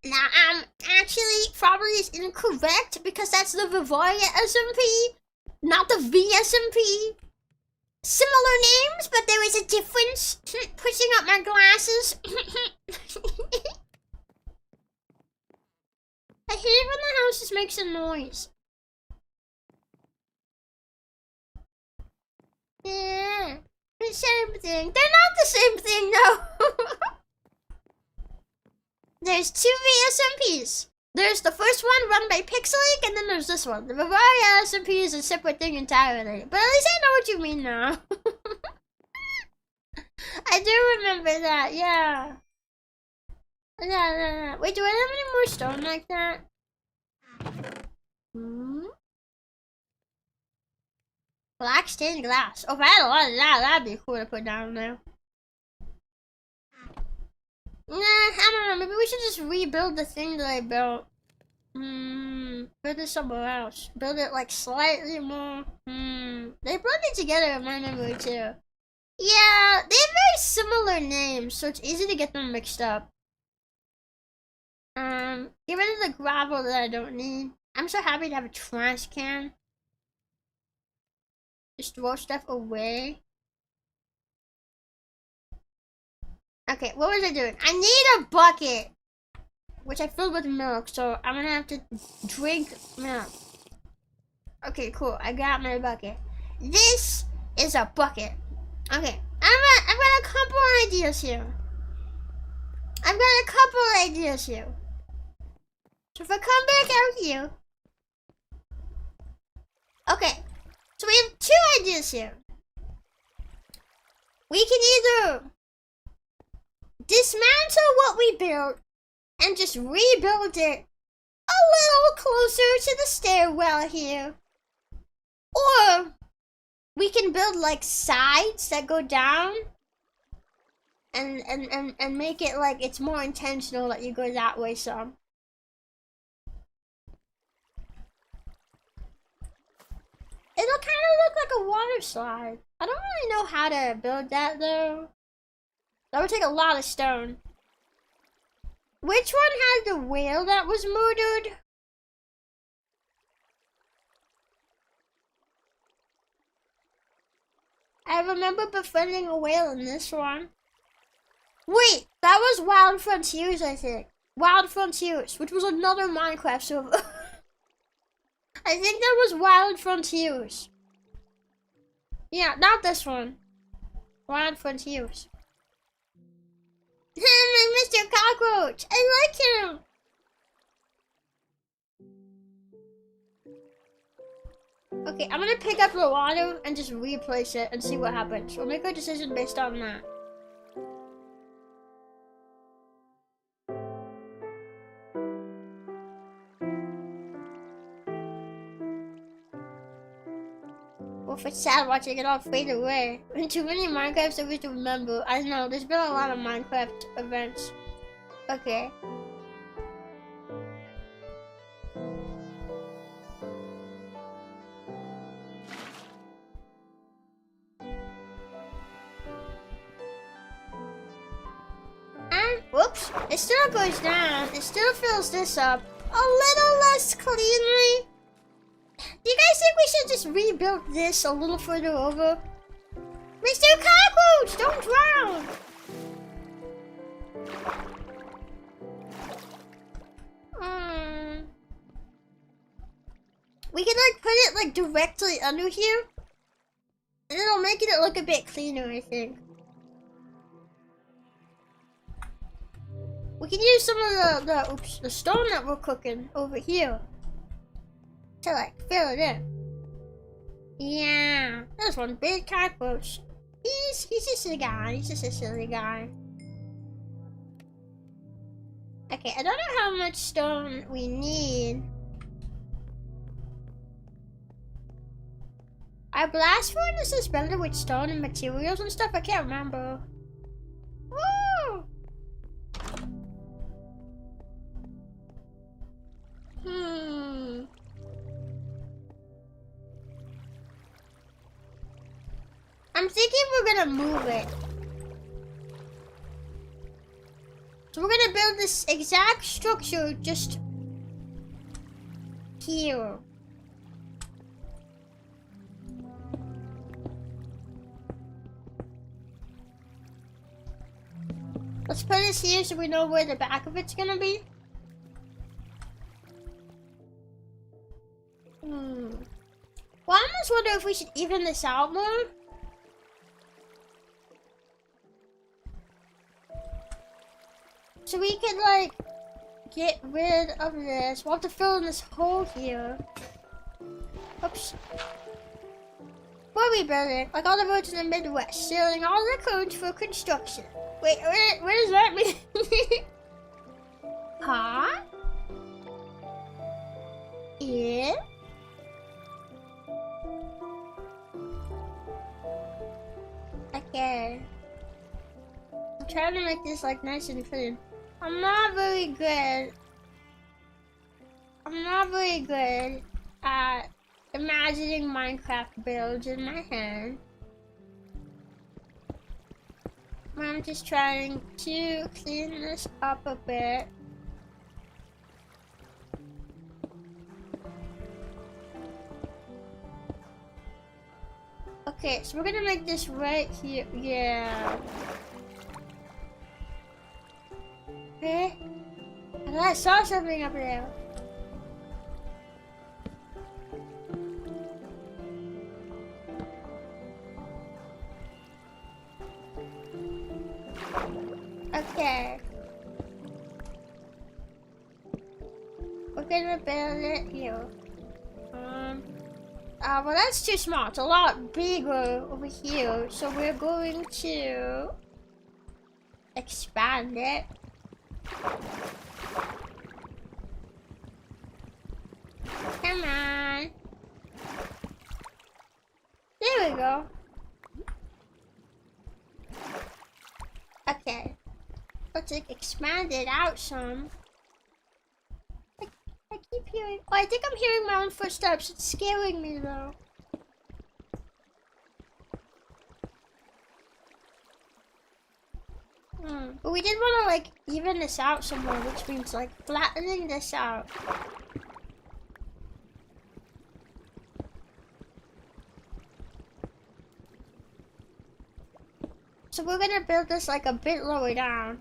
Now, actually, probably is incorrect because that's the Bavaria SMP, not the VSMP. Similar names, but there is a difference. Pushing up my glasses. I hate when the house just makes a noise. same thing. They're not the same thing, though. There's 2 VSMPs. There's the first one run by Pixelink, and then there's this one. The Bavaria SMP is a separate thing entirely. But at least I know what you mean now. I do remember that, yeah. Yeah. Wait, do I have any more stone like that? Black stained glass. Oh, if I had a lot of that, that'd be cool to put down there. Nah, I don't know. Maybe we should just rebuild the thing that I built. Build it somewhere else. Build it like slightly more. They blended together in my memory too. Yeah, they have very similar names, so it's easy to get them mixed up. Get rid of the gravel that I don't need. I'm so happy to have a trash can. Just throw stuff away. Okay, what was I doing? I need a bucket, which I filled with milk, so I'm gonna have to drink milk. Okay, cool. I got my bucket. This is a bucket. Okay, I've got a couple ideas here. So if I come back out here, okay. So we have 2 ideas here. We can either dismantle what we built and just rebuild it a little closer to the stairwell here. Or we can build like sides that go down and make it like it's more intentional that you go that way some. It'll kind of look like a water slide. I don't really know how to build that though. That would take a lot of stone. Which one had the whale that was murdered? I remember befriending a whale in this one. Wait, that was Wild Frontiers, I think. Wild Frontiers, which was another Minecraft server. I think that was Wild Frontiers. Yeah, not this one. Wild Frontiers. Mr. Cockroach! I like him! Okay, I'm gonna pick up the water and just replace it and see what happens. We'll make a decision based on that. Well, it's sad watching it all fade away. Too many Minecraft servers to remember. I know, there's been a lot of Minecraft events. Okay. And, whoops, it still goes down. It still fills this up a little less cleanly. Do you guys think we should just rebuild this a little further over? Mr. Cockroach, don't drown! We can like put it like directly under here. And it'll make it look a bit cleaner, I think. We can use some of the stone that we're cooking over here to like fill it in. Yeah, there's one big cockroach. He's just a silly guy. He's just a silly guy. Okay, I don't know how much stone we need. Our blast furnace is suspended with stone and materials and stuff. I can't remember. Woo! I'm thinking we're gonna move it. So we're gonna build this exact structure just here. Let's put this here so we know where the back of it's gonna be. Well, I almost wonder if we should even this out more. So we can like get rid of this. We'll have to fill in this hole here. Oops. What are we building? Like all the roads in the Midwest, selling all the codes for construction. Wait, what does that mean? Huh? Yeah? Okay. I'm trying to make this like nice and clean. I'm not very good at imagining Minecraft builds in my head. I'm just trying to clean this up a bit. Okay, so we're gonna make this right here. Yeah. Okay. I thought I saw something up there. Okay. We're gonna build it here. Well that's too small. It's a lot bigger over here. So we're going to expand it. Come on. There we go. Okay. Let's like expand it out some. I keep hearing. Oh, I think I'm hearing my own footsteps. It's scaring me though. But we did want to like even this out some more, which means like flattening this out. So we're gonna build this like a bit lower down.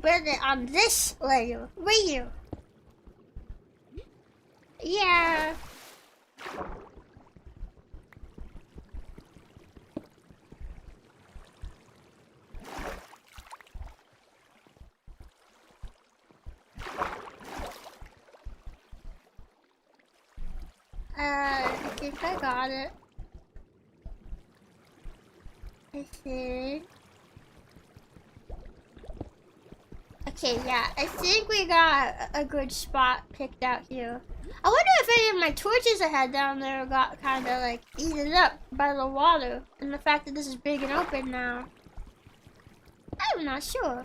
Build it on this layer, right here. Yeah. I think I got it. I think. Okay, yeah, I think we got a good spot picked out here. I wonder if any of my torches I had down there got kind of like eaten up by the water and the fact that this is big and open now. I'm not sure.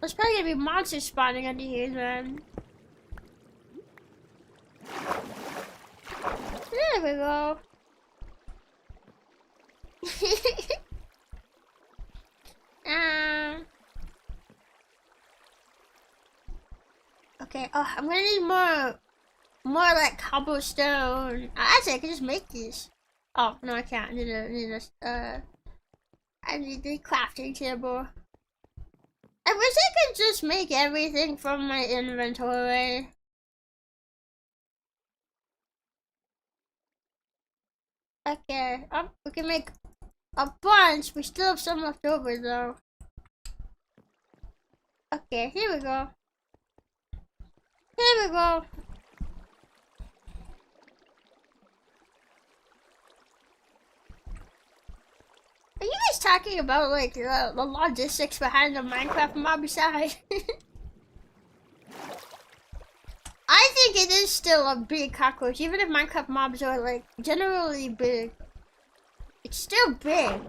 There's probably gonna be monsters spawning under here then. There we go. Okay. Oh, I'm gonna need more like cobblestone. Actually, I can just make these. Oh no, I can't. I need the crafting table. I wish I could just make everything from my inventory. Okay, we can make a bunch. We still have some left over though. Okay, here we go. Here we go. Are you guys talking about like the logistics behind the Minecraft mob side? I think it is still a big cockroach, even if Minecraft mobs are like generally big. It's still big.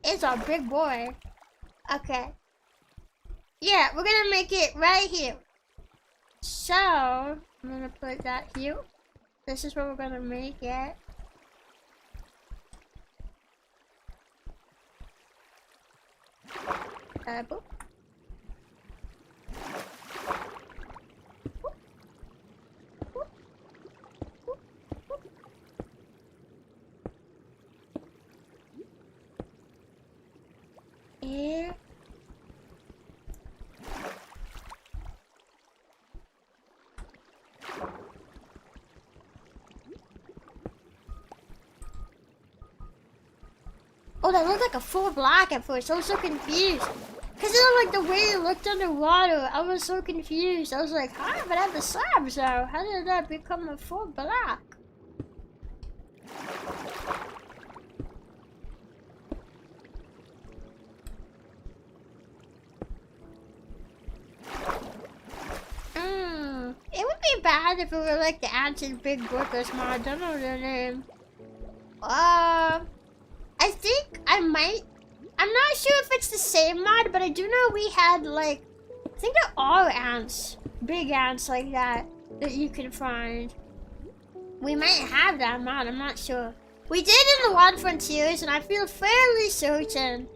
It's a big boy. Okay. Yeah, we're gonna make it right here. So, I'm gonna put that here. This is where we're gonna make it. Boop. Yeah. Oh, that looked like a full block at first. I was so confused. Because of like the way it looked underwater, I was so confused. I was like, huh? But I have the slabs though. How did that become a full block? It would be bad if it were like the Anson Big Workers mod. I don't know their name. I think I might. I'm not sure if it's the same mod, but I do know we had like, I think there are ants, big ants like that you can find. We might have that mod. I'm not sure. We did in the Wild Frontiers, and I feel fairly certain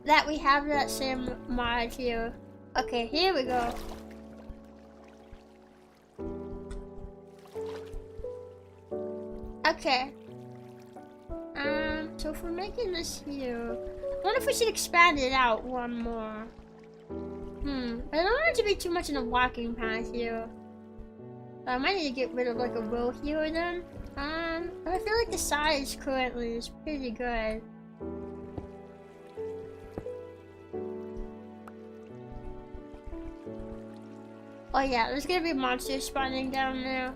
that we have that same mod here. Okay, here we go. Okay. So if we're making this here, I wonder if we should expand it out one more. I don't want it to be too much in a walking path here. I might need to get rid of like a row here then. But I feel like the size currently is pretty good. Oh yeah, there's gonna be monsters spawning down there.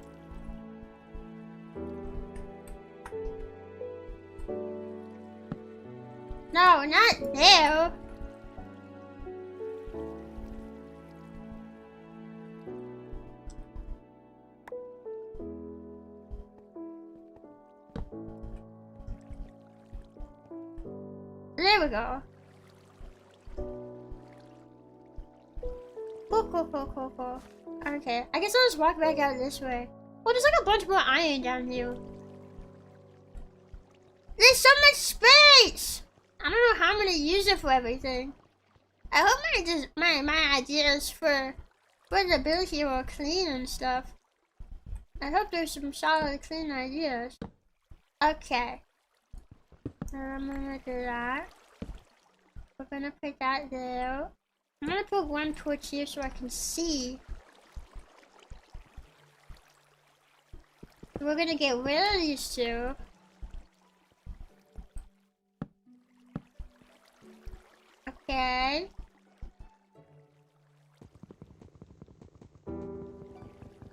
No, not there. There we go. Cool. Okay, I guess I'll just walk back out this way. Oh, there's like a bunch more iron down here. There's so much space! I don't know how I'm gonna use it for everything. I hope my ideas for the build here are clean and stuff. I hope there's some solid clean ideas. Okay. I'm gonna do that. We're gonna put that there. I'm gonna put one torch here so I can see. We're gonna get rid of these two. Okay.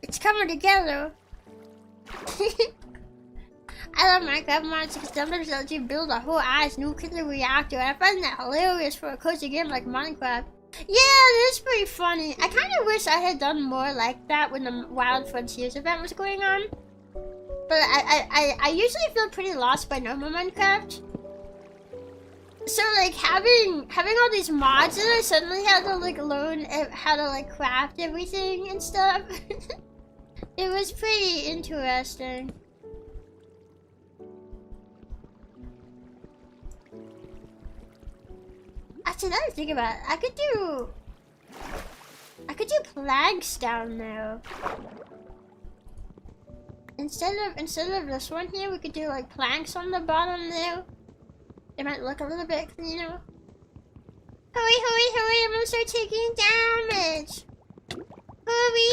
It's coming together. I love Minecraft mods because sometimes they'll let you build a whole ass nuclear reactor. I find that hilarious for a cozy game like Minecraft. Yeah, that's pretty funny. I kind of wish I had done more like that when the Wild Frontiers event was going on. But I usually feel pretty lost by normal Minecraft. So like having all these mods and I suddenly had to like learn how to like craft everything and stuff. It was pretty interesting. Actually, now that I think about it, I could do planks down there. Instead of this one here, we could do like planks on the bottom there. It might look a little bit cleaner. Hurry, I'm gonna start taking damage. Hurry!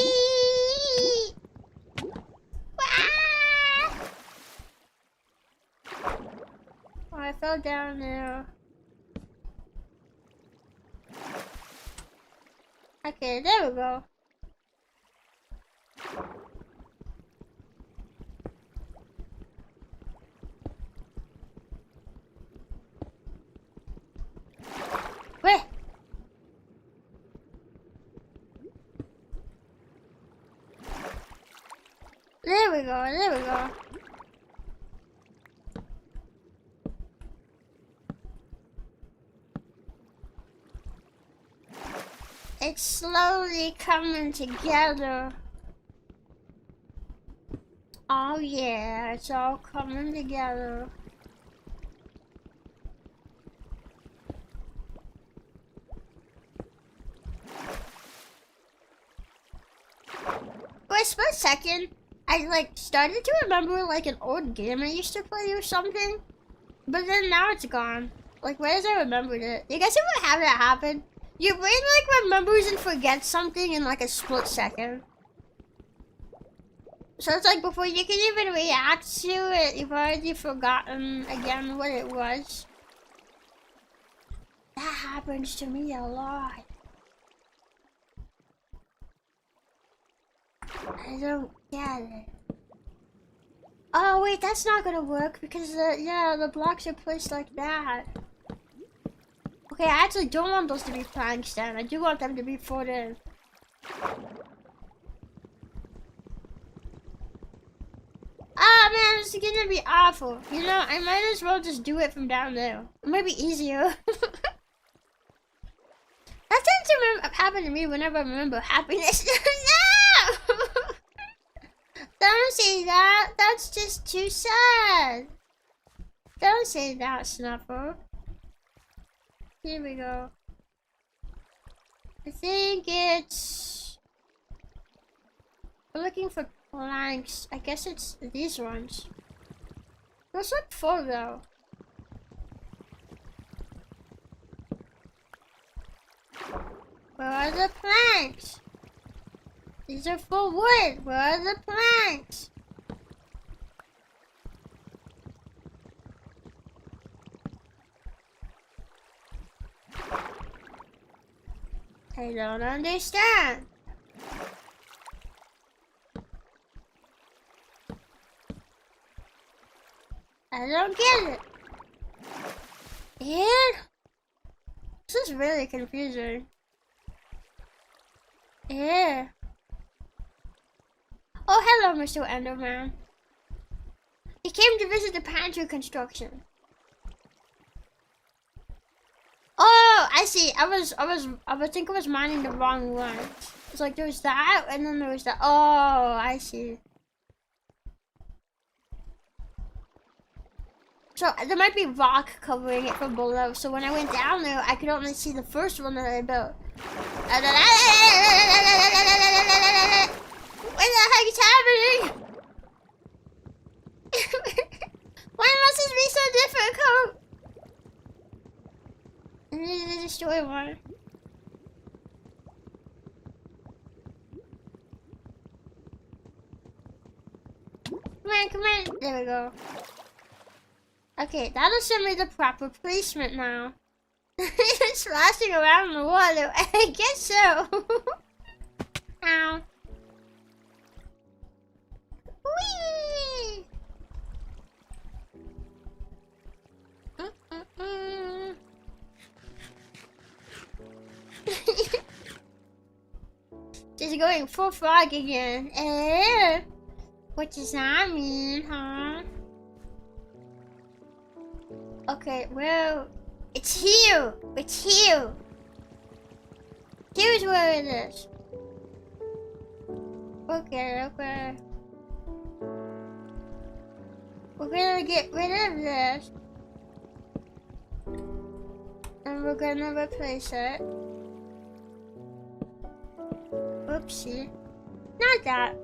Ah! Oh, I fell down there. Okay, there we go. Wait. There we go. It's slowly coming together. Oh yeah, it's all coming together. For a split second, I like started to remember like an old game I used to play or something. But then now it's gone. Like where as I remembered it. You guys ever have that happen? Your brain like remembers and forgets something in like a split second. So it's like before you can even react to it, you've already forgotten again what it was. That happens to me a lot. I don't get it. Oh wait, that's not gonna work because the blocks are placed like that. Okay, I actually don't want those to be planks then. I do want them to be filled in. Ah man, this is gonna be awful. You know, I might as well just do it from down there. It might be easier. That tends to happen to me whenever I remember happiness. No! Don't say that. That's just too sad. Don't say that, Snuffer. Here we go. I think it's... We're looking for planks. I guess it's these ones. Those look full though. Where are the planks? These are for wood. Where are the planks? I don't understand. I don't get it. And this is really confusing. Yeah. Oh, hello, Mr. Enderman. He came to visit the pantry construction. Oh, I see. I think I was mining the wrong one. It's like there was that, and then there was that. Oh, I see. So there might be rock covering it from below. So when I went down there, I could only see the first one that I built. What the heck is happening? Why must this be so difficult? I need to destroy one. Come on, come on. There we go. Okay, that'll show me the proper placement now. It's splashing around in the water. I guess so. Ow. Whee! Just going full frog again. What does that mean, huh? Okay, well, it's here. It's here. Here's where it is. Okay, okay. We're gonna get rid of this. And we're gonna replace it. Oopsie. Not that.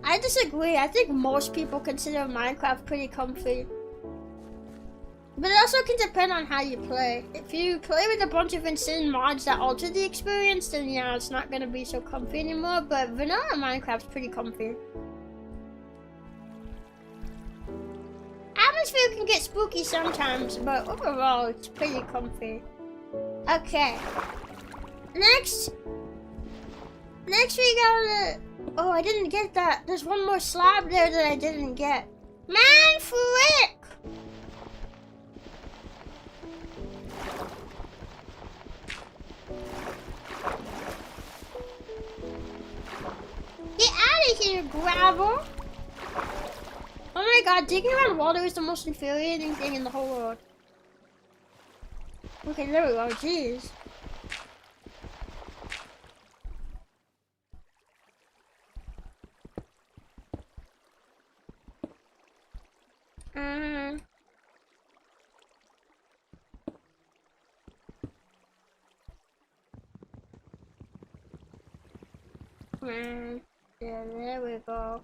I disagree. I think most people consider Minecraft pretty comfy. But it also can depend on how you play. If you play with a bunch of insane mods that alter the experience, then yeah, it's not gonna be so comfy anymore. But vanilla Minecraft's pretty comfy. Atmosphere can get spooky sometimes, but overall, it's pretty comfy. Okay. Next we gotta... Oh, I didn't get that. There's one more slab there that I didn't get. Man, frick! Get out of here, gravel! Oh my god, digging around water is the most infuriating thing in the whole world. Okay, there we go, jeez. Yeah, there we go.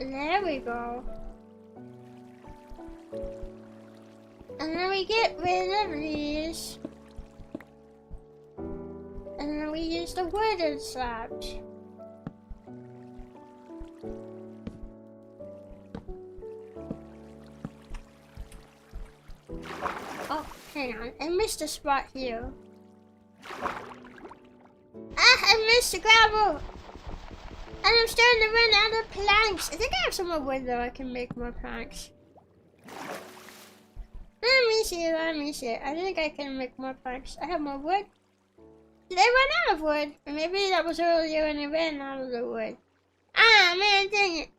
There we go. And then we get rid of these. And then we use the wooden slabs. Oh, hang on. I missed a spot here. Ah, I missed the gravel! And I'm starting to run out of planks. I think I have some more wood though. I can make more planks. Let me see, let me see. I think I can make more planks. I have more wood. Did I run out of wood? Or maybe that was earlier when I ran out of the wood. Ah, man, dang it.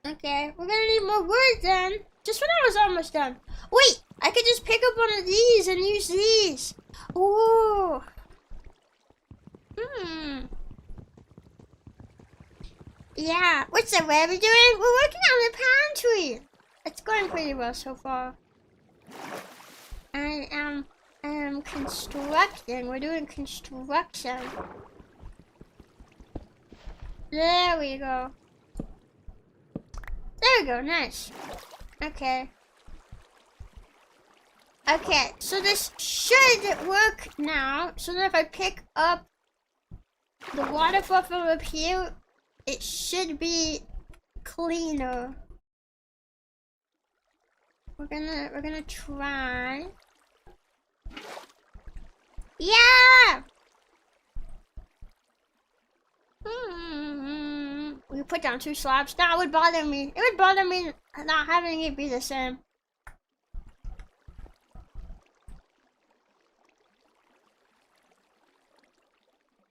Okay, we're gonna need more wood then. Just when I was almost done. Wait, I could just pick up one of these and use these. Ooh. Yeah, what's up, what are we doing? We're working on the pantry. It's going pretty well so far. I am constructing. We're doing construction. There we go. There we go, nice. Okay. Okay, so this should work now. So that if I pick up the waterfall from up here, it should be cleaner. We're gonna try. Yeah! We put down 2 slabs. That would bother me. It would bother me not having it be the same.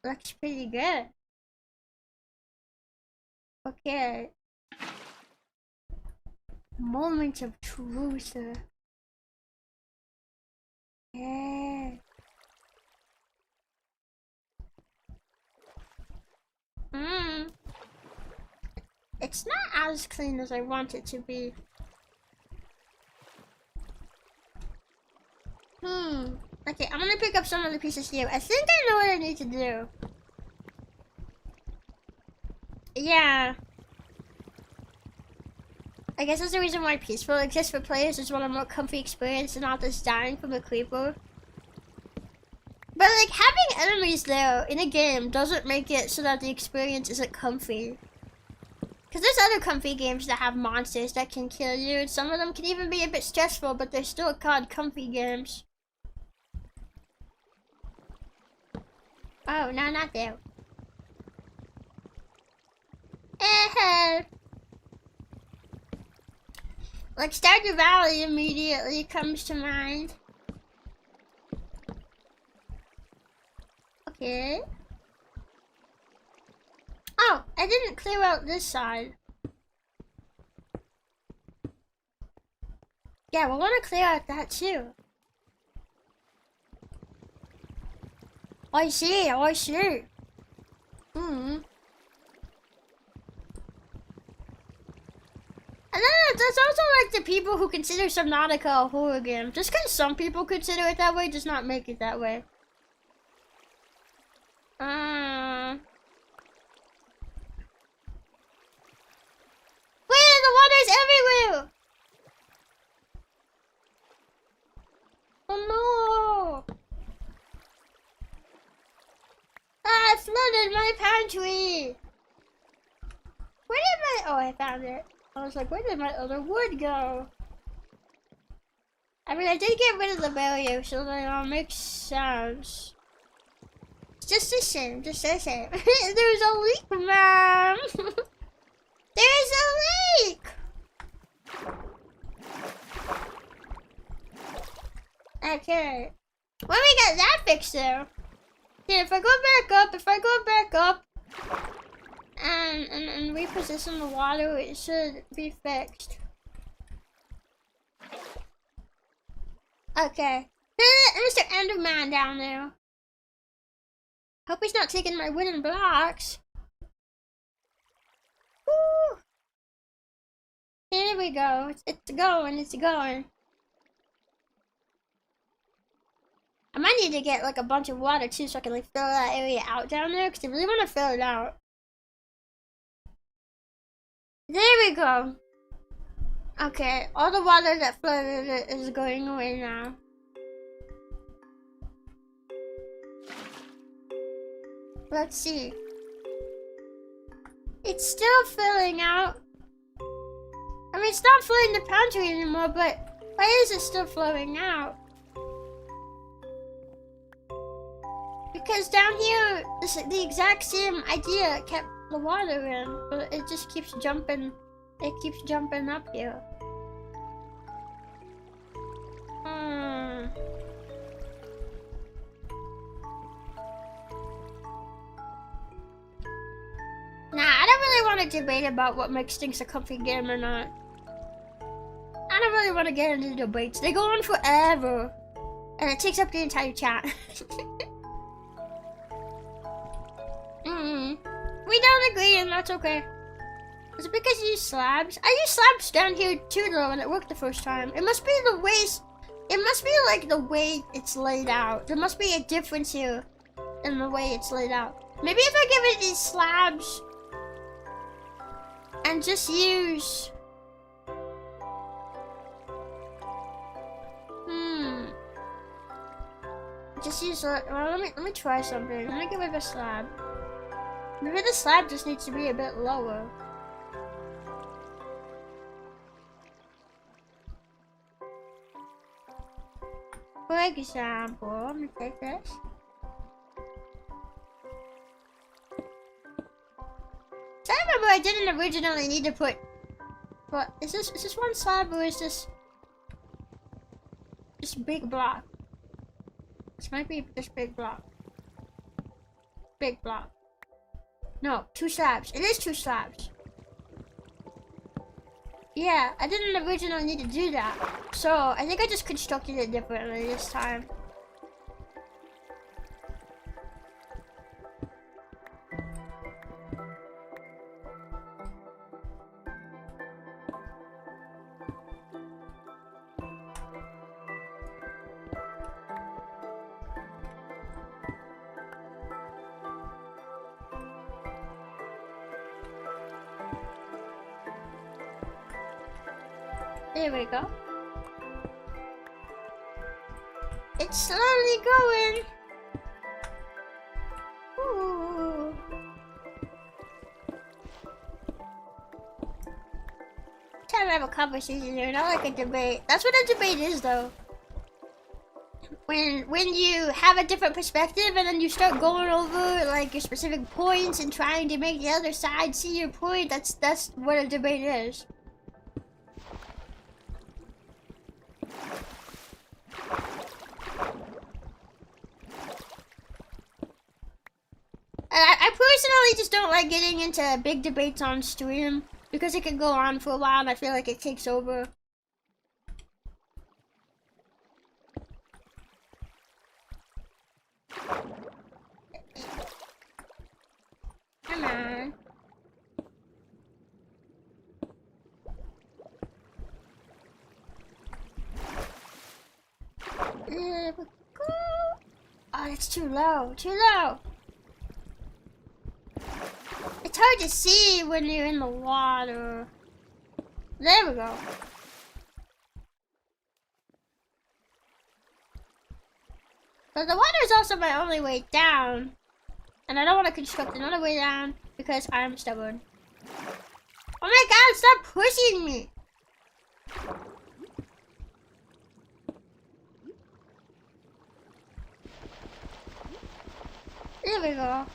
Looks pretty good. Okay. Moment of truth. Yeah. It's not as clean as I want it to be. Okay, I'm gonna pick up some of the pieces here. I think I know what I need to do. Yeah. I guess that's the reason why peaceful exists for players, is want a more comfy experience and not just dying from a creeper. But like, having enemies there in a game doesn't make it so that the experience isn't comfy. Because there's other comfy games that have monsters that can kill you, and some of them can even be a bit stressful, but they're still called comfy games. Oh, no, not there. Like, Stardew Valley immediately comes to mind. Okay. Oh, I didn't clear out this side. Yeah, we'll want to clear out that too. I see, I see. And then there's also like the people who consider Subnautica a horror game. Just because some people consider it that way does not make it that way. Wait, the water's everywhere! Oh no! Ah, I flooded my pantry! Where did my... Oh, I found it. I was like, where did my other wood go? I mean, I did get rid of the barrier, so that it all makes sense. It's just a shame, just a shame. There's a leak, man! There's a leak! Okay. When we get that fixed though. Yeah, if I go back up, and reposition the water, it should be fixed. Okay. Mr. Enderman down there. Hope he's not taking my wooden blocks. Woo! Here we go. It's going, it's going. I might need to get like a bunch of water too so I can like fill that area out down there, because I really want to fill it out. There we go. Okay, all the water that flooded it is going away now. Let's see. It's still filling out. I mean, it's not filling the pantry anymore, but why is it still flowing out? Because down here, the exact same idea kept the water in, but it just keeps jumping. It keeps jumping up here. Nah, I don't really want to debate about what makes things a comfy game or not. I don't really want to get into debates. They go on forever. And it takes up the entire chat. We don't agree and that's okay. Is it because you use slabs? I used slabs down here too though and it worked the first time. It must be the ways. It must be like the way it's laid out. There must be a difference here in the way it's laid out. Maybe if I give it these slabs and just use well, let me try something. Let me give it a slab. Maybe the slab just needs to be a bit lower. For example, let me take this. So I remember I didn't originally need to put. What is this? Is this one slab or is this just big block? This might be this big block. Big block. No, 2 slabs. It is 2 slabs. Yeah, I didn't originally need to do that. So, I think I just constructed it differently this time. There we go. It's slowly going. Ooh. Time to have a conversation here, not like a debate. That's what a debate is, though. When you have a different perspective and then you start going over like your specific points and trying to make the other side see your point. That's what a debate is. I personally just don't like getting into big debates on stream because it can go on for a while and I feel like it takes over. Come on. There we go. Oh, that's too low. Too low. It's hard to see when you're in the water. There we go. But the water is also my only way down. And I don't want to construct another way down because I'm stubborn. Oh my god, stop pushing me! There we go.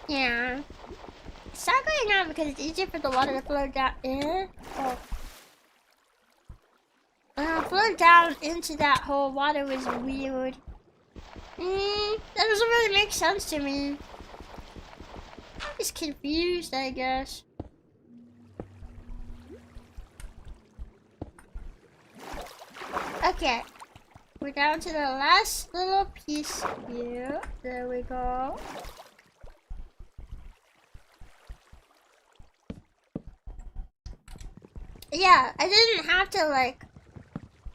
Yeah. It's not going on because it's easier for the water to flow down in. Oh. Flow down into that whole water was weird. That doesn't really make sense to me. I'm just confused, I guess. Okay. We're down to the last little piece here. There we go. Yeah, I didn't have to like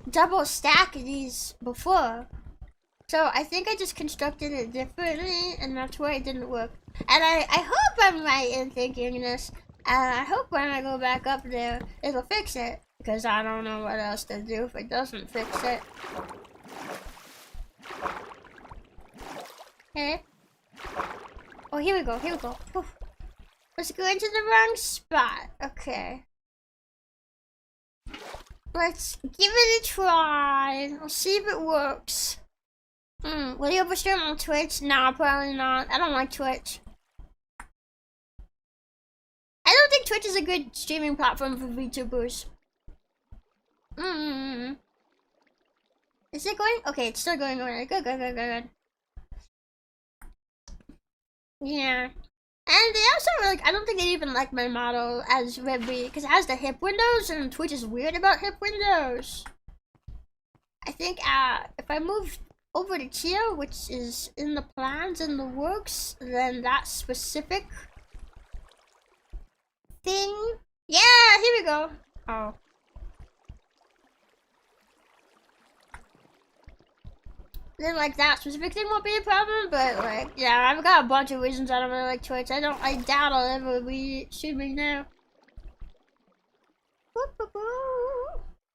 double stack these before. So I think I just constructed it differently, and that's why it didn't work. And I hope I'm right in thinking this. And I hope when I go back up there, it'll fix it. Because I don't know what else to do if it doesn't fix it. Okay. Oh, here we go, here we go. Oof. Let's go into the wrong spot. Okay. Let's give it a try. I'll see if it works. Will you ever stream on Twitch? Nah, probably not. I don't like Twitch. I don't think Twitch is a good streaming platform for VTubers. Is it going? Okay, it's still going alright. Good, good, good, good, good. Yeah. And they also like, I don't think they even like my model as Rebbi because it has the hip windows and Twitch is weird about hip windows. I think if I move over to Chia, which is in the plans and the works, then that specific thing. Yeah, here we go. Oh. Then like that specific thing won't be a problem, but like, yeah, I've got a bunch of reasons I don't really like Twitch. I doubt I'll ever be streaming now.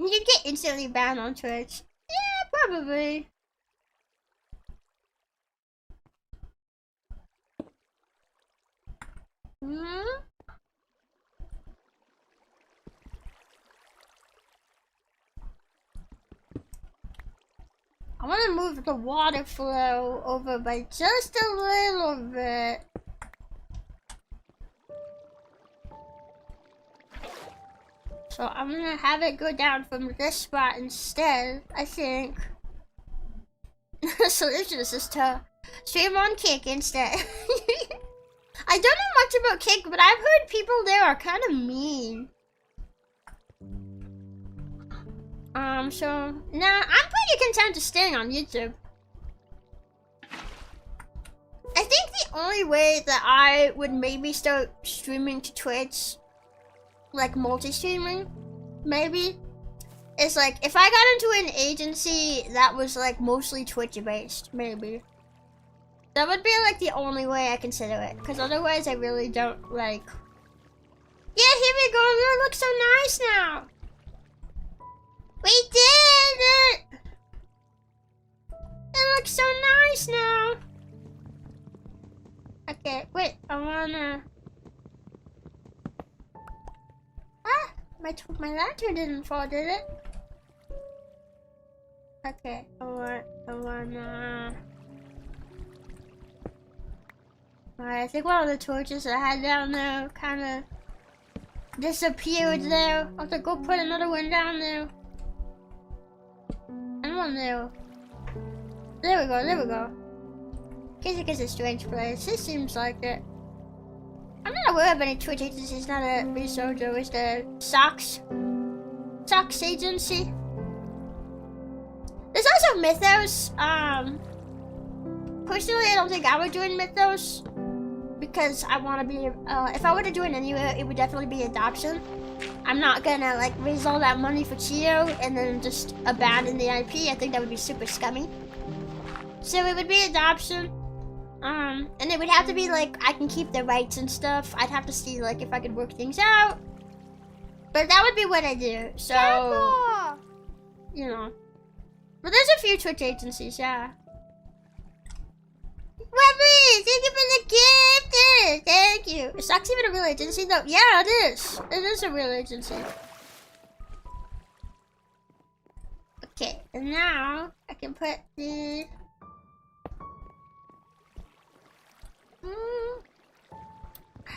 You get instantly banned on Twitch. Yeah, probably. I want to move the water flow over by just a little bit. So I'm gonna have it go down from this spot instead, I think. The solution is just to stream on Kick instead. I don't know much about Kick, but I've heard people there are kind of mean. So, nah, I'm pretty content to staying on YouTube. I think the only way that I would maybe start streaming to Twitch, like multi-streaming, maybe, is like, if I got into an agency that was like mostly Twitch-based, maybe. That would be like the only way I consider it, because otherwise I really don't like... Yeah, here we go, it looks so nice now! We did it! It looks so nice now. Okay, wait, I wanna... Ah, my lantern didn't fall, did it? Okay, I wanna... Alright, I think one of the torches I had down there kind of disappeared there. I'll have to go put another one down there. And one there. There we go, there we go. Kizik is a strange place. This seems like it. I'm not aware of any Twitch agencies now that Risojo is the Socks agency. There's also Mythos. Personally, I don't think I would join Mythos because I want to be, if I were to join anywhere, it would definitely be adoption. I'm not gonna like raise all that money for Chio and then just abandon the IP. I think that would be super scummy. So it would be adoption. And it would have to be like, I can keep the rights and stuff. I'd have to see like if I could work things out. But that would be what I do, so, you know. But there's a few Twitch agencies, yeah. Rebbi, thank you for the gift! Thank you. Is Socks even a real agency though? Yeah, it is. It is a real agency. Okay, and now I can put the...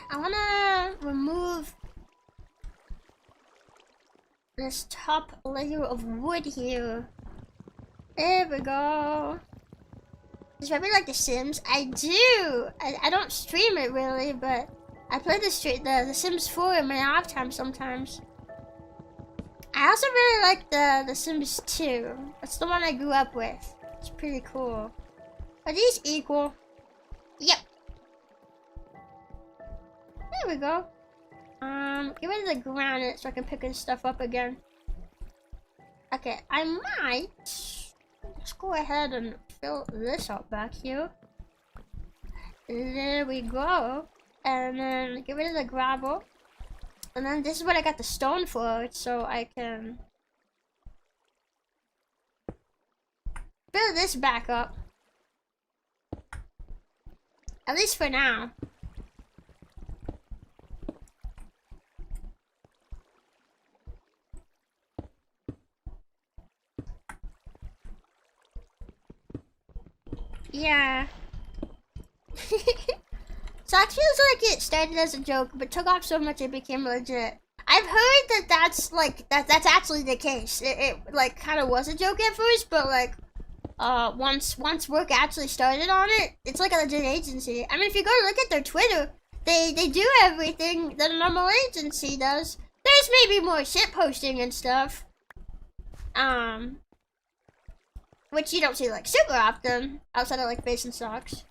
I wanna remove this top layer of wood here. There we go. Does Rebbi like The Sims? I do! I don't stream it really, but I play the Sims 4 in my off time sometimes. I also really like the Sims 2. That's the one I grew up with. It's pretty cool. Are these equal? Yep. There we go. Get rid of the granite so I can pick this stuff up again. Okay, I might let's go ahead and fill this up back here. There we go. And then get rid of the gravel. And then this is what I got the stone for, so I can fill this back up. At least for now. Yeah. So it feels like it started as a joke, but took off so much it became legit. I've heard that that's like that's actually the case. It like kind of was a joke at first, but like once work actually started on it, it's like a legit agency. I mean, if you go look at their Twitter, they do everything that a normal agency does. There's maybe more shit posting and stuff, which you don't see like super often outside of like face and socks.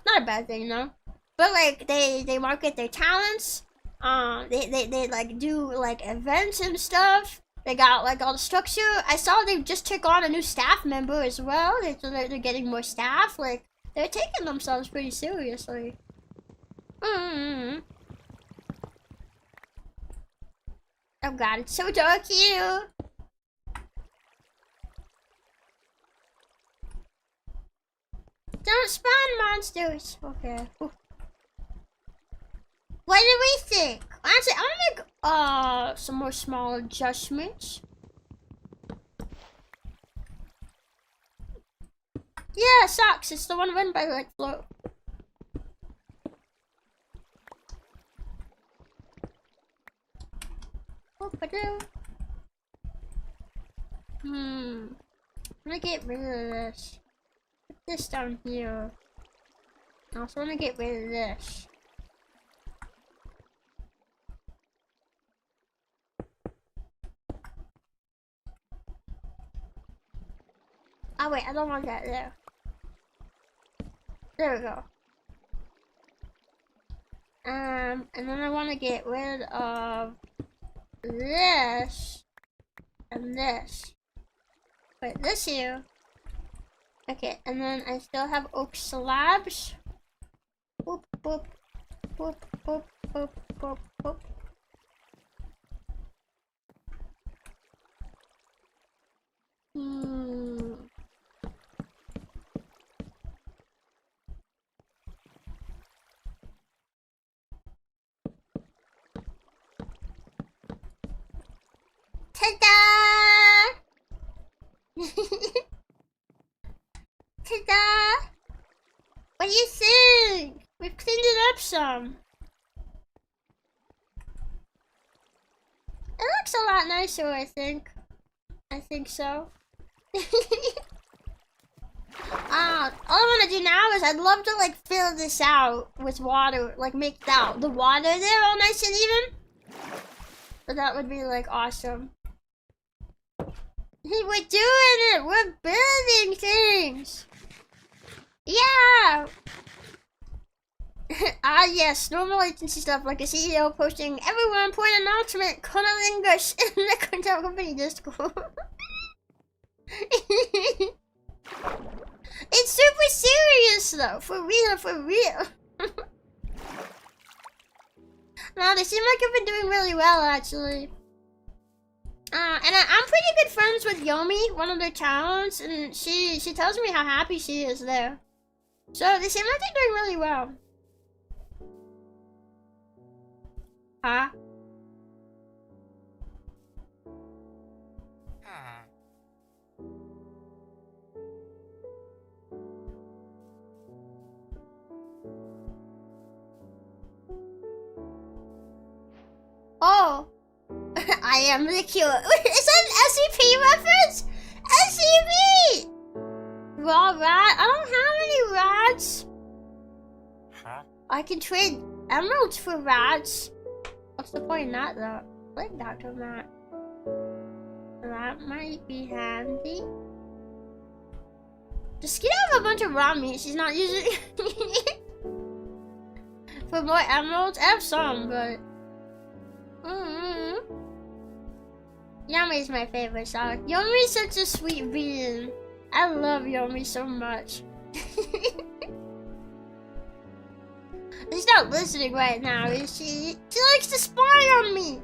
Not a bad thing though. But like they market their talents. They like do like events and stuff. They got like all the structure. I saw they just took on a new staff member as well. They're getting more staff. Like they're taking themselves pretty seriously. Oh god, it's so dark here. Don't spawn monsters. Okay. Ooh. What do we think? Honestly, I'm gonna make some more small adjustments. Yeah, socks. It's the one run by like float. I'm gonna get rid of this. Put this down here. I also wanna get rid of this. Oh wait, I don't want that there. There we go. And then I want to get rid of this and this. Put this here. Okay, and then I still have oak slabs. Boop, boop, boop, boop, boop, boop, boop. Ta-da! Ta-da! What do you think? We've cleaned it up some. It looks a lot nicer, I think. I think so. All I want to do now is I'd love to like fill this out with water, like make the water there all nice and even. But that would be like awesome. Hey, we're doing it! We're building things! Yeah! Yes, normal agency stuff like a CEO posting everyone important announcement, English in the content company Discord. It's super serious though, for real. No, they seem like I've been doing really well actually. And I'm pretty good friends with Yomi, one of their talents, and she tells me how happy she is there. So they seem like they're doing really well. Huh? Oh. I am the cure. Is that an SCP reference? SCP! Raw rat? I don't have any rats. Huh? I can trade emeralds for rats. What's the point in that though? Like Dr. Matt. That might be handy. Does Skeeter have a bunch of raw meat she's not using? For more emeralds? I have some, but... Yummy's my favorite song. Yummy's such a sweet bean. I love Yomi so much. She's not listening right now, is she? She likes to spy on me.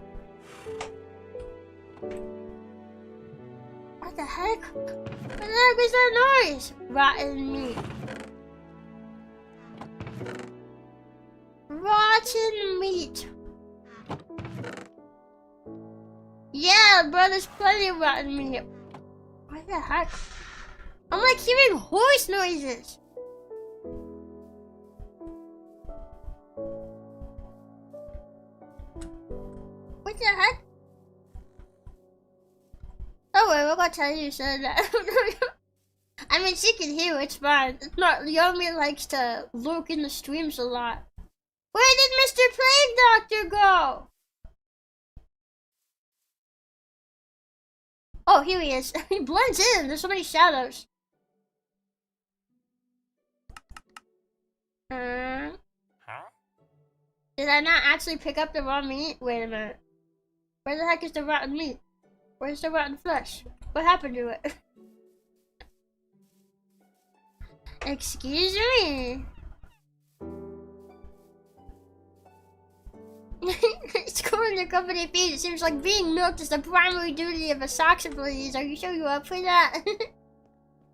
What the heck? What the heck is that noise? Rotten meat. Rotten meat. Yeah, bro, there's plenty of rotten meat. What the heck? I'm like hearing horse noises. What the heck? Oh wait, we're gonna tell you so that. I mean, she can hear, it's fine. It's not, Yomi likes to lurk in the streams a lot. Where did Mr. Plague Doctor go? Oh, here he is. He blends in, there's so many shadows. Did I not actually pick up the raw meat? Wait a minute. Where the heck is the rotten meat? Where's the rotten flesh? What happened to it? Excuse me. It's calling the company feed. It seems like being milked is the primary duty of a socks employees. Are you sure you're up for that?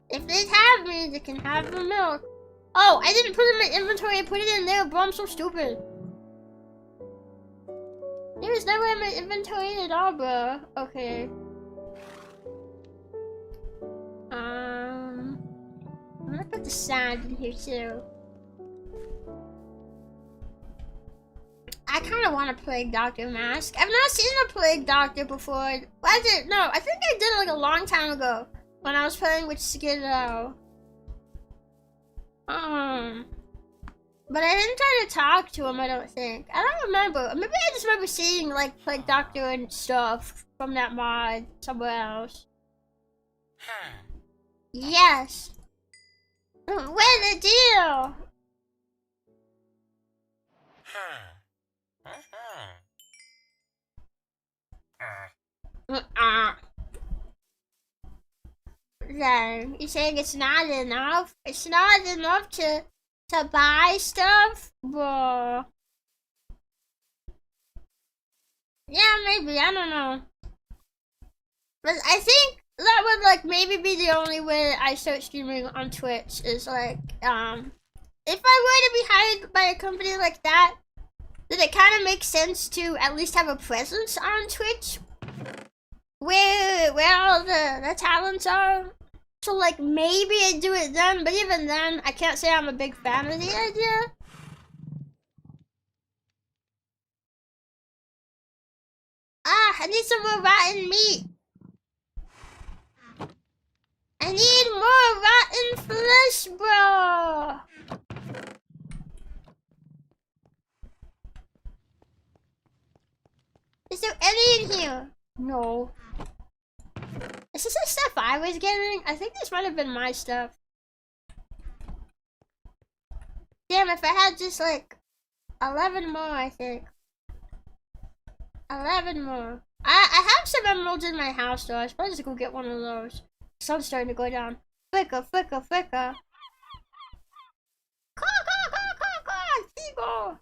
If they have me, they can have the milk. Oh, I didn't put it in my inventory. I put it in there, bro. I'm so stupid. There was nowhere in my inventory at all, bro. Okay. I'm gonna put the sand in here too. I kind of want a Plague Doctor mask. I've not seen a Plague Doctor before. Was it? No, I think I did it like a long time ago when I was playing with Skiddo. But I didn't try to talk to him, I don't think. I don't remember. Maybe I just remember seeing like Plague Doctor and stuff from that mod somewhere else. Yes. Where's the deal? Then you're saying it's not enough? It's not enough to buy stuff? Bro. Yeah, maybe, I don't know. But I think that would like maybe be the only way I start streaming on Twitch is like, if I were to be hired by a company like that, then it kind of makes sense to at least have a presence on Twitch where all the talents are. So like maybe I do it then, but even then I can't say I'm a big fan of the idea. Ah, I need some more rotten meat. I need more rotten flesh, bro. Is there any in here? No. Is this the stuff I was getting? I think this might have been my stuff. Damn, if I had just like 11 more, I think. 11 more. I have some emeralds in my house though. I should probably just go get one of those. The sun's starting to go down. Flicker, flicker, flicker. Seagull.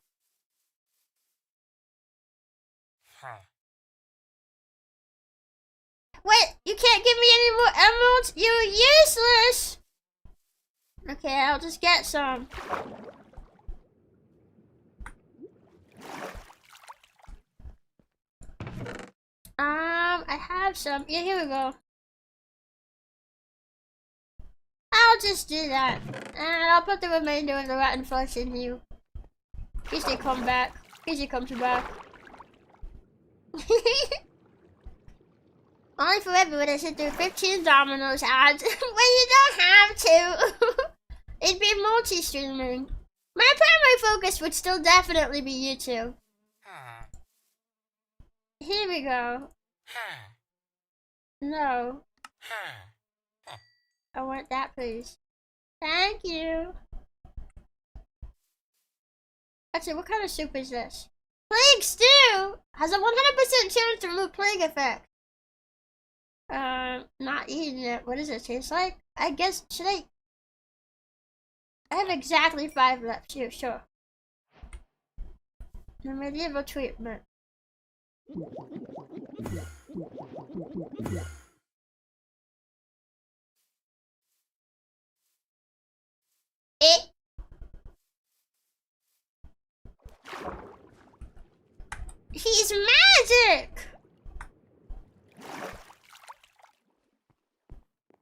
Wait, you can't give me any more emeralds? You're useless! Okay, I'll just get some. I have some. Yeah, here we go. I'll just do that. And I'll put the remainder of the rotten flesh in you. In case they come back. In case he comes back. Only for everyone to sit through 15 Domino's ads. Well, you don't have to. It'd be multi-streaming. My primary focus would still definitely be YouTube. Here we go. No. I want that, please. Thank you. Actually, what kind of soup is this? Plague stew has a 100% chance to remove plague effect. Not eating it. What does it taste like? I guess, I have exactly 5 left. Sure. The medieval treatment. He's magic!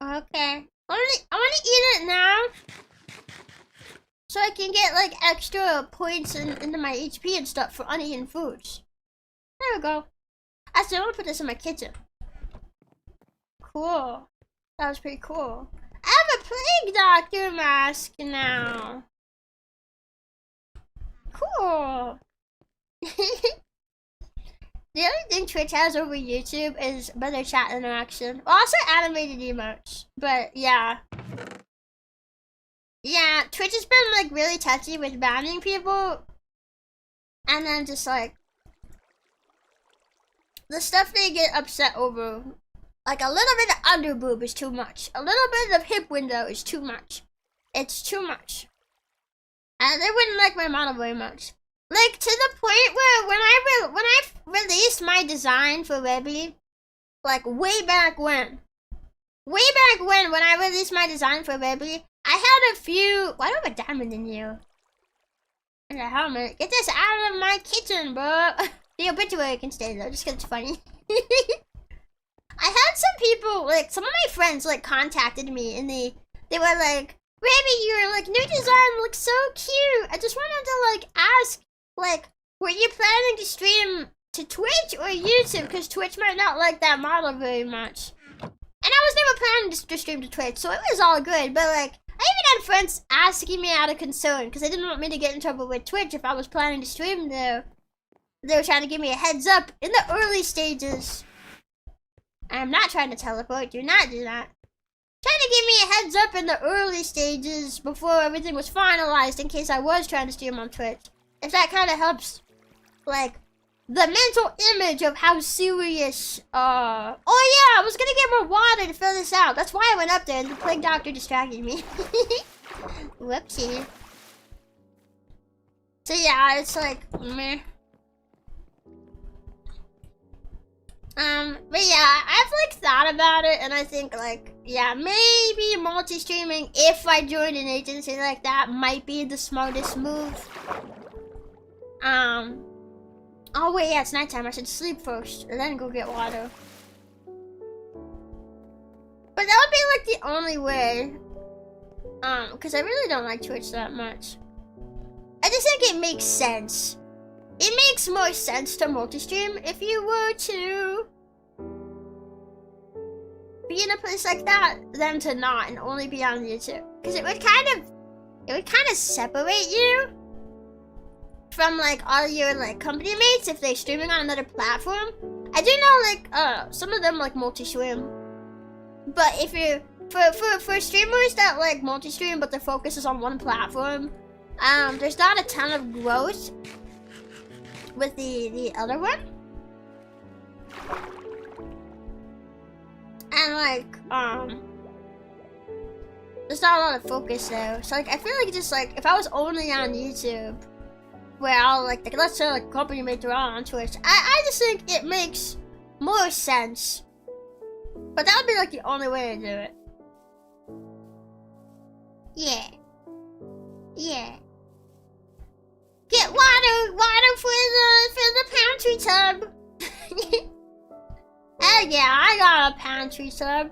Okay. I wanna eat it now. So I can get like extra points into my HP and stuff for uneaten foods. There we go. Actually, I want to put this in my kitchen. Cool. That was pretty cool. I have a plague doctor mask now. Cool. The only thing Twitch has over YouTube is better chat interaction. Well, also animated emotes. But yeah. Yeah, Twitch has been like really touchy with banning people. And then just like the stuff they get upset over. Like a little bit of under boob is too much. A little bit of hip window is too much. It's too much. And they wouldn't like my model very much. Like to the point where when I released my design for Rebbi, like way back when I released my design for Rebbi, I had a few. Why do I have a diamond in you? And a helmet. Get this out of my kitchen, bro. The obituary can stay though, just 'cause it's funny. I had some people, like some of my friends, like contacted me, and they were like, "Rebbi, your like new design looks so cute. I just wanted to like ask, like, were you planning to stream to Twitch or YouTube? Because Twitch might not like that model very much." And I was never planning to stream to Twitch, so it was all good. But like, I even had friends asking me out of concern because they didn't want me to get in trouble with Twitch if I was planning to stream there. They were trying to give me a heads up in the early stages. I'm not trying to teleport. Do not do that. Trying to give me a heads up in the early stages before everything was finalized in case I was trying to stream on Twitch. If that kind of helps, like, the mental image of how serious, oh yeah, I was gonna get more water to fill this out. That's why I went up there and the plague doctor distracted me. Whoopsie. So yeah, it's like, meh. But yeah, I've like thought about it and I think like, yeah, maybe multi-streaming if I joined an agency like that might be the smartest move. Oh wait, yeah, it's nighttime. I should sleep first and then go get water. But that would be like the only way. Because I really don't like Twitch that much. I just think it makes sense. It makes more sense to multi-stream if you were to be in a place like that than to not and only be on YouTube. Because it would kind of separate you from like all your like company mates if they're streaming on another platform. I do know like some of them like multi-stream. But if you're for streamers that like multi-stream but their focus is on one platform, there's not a ton of growth with the other one. And like there's not a lot of focus there. So like I feel like just like if I was only on YouTube where I'll like let's say like company mates are all on Twitch, I just think it makes more sense. But that would be like the only way to do it. Yeah. Yeah. Get water for the pantry tub. Oh yeah, I got a pantry tub.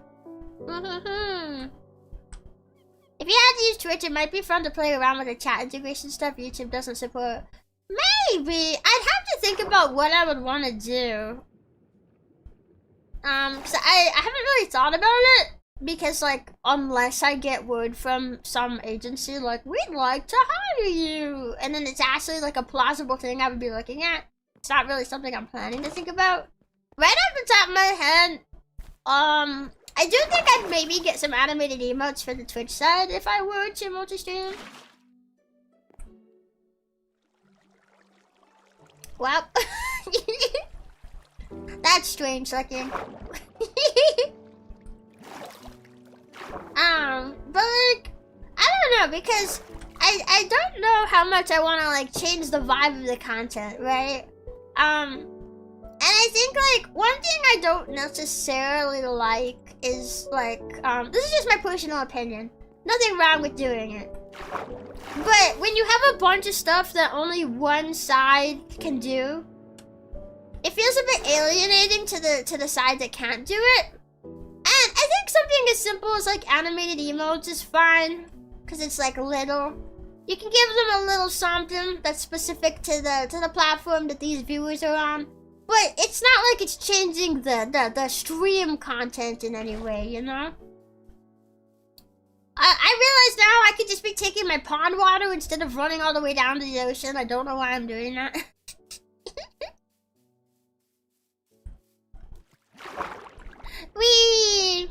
If you had to use Twitch, it might be fun to play around with the chat integration stuff YouTube doesn't support. Maybe. I'd have to think about what I would want to do. Cause I haven't really thought about it. Because, like, unless I get word from some agency, like, we'd like to hire you. And then it's actually, like, a plausible thing I would be looking at. It's not really something I'm planning to think about. Right off the top of my head, I do think I'd maybe get some animated emotes for the Twitch side if I were to multi-stream. Well, that's strange looking. But like, I don't know, because I don't know how much I want to like change the vibe of the content, right? And I think like one thing I don't necessarily like is like, this is just my personal opinion. Nothing wrong with doing it. But when you have a bunch of stuff that only one side can do, it feels a bit alienating to the side that can't do it. And I think something as simple as like animated emotes is fine, because it's like little. You can give them a little something that's specific to the platform that these viewers are on. But it's not like it's changing the stream content in any way, you know? I realize now I could just be taking my pond water instead of running all the way down to the ocean. I don't know why I'm doing that. Whee!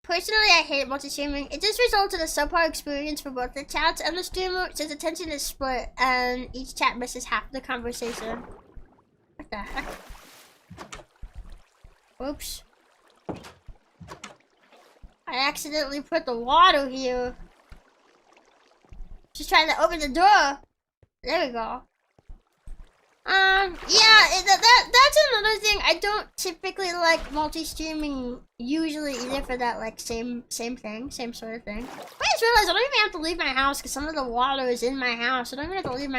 Personally, I hate multi-streaming. It just results in a subpar experience for both the chats and the streamer, since attention is split and each chat misses half the conversation. What the heck? Oops. I accidentally put the water here. Just trying to open the door. There we go. Yeah, that's another thing. I don't typically like multi-streaming usually either for that like same thing, same sort of thing. I just realized I don't even have to leave my house because some of the water is in my house. I don't even have to leave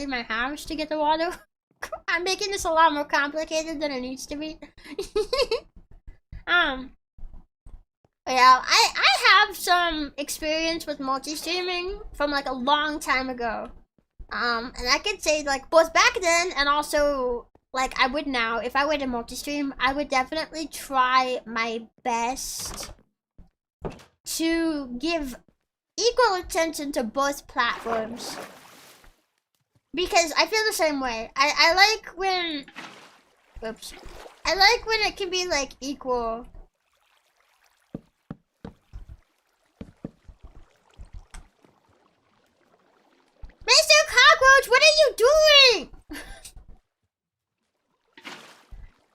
my house to get the water. I'm making this a lot more complicated than it needs to be. Yeah, I have some experience with multi-streaming from like a long time ago. And I could say like both back then and also like I would now, if I were to multi-stream, I would definitely try my best to give equal attention to both platforms. Because I feel the same way. I like when, oops. I like when it can be like equal. Mr. Cockroach, what are you doing?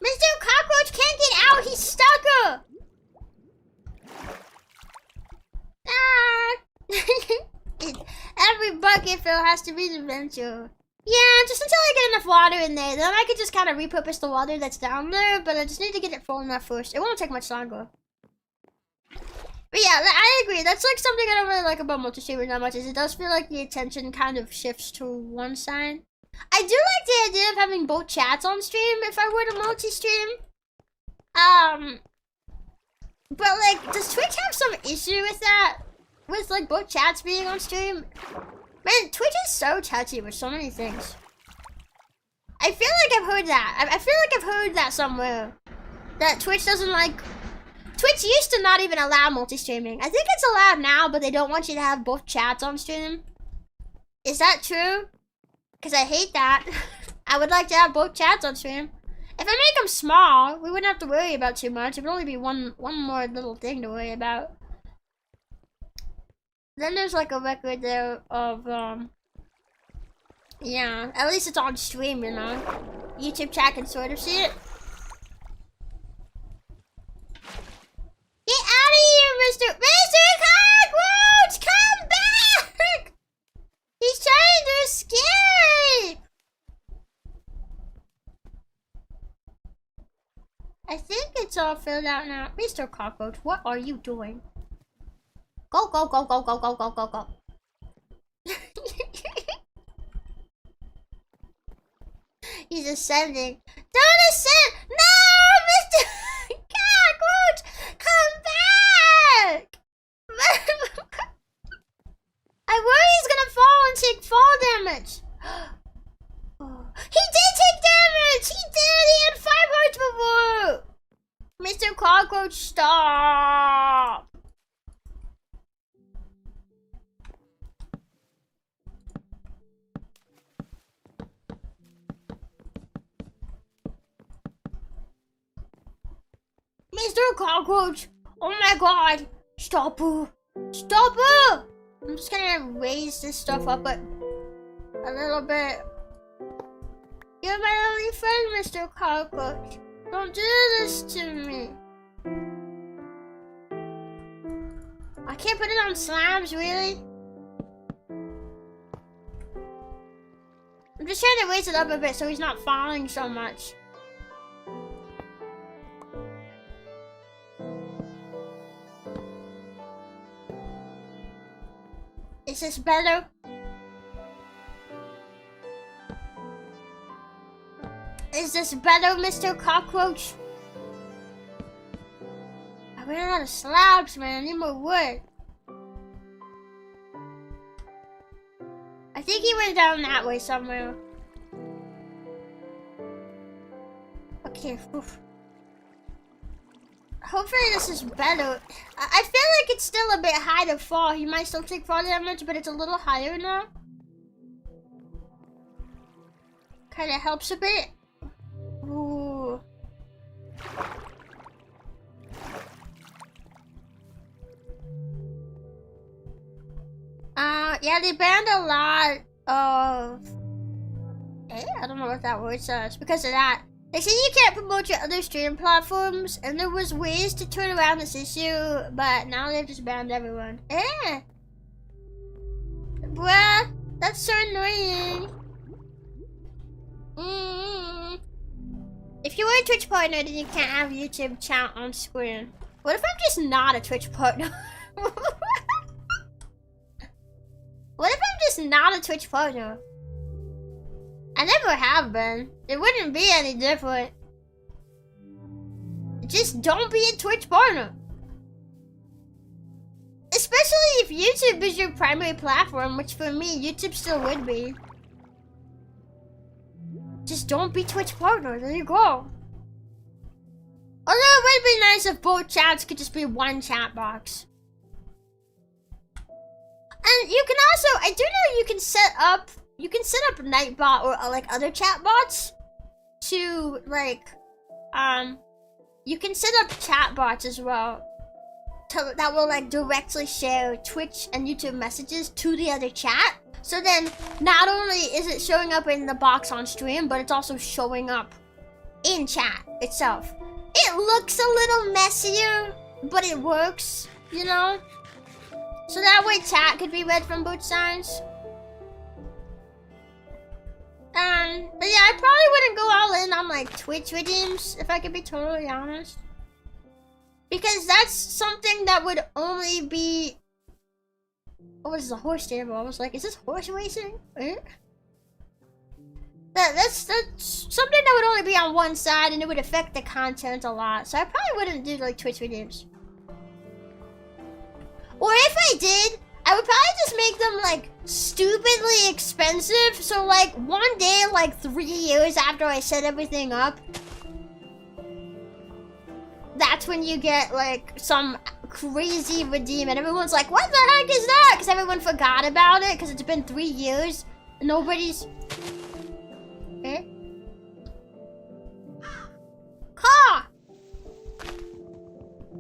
Mr. Cockroach can't get out, he's stuck up. Every bucket fill has to be an adventure. Yeah, just until I get enough water in there, then I could just kind of repurpose the water that's down there, but I just need to get it full enough first. It won't take much longer. But yeah, I agree. That's like something I don't really like about multi-streaming that much, is it does feel like the attention kind of shifts to one side. I do like the idea of having both chats on stream if I were to multi-stream. But like, does Twitch have some issue with that? With like both chats being on stream? Man, Twitch is so touchy with so many things. I feel like I've heard that. I feel like I've heard that somewhere. That Twitch doesn't like... Twitch used to not even allow multi-streaming. I think it's allowed now, but they don't want you to have both chats on stream. Is that true? Because I hate that. I would like to have both chats on stream. If I make them small, we wouldn't have to worry about too much. It would only be one more little thing to worry about. Then there's like a record there of, yeah, at least it's on stream, you know? YouTube chat can sort of see it. Get out of here, Mr. Cockroach! Come back! He's trying to escape! I think it's all filled out now. Mr. Cockroach, what are you doing? Go, go, go, go, go, go, go, go, go. He's ascending. Don't ascend! No, Mr. Cockroach! Come back! I worry he's gonna fall and take fall damage. He did take damage! He did! He had 5 hearts before! Mr. Cockroach, stop! Mr. Cockroach! Oh my god! Stop her! Stop her! I'm just gonna raise this stuff up a little bit. You're my only friend, Mr. Cockroach. Don't do this to me. I can't put it on slabs, really? I'm just trying to raise it up a bit so he's not falling so much. Is this better? Is this better, Mr. Cockroach? I ran out of slabs, man. I need more wood. I think he went down that way somewhere. Okay, oof. Hopefully this is better. I feel like it's still a bit high to fall. He might still take fall damage, but it's a little higher now. Kind of helps a bit. Ooh. Yeah, they banned a lot of... I don't know what that word says because of that. They said you can't promote your other stream platforms, and there was ways to turn around this issue, but now they've just banned everyone. Bruh, that's so annoying. If you were a Twitch partner, then you can't have YouTube chat on screen. What if I'm just not a Twitch partner? What if I'm just not a Twitch partner? I never have been. It wouldn't be any different. Just don't be a Twitch partner. Especially if YouTube is your primary platform, which for me, YouTube still would be. Just don't be Twitch partner. There you go. Although it would be nice if both chats could just be one chat box. And you can also, I do know you can set up Nightbot or like other chat bots to like, you can set up chat bots as well that will like directly share Twitch and YouTube messages to the other chat. So then not only is it showing up in the box on stream, but it's also showing up in chat itself. It looks a little messier, but it works, you know? So that way chat could be read from both sides. But yeah, I probably wouldn't go all in on like Twitch redeems, if I could be totally honest. Because that's something that would only be... Oh, this is a horse stable. I was like, is this horse racing? That's something that would only be on one side and it would affect the content a lot. So I probably wouldn't do like Twitch redeems. Or if I did, I would probably just make them like stupidly expensive. So like one day, like 3 years after I set everything up, that's when you get like some crazy redeem and everyone's like, what the heck is that? Because everyone forgot about it because it's been 3 years. Nobody's... Car!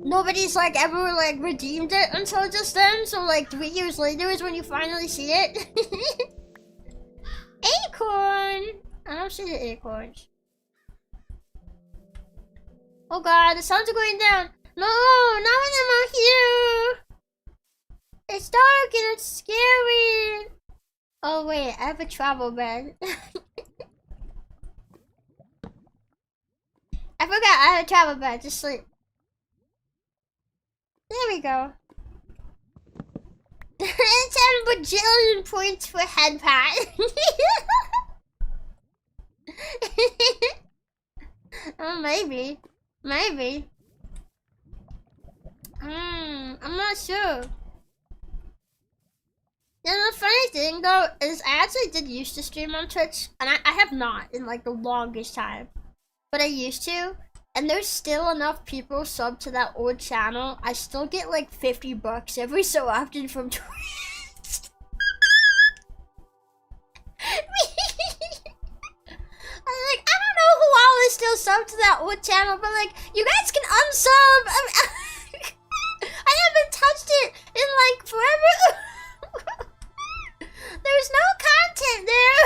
Nobody's like ever like redeemed it until just then, so like 3 years later is when you finally see it. Acorn! I don't see the acorns. Oh god, the sun's going down. No, not when I'm out here. It's dark and it's scary. Oh wait, I have a travel bag. I forgot I had a travel bag to sleep. There we go. 10 bajillion points for head pat. Oh, maybe. Maybe. I'm not sure. Yeah, the funny thing though is I actually did used to stream on Twitch, and I have not in like the longest time. But I used to, and there's still enough people sub to that old channel. I still get like $50 every so often from Twitch. I'm like, I don't know who all is still sub to that old channel, but like, you guys can unsub. I haven't touched it in like forever. There's no content there.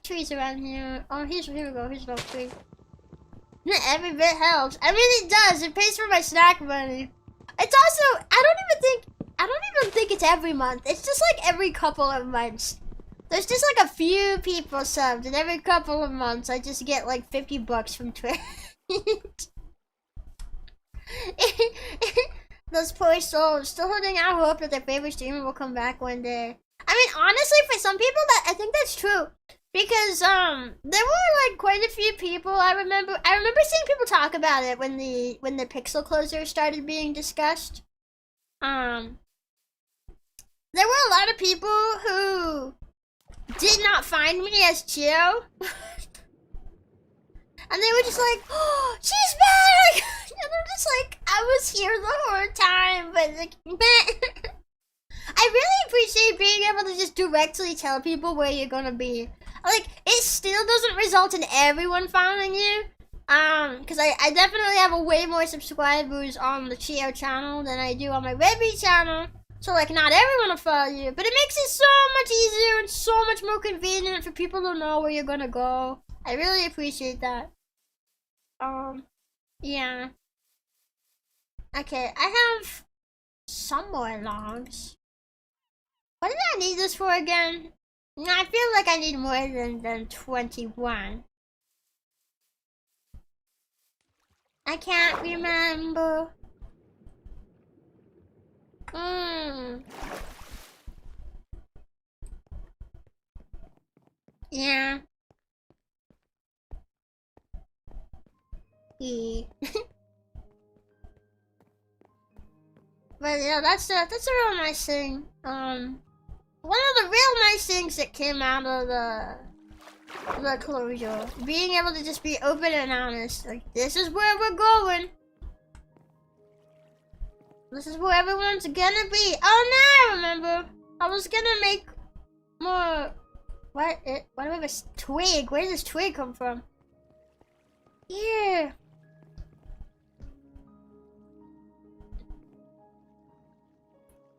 trees around here. Oh, here we go. Here's an oak tree. Every bit helps. I mean, it does. It pays for my snack money. It's also, I don't even think it's every month. It's just like every couple of months. There's just like a few people subbed, and every couple of months I just get like $50 from Twitch. Those poor souls still holding out hope that their favorite streamer will come back one day. I mean, honestly, for some people, I think that's true. Because there were like quite a few people. I remember seeing people talk about it when the pixel closer started being discussed. There were a lot of people who did not find me as chill. And they were just like, "Oh, she's back!" And I'm just like, I was here the whole time, but like, I really appreciate being able to just directly tell people where you're gonna be. Like, it still doesn't result in everyone following you. Because I definitely have a way more subscribers on the Chio channel than I do on my Rebbi channel. So, like, not everyone will follow you. But it makes it so much easier and so much more convenient for people to know where you're gonna go. I really appreciate that. Yeah. Okay, I have some more logs. What did I need this for again? No, I feel like I need more than 21. I can't remember. Yeah. But yeah, that's a real nice thing. One of the real nice things that came out of the closure, being able to just be open and honest. Like, this is where we're going. This is where everyone's gonna be. Oh, now I remember. I was gonna make more. What about this twig? Where does this twig come from? Here.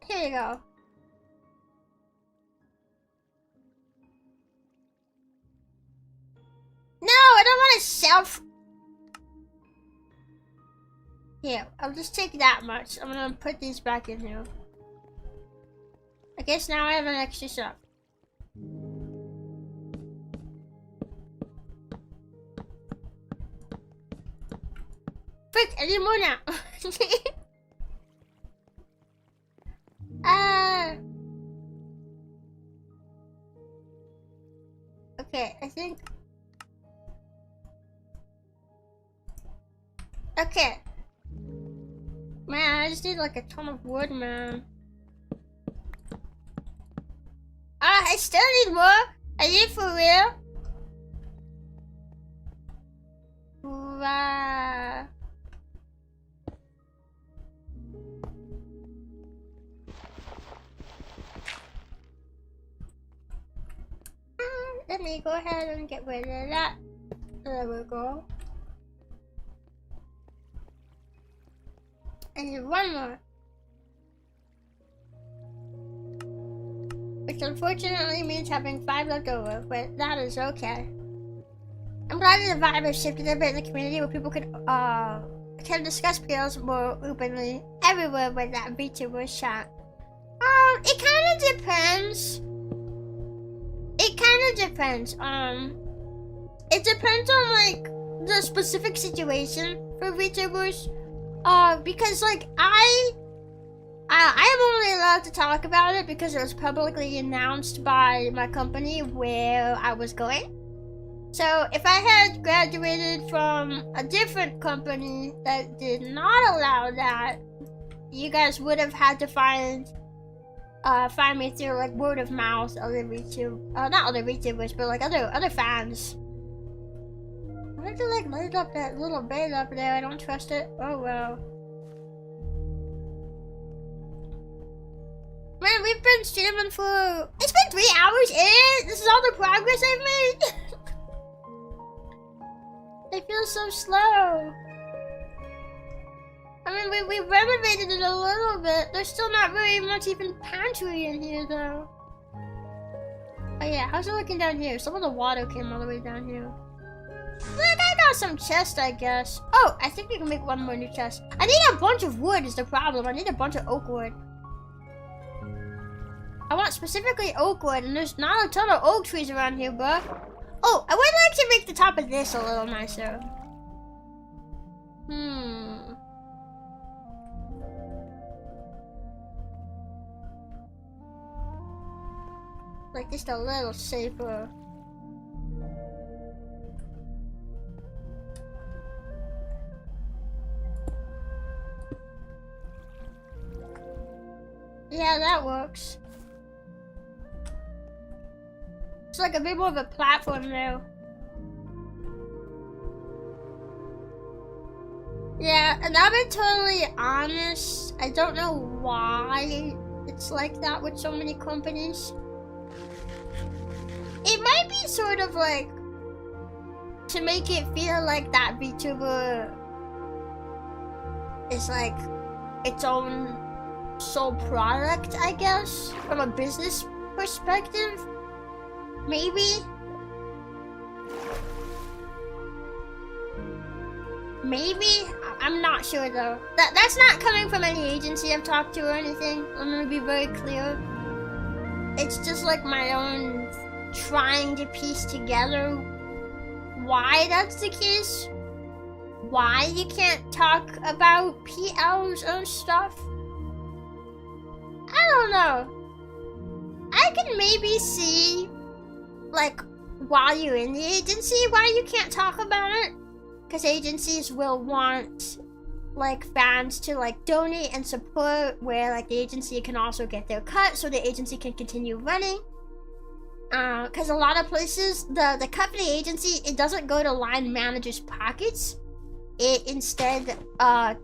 Here you go. No, I don't want to self. Here, I'll just take that much. I'm gonna put these back in here. I guess now I have an extra shop. Frick, I need more now. Okay, I think. Okay. Man, I just need like a ton of wood, man. I still need more. Are you for real? Wow. Let me go ahead and get rid of that. There we go. And one more. Which unfortunately means having 5 left over, but that is okay. I'm glad the vibe has shifted a bit in the community where people can discuss skills more openly everywhere with that VTubers chat. It kind of depends. It kind of depends. It depends on like the specific situation for VTubers. Because like I am only allowed to talk about it because it was publicly announced by my company where I was going. So if I had graduated from a different company that did not allow that, you guys would have had to find me through like word of mouth, other not other VTubers, but like other fans. I have to like light up that little bed up there. I don't trust it. Oh well. Man, we've been streaming for. It's been 3 hours in. This is all the progress I've made. I feel so slow. I mean, we renovated it a little bit. There's still not very much even pantry in here, though. Oh yeah, how's it looking down here? Some of the water came all the way down here. Look, I got some chest, I guess. Oh, I think we can make one more new chest. I need a bunch of wood is the problem. I need a bunch of oak wood. I want specifically oak wood, and there's not a ton of oak trees around here, bro. Oh, I would like to make the top of this a little nicer. Like just a little safer. Yeah, that works. It's like a bit more of a platform now. Yeah, and I'll be totally honest, I don't know why it's like that with so many companies. It might be sort of like to make it feel like that VTuber is like its own sole product, I guess, from a business perspective. Maybe. I'm not sure though. That's not coming from any agency I've talked to or anything. I'm gonna be very clear. It's just like my own trying to piece together why that's the case. Why you can't talk about PLs or stuff. I don't know. I can maybe see, like, while you're in the agency, why you can't talk about it. Because agencies will want, like, fans to, like, donate and support where, like, the agency can also get their cut so the agency can continue running. Because a lot of places, the cut for the agency, it doesn't go to line managers' pockets. It instead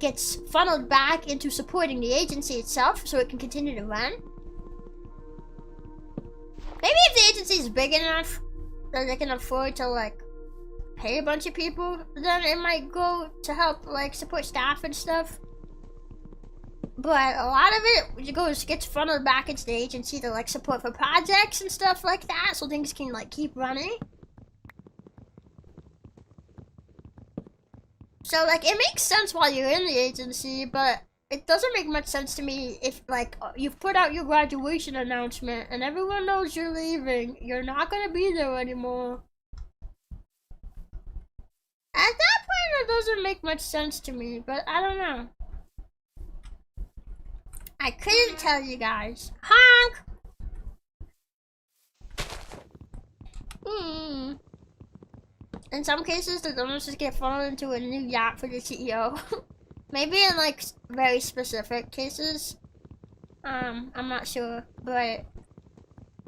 gets funneled back into supporting the agency itself so it can continue to run. Maybe if the agency is big enough that they can afford to like pay a bunch of people, then it might go to help like support staff and stuff. But a lot of it gets funneled back into the agency to like support for projects and stuff like that so things can like keep running. So, like, it makes sense while you're in the agency, but it doesn't make much sense to me if, like, you've put out your graduation announcement and everyone knows you're leaving. You're not gonna be there anymore. At that point, it doesn't make much sense to me, but I don't know. I couldn't tell you guys. Honk! In some cases, the donors just get funneled into a new yacht for the CEO. Maybe in like very specific cases. I'm not sure, but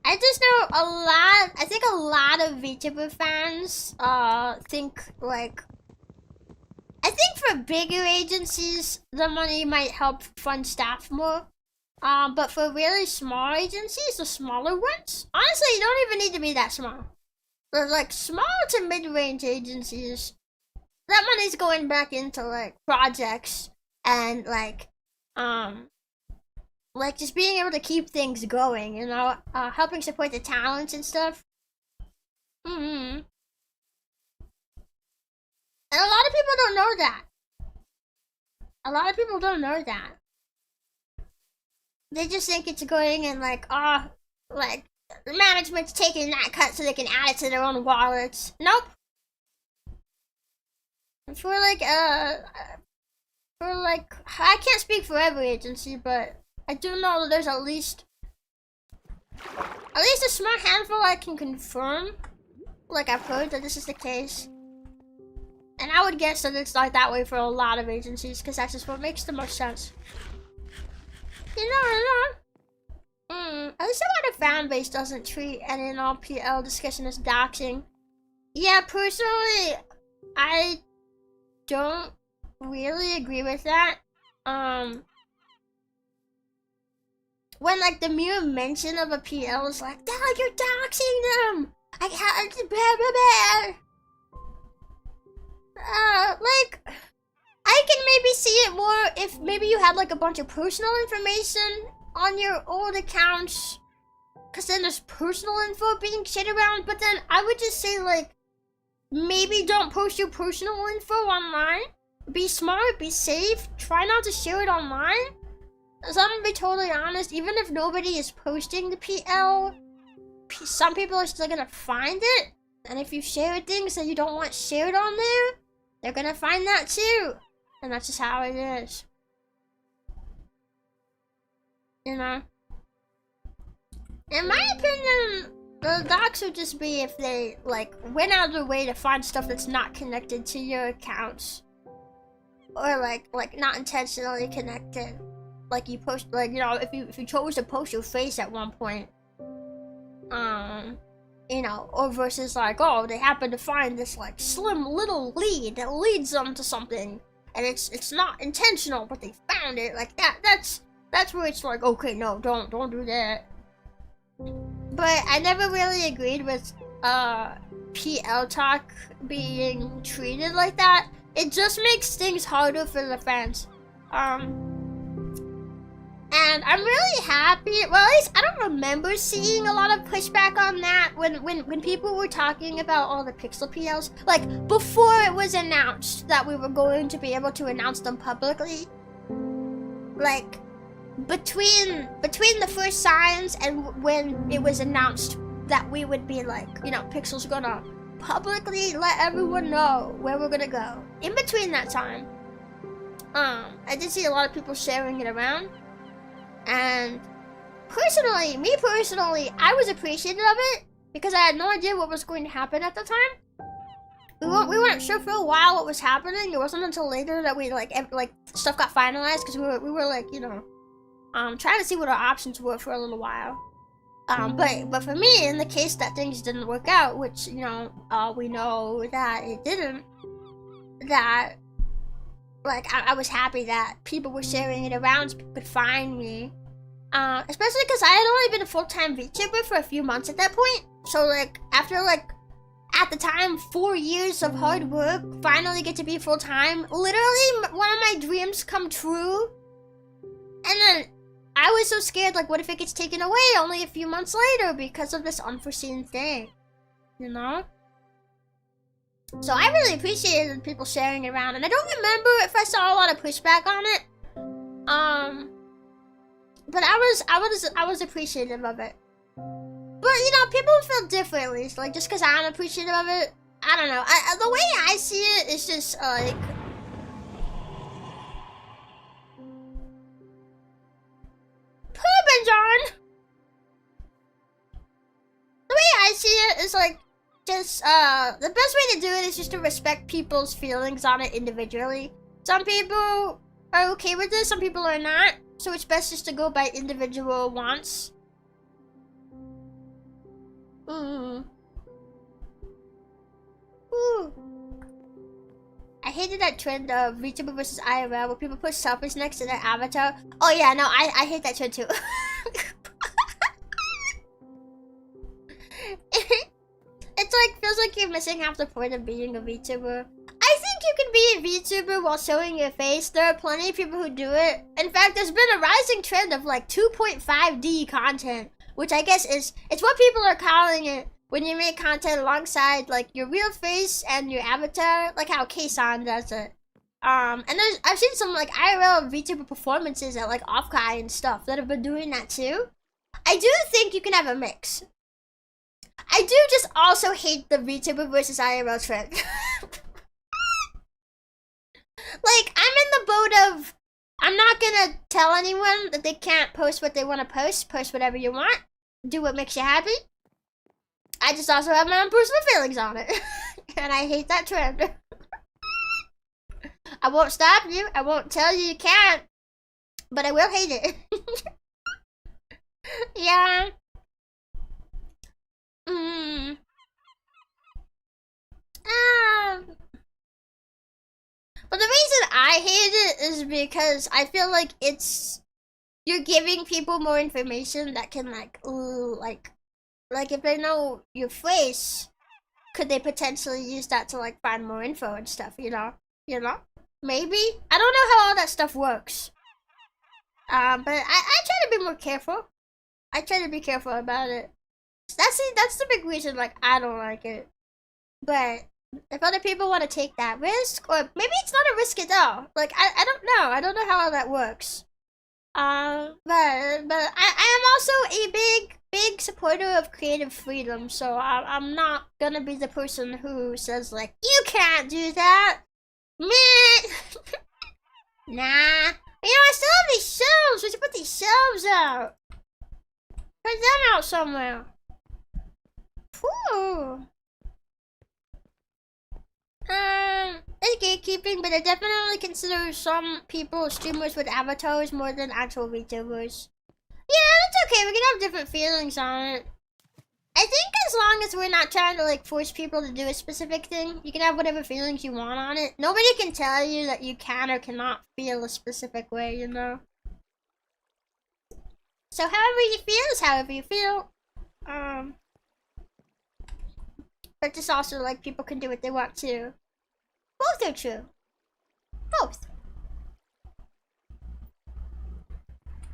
I just know I think a lot of VTuber fans think like, I think for bigger agencies, the money might help fund staff more. But for really small agencies, the smaller ones, honestly, you don't even need to be that small. But like small to mid-range agencies, that money's going back into like projects and like just being able to keep things going, you know, helping support the talents and stuff. And a lot of people don't know that. They just think it's going and like, like the management's taking that cut so they can add it to their own wallets. Nope. For like, I can't speak for every agency, but I do know that there's at least a small handful I can confirm. Like, I've heard that this is the case. And I would guess that it's like that way for a lot of agencies, because that's just what makes the most sense. You know. At least a lot of fan base doesn't treat any and all PL discussion as doxing. Yeah, personally, I don't really agree with that. When like the mere mention of a PL is like, "Dad, you're doxing them!" I can't like, I can maybe see it more if maybe you had like a bunch of personal information on your old accounts because then there's personal info being shared around, but then I would just say, like, maybe don't post your personal info online. Be smart, be safe, try not to share it online. So I'm gonna be totally honest, even if nobody is posting the PL, some people are still gonna find it. And if you share things that you don't want shared on there, they're gonna find that too. And that's just how it is. You know? In my opinion, the docs would just be if they, like, went out of their way to find stuff that's not connected to your accounts. Or, like not intentionally connected. Like, you post, like, you know, if you chose to post your face at one point. You know, or versus like, oh, they happen to find this like slim little lead that leads them to something, and it's not intentional, but they found it. Like that's where it's like, okay, no, don't do that. But I never really agreed with PL talk being treated like that. It just makes things harder for the fans. And I'm really happy. Well, at least I don't remember seeing a lot of pushback on that when people were talking about all the pixel PLs. Like, before it was announced that we were going to be able to announce them publicly. Like, between the first signs and when it was announced that we would be like, you know, Pixel's gonna publicly let everyone know where we're gonna go. In between that time, I did see a lot of people sharing it around. And me personally, I was appreciative of it because I had no idea what was going to happen at the time. We weren't sure for a while what was happening. It wasn't until later that we like stuff got finalized because we were like, you know, trying to see what our options were for a little while. But for me, in the case that things didn't work out, which, you know, we know that it didn't, that, like, I was happy that people were sharing it around so people could find me. Especially because I had only been a full-time VTuber for a few months at that point. So, like, after, like, at the time, 4 years of hard work, finally get to be full-time. Literally, one of my dreams come true. And then I was so scared, like, what if it gets taken away only a few months later because of this unforeseen thing? You know? So I really appreciated people sharing it around, and I don't remember if I saw a lot of pushback on it. But I was appreciative of it. But you know, people feel differently. So, like, just because I'm appreciative of it, I don't know. The way I see it is just like, Poopin' John. The way I see it is like, just the best way to do it is just to respect people's feelings on it individually. Some people are okay with this, some people are not, so it's best just to go by individual wants. Ooh. I hated that trend of VTuber versus IRL where people put selfies next to their avatar. Oh yeah, no, I hate that trend too. It's like, feels like you're missing half the point of being a VTuber. I think you can be a VTuber while showing your face. There are plenty of people who do it. In fact, there's been a rising trend of like 2.5D content, which I guess it's what people are calling it when you make content alongside like your real face and your avatar, like how K-san does it. And I've seen some like IRL VTuber performances at like Offkai and stuff that have been doing that too. I do think you can have a mix. I do just also hate the VTuber versus IRL trend. Like, I'm in the boat of, I'm not gonna tell anyone that they can't post what they want to post. Post whatever you want. Do what makes you happy. I just also have my own personal feelings on it. And I hate that trend. I won't stop you. I won't tell you you can't. But I will hate it. Yeah. But the reason I hate it is because I feel like you're giving people more information that can like if they know your face, could they potentially use that to like find more info and stuff, you know? Maybe? I don't know how all that stuff works. But I try to be more careful. I try to be careful about it. That's the big reason, like, I don't like it. But if other people want to take that risk, or maybe it's not a risk at all. Like, I don't know. I don't know how all that works. But I am also a big supporter of creative freedom, so I'm not gonna be the person who says, like, you can't do that. Meh. Nah. You know, I still have these shelves. We should put these shelves out. Put them out somewhere. Whew. It's gatekeeping, but I definitely consider some people streamers with avatars more than actual VTubers. Yeah, that's okay. We can have different feelings on it. I think as long as we're not trying to, like, force people to do a specific thing, you can have whatever feelings you want on it. Nobody can tell you that you can or cannot feel a specific way, you know? So however you feel is however you feel. But just also, like, people can do what they want to. Both are true. Both.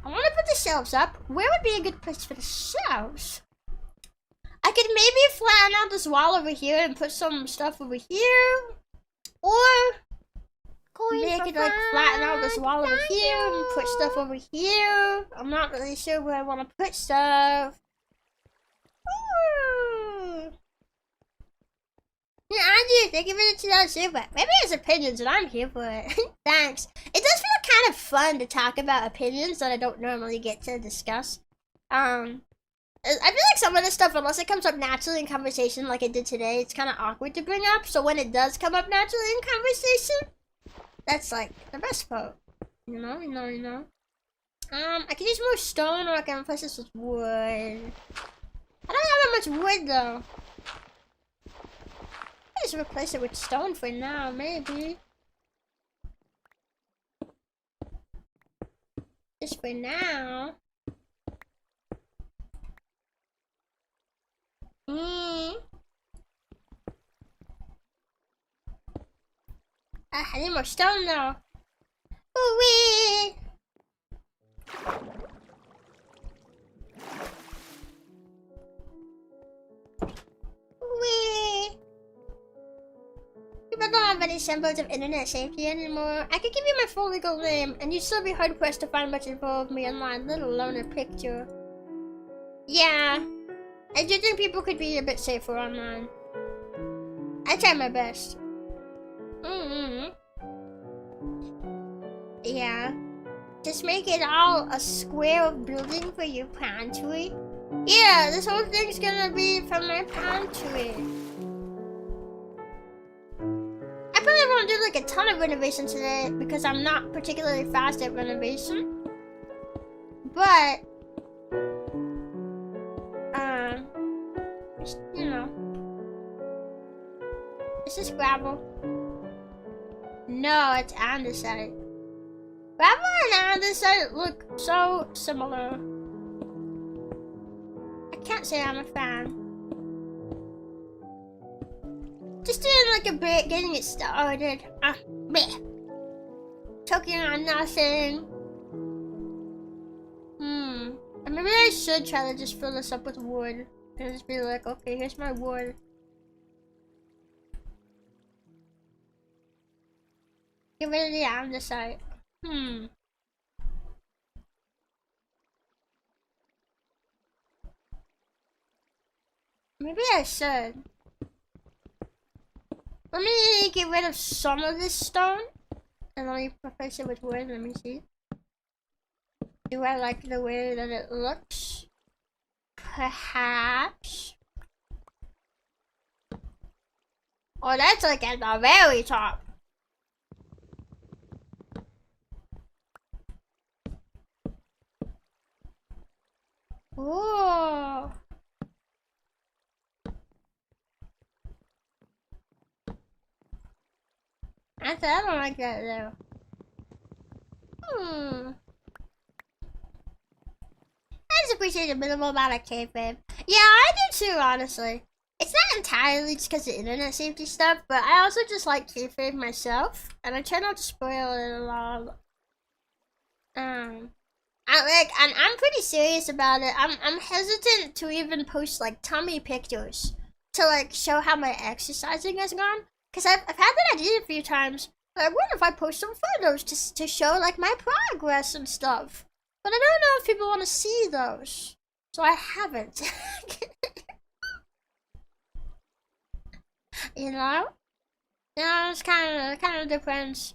I want to put the shelves up. Where would be a good place for the shelves? I could maybe flatten out this wall over here and put some stuff over here. Or maybe I could, like, flatten out this wall over here and put stuff over here. I'm not really sure where I want to put stuff. Ooh. Yeah, Andrew, thank you for the $2 super. Maybe it's opinions and I'm here for it. Thanks. It does feel kind of fun to talk about opinions that I don't normally get to discuss. I feel like some of this stuff, unless it comes up naturally in conversation like it did today, it's kind of awkward to bring up. So when it does come up naturally in conversation, that's like the best part. You know. I can use more stone or I can replace this with wood. I don't have that much wood though. Just replace it with stone for now, maybe. Just for now. I need more stone now. Ooh-wee! Ooh-wee! People don't have any semblance of internet safety anymore. I could give you my full legal name, and you'd still be hard-pressed to find much info of me online, let alone a picture. Yeah. I do think people could be a bit safer online. I try my best. Yeah. Just make it all a square of building for your pantry. Yeah, this whole thing's gonna be from my pantry. I probably won't do like a ton of renovation today because I'm not particularly fast at renovation. But you know. Is this gravel? No, it's andesite. Gravel and andesite look so similar. I can't say I'm a fan. Just doing like a bit, getting it started. Bleh. Choking on nothing. Maybe I should try to just fill this up with wood. And just be like, okay, here's my wood. Get rid of the andesite. Maybe I should. Let me get rid of some of this stone. And let me replace it with wood. Let me see. Do I like the way that it looks? Perhaps. Oh, that's like at the very top. Ooh. I don't like that though. I just appreciate a minimal amount of kayfabe. Yeah, I do too, honestly. It's not entirely just because of internet safety stuff, but I also just like kayfabe myself, and I try not to spoil it a lot. I I'm pretty serious about it. I'm hesitant to even post like tummy pictures to like show how my exercising has gone. Cause I've had that idea a few times. Like, what if I post some photos to show like my progress and stuff? But I don't know if people want to see those, so I haven't. You know? It's kind of depends.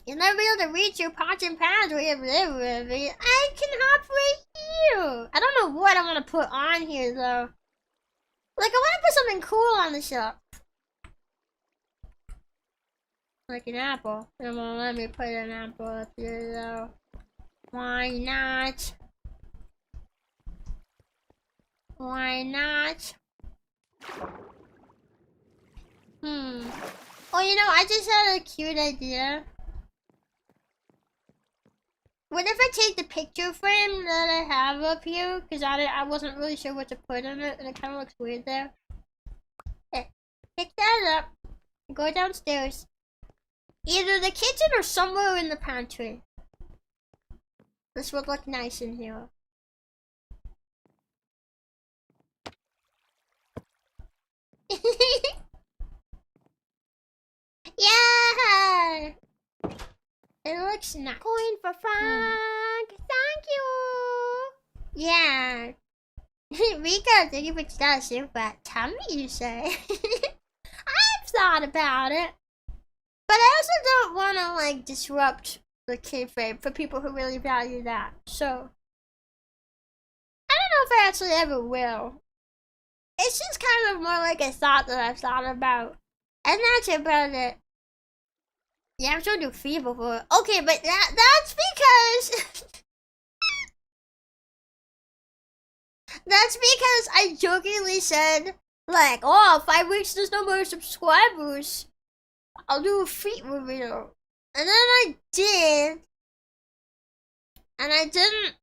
You'll never be able to reach your pots and pans where you live, Rebbi. I can hop right here. I don't know what I want to put on here though. Like, I want to put something cool on the shelf. Like an apple. They won't let me put an apple up here though. Why not? Why not? Oh, you know, I just had a cute idea. What if I take the picture frame that I have up here? Because I wasn't really sure what to put in it, and it kind of looks weird there. Okay, pick that up. Go downstairs. Either the kitchen or somewhere in the pantry. This would look nice in here. Yeah! It looks nice. Coin for Frank. Thank you. Yeah. Rico, thank you for that super tummy, you say. I've thought about it. But I also don't want to, like, disrupt the kayfabe for people who really value that. So, I don't know if I actually ever will. It's just kind of more like a thought that I've thought about. And that's about it. Yeah, I'm trying to do feet before. Okay, but that's because... that's because I jokingly said, like, oh, 5 weeks there's no more subscribers. I'll do a feet review. And then I did. And I didn't...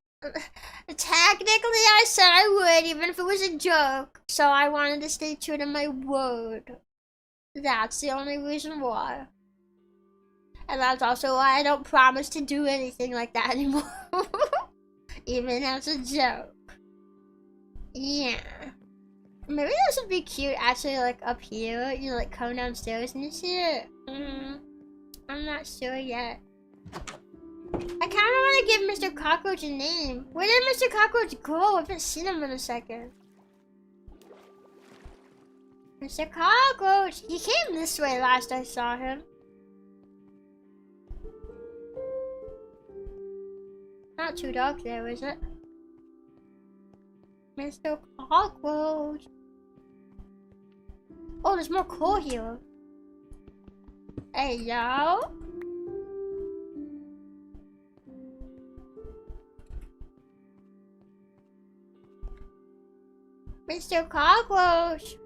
Technically, I said I would, even if it was a joke. So I wanted to stay true to my word. That's the only reason why. And that's also why I don't promise to do anything like that anymore. Even as a joke. Yeah. Maybe this would be cute actually, like up here. You like come downstairs and you see it. I'm not sure yet. I kind of want to give Mr. Cockroach a name. Where did Mr. Cockroach go? I haven't seen him in a second. Mr. Cockroach! He came this way last I saw him. Not too dark there, is it? Mr. Cockroach! Oh, there's more coal here. Hey, yo! Mr. Cockroach!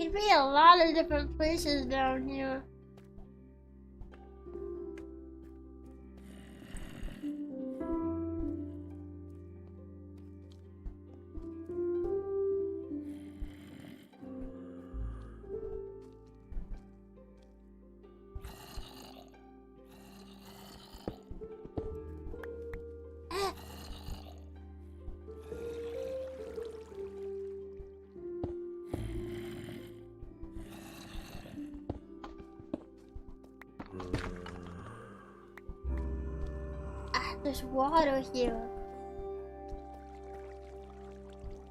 Could be a lot of different places down here. There's water here.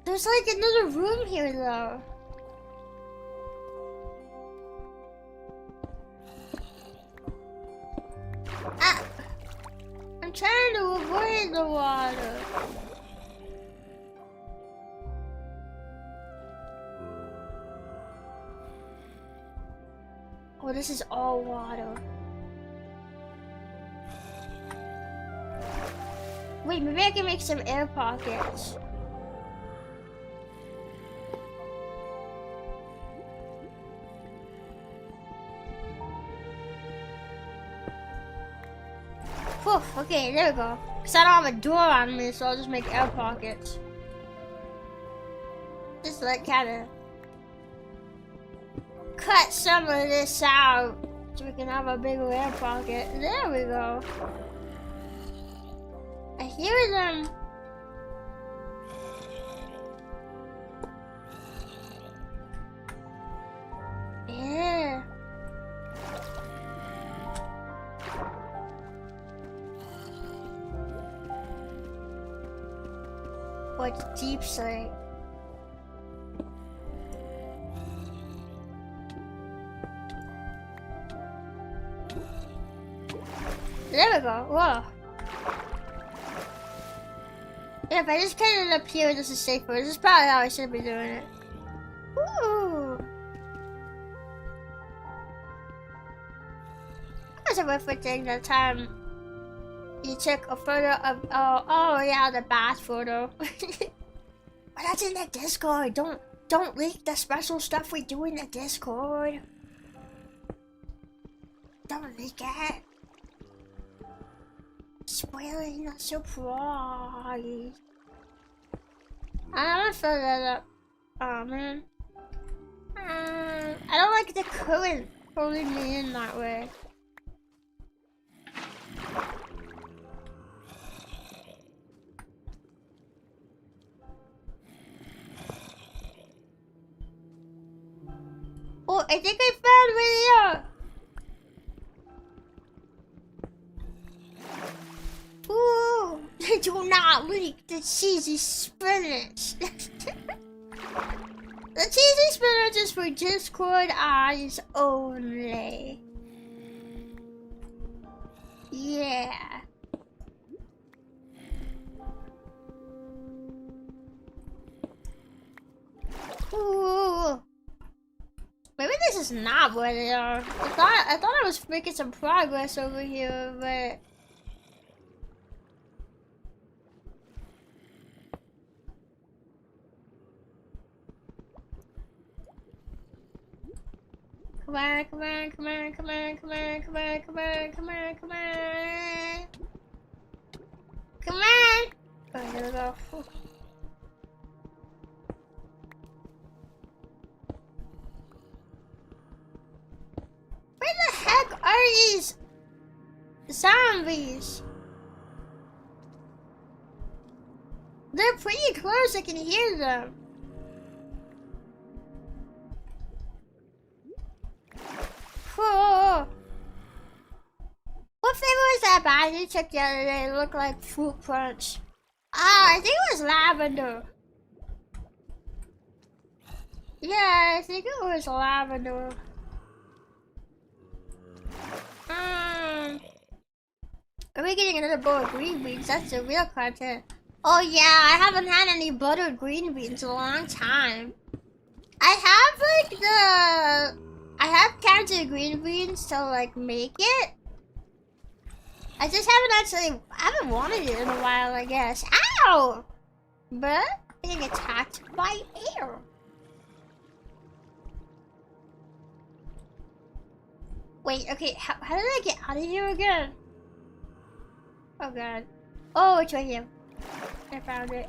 There's like another room here though. Ah! I'm trying to avoid the water. Oh, this is all water. Wait, maybe I can make some air pockets. Whew, okay, there we go. Because I don't have a door on me, so I'll just make air pockets. Just like kind of cut some of this out so we can have a bigger air pocket. There we go. I hear them. Yeah. Oh, it's deep sleep. There we go. Whoa. Yeah, if I just cut it up here, this is safer. This is probably how I should be doing it. Ooh. That was a different thing that time you took a photo of, oh yeah, the bath photo. But that's in the Discord. Don't leak the special stuff we do in the Discord. Don't leak it. Spoiling the surprise. I'm gonna fill that up. Oh man. I don't like the current pulling me in that way. Oh, I think I found where they are. Ooh, do not leak the cheesy spinach. The cheesy spinach is for Discord eyes only. Yeah. Ooh. Maybe this is not where they are. I thought I was making some progress over here, but come on, come on, come on, come on, come on, come on, come on, come on, come on. Come on! Oh, there we go. Whew. Where the heck are these zombies? They're pretty close, I can hear them. Oh. What flavor was that bag you took the other day? It looked like fruit punch. Ah, I think it was lavender. Yeah, I think it was lavender. Are we getting another bowl of green beans? That's the real content. Oh yeah, I haven't had any buttered green beans in a long time. I have like I have cans of green beans to like make it. I just haven't wanted it in a while, I guess. Ow! But getting attacked by air. Wait, okay, how did I get out of here again? Oh god. Oh, it's right here. I found it.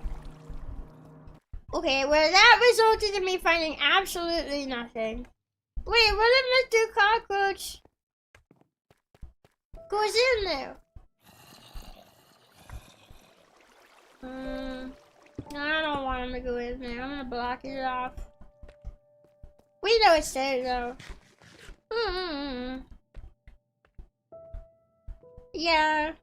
Okay, well that resulted in me finding absolutely nothing. Wait, what did Mr. Cockroach goes in there? I don't want him to go in there. I'm gonna block it off. We know it's there though. Yeah.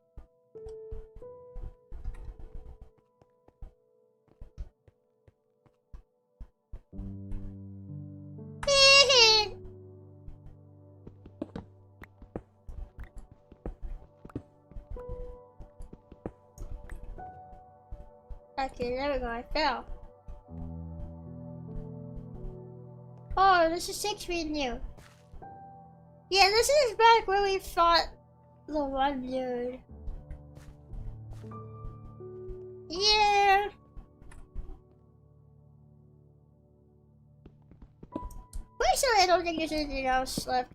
Okay, there we go, I fell. Oh, this is 6 feet new. Yeah, this is back where we fought the one dude. Yeah. Personally, I don't think there's anything else left.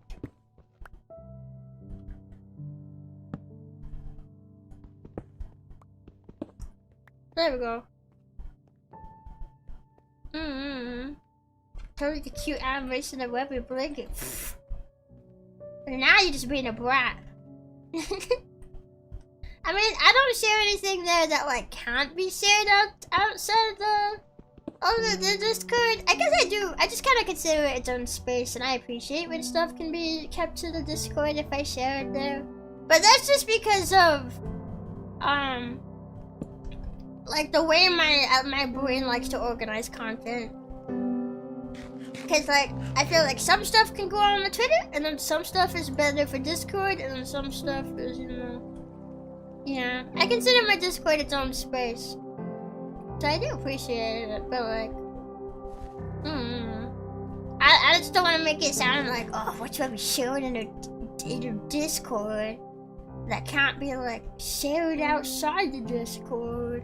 There we go. totally the cute animation of Rebbi blinking. And now you're just being a brat. I mean, I don't share anything there that like can't be shared outside the Discord. I guess I do. I just kind of consider it its own space, and I appreciate when stuff can be kept to the Discord if I share it there. But that's just because of like the way my brain likes to organize content. Cause like I feel like some stuff can go on the Twitter, and then some stuff is better for Discord, and then some stuff is, you know, yeah. I consider my Discord its own space, so I do appreciate it. But like, I just don't want to make it sound like, oh, what you be sharing in your Discord that can't be like shared outside the Discord.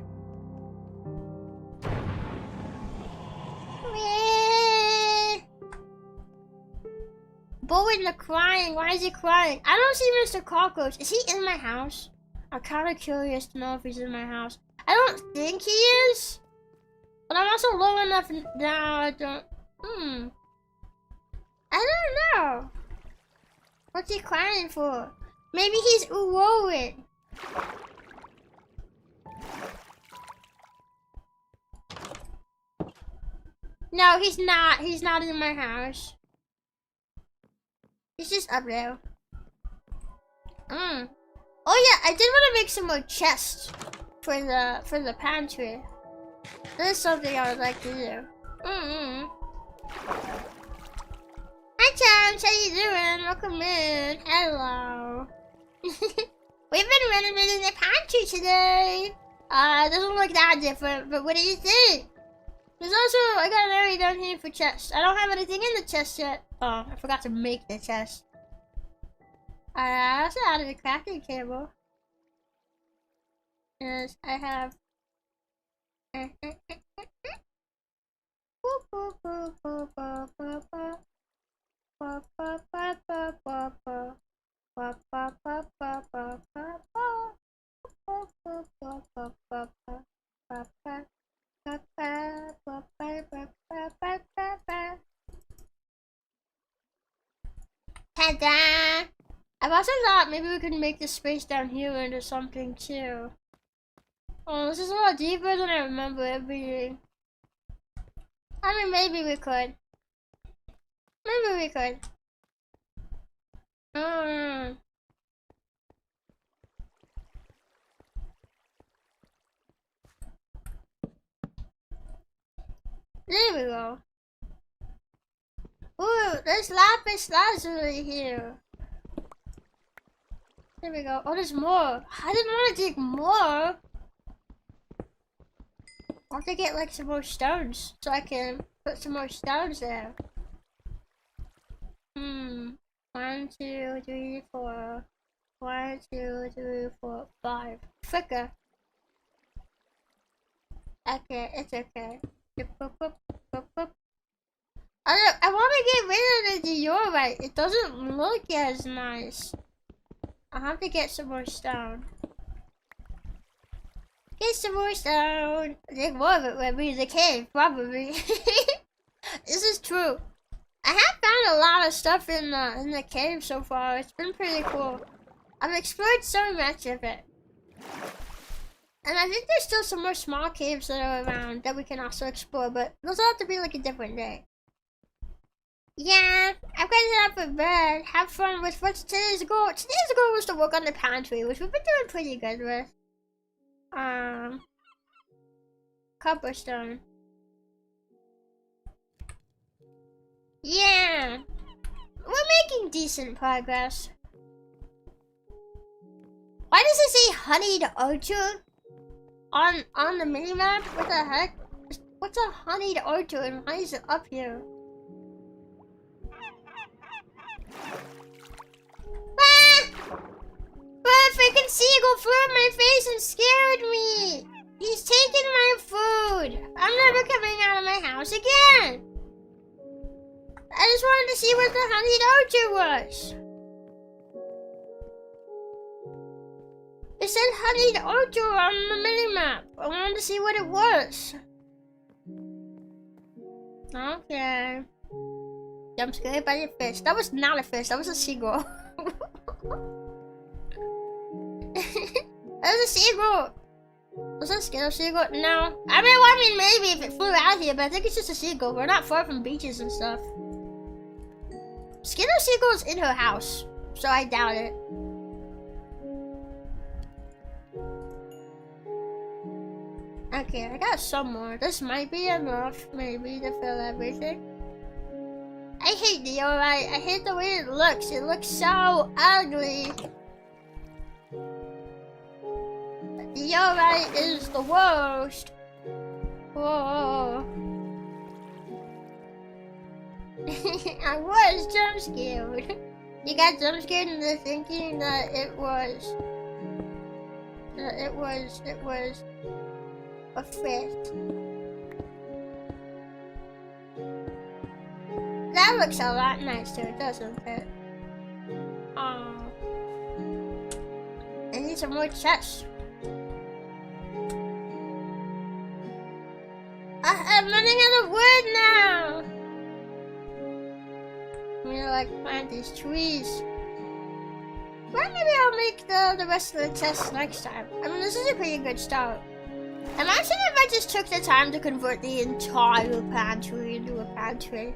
Bowen the crying. Why is he crying? I don't see Mr. Cockroach. Is he in my house? I'm kind of curious to know if he's in my house. I don't think he is. But I'm also low enough now. I don't know. What's he crying for? Maybe he's ooh-oohing. No, he's not. He's not in my house. He's just up there. Oh yeah, I did want to make some more chests for the pantry. That is something I would like to do. Hi Chams, how you doing? Welcome in. Hello. We've been renovating the pantry today. It doesn't look that different, but what do you think? There's also, I got an area down here for chests. I don't have anything in the chest yet. Oh, I forgot to make the chest. I also added a crafting table. Yes, I have. Ta-da! I've also thought maybe we could make this space down here into something too. Oh, this is a lot deeper than I remember it being. I mean, maybe we could. Maybe we could. There we go. Ooh, there's lapis lazuli here. There we go. Oh, there's more. I didn't want to dig more. I want to get like some more stones so I can put some more stones there. 1, 2, 3, 4. 1, 2, 3, 4, 5. Fricker. Okay, it's okay. I want to get rid of the diorite. It doesn't look as nice. I'll have to get some more stone. Get some more stone. Dig more of it when we in the cave, probably. This is true. I have found a lot of stuff in the cave so far. It's been pretty cool. I've explored so much of it. And I think there's still some more small caves that are around that we can also explore, but those will have to be like a different day. Yeah, I'm gonna head up for bed. Have fun with what's today's goal. Today's goal was to work on the pantry, which we've been doing pretty good with. Copperstone. Yeah, we're making decent progress. Why does it say honeyed orchard on the minimap? What the heck? What's a honeyed orchard and why is it up here? But a freaking seagull flew at my face and scared me! He's taking my food! I'm never coming out of my house again! I just wanted to see what the honeyed orchard was. It said honeyed orchard on the minimap. I wanted to see what it was. Okay. jump scared by a fish. That was not a fish, that was a seagull. That was a seagull. Was that a scale seagull? No. I mean, maybe if it flew out here, but I think it's just a seagull. We're not far from beaches and stuff. Skinner Seagull's in her house, so I doubt it. Okay, I got some more. This might be enough, maybe, to fill everything. I hate the alright. I hate the way it looks. It looks so ugly. The alright is the worst. Whoa. I was jump scared. You got jump scared into thinking that it was a fish. That looks a lot nicer, doesn't it? Oh. I need some more chests. I'm running out of wood now. I'm gonna like plant these trees. Well, maybe I'll make the rest of the chests next time. I mean, this is a pretty good start. Imagine if I just took the time to convert the entire pantry into a pantry.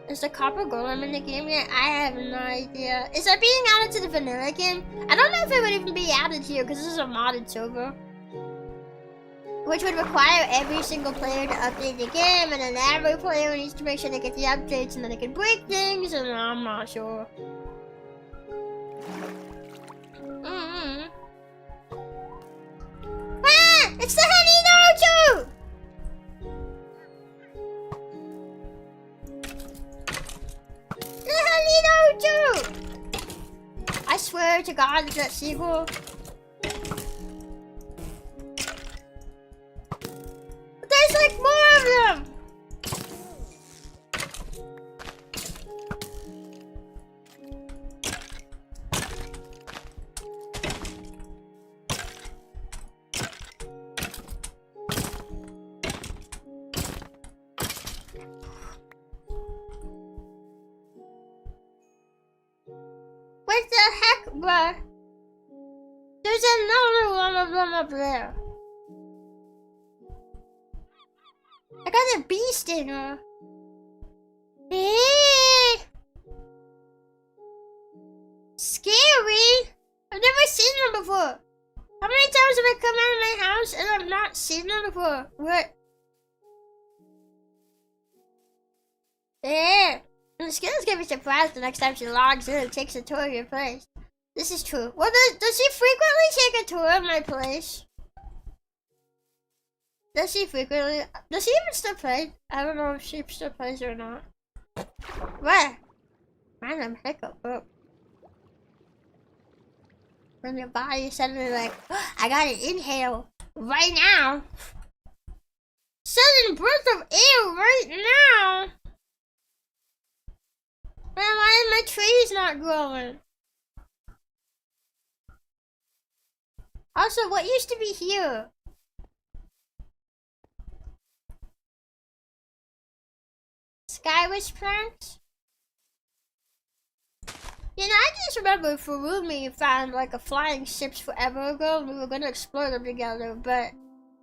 Is the copper golem in the game yet? I have no idea. Is that being added to the vanilla game? I don't know if it would even be added here because this is a modded server. Which would require every single player to update the game, and then every player needs to make sure they get the updates and then they can break things, and I'm not sure. Ah! It's the honey dojo! The honey dojo! I swear to God, it's that sequel. There's like more of them! What the heck, bruh? There's another one of them up there. I got a bee stinger. Scary. I've never seen them before. How many times have I come out of my house and I've not seen them before? What? And the skillet's gonna be surprised the next time she logs in and takes a tour of your place. This is true. Well, does she frequently take a tour of my place? Does she frequently? Does she even still play? I don't know if she still plays or not. What? Random hiccup. Oh. When your body is suddenly like, oh, I gotta inhale right now. Sudden breath of air right now. Man, why is my trees not growing? Also, what used to be here? Skywitch plants? You know, I just remember Furumi found like a flying ships forever ago and we were gonna explore them together, but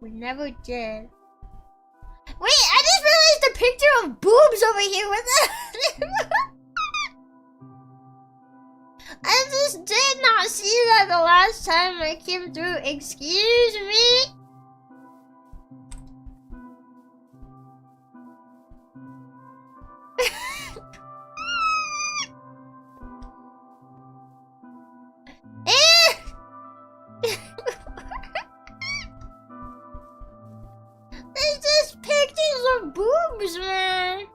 we never did. Wait, I just realized the picture of boobs over here with that. I just did not see that the last time I came through. Excuse me? There's just pictures of boobs, man.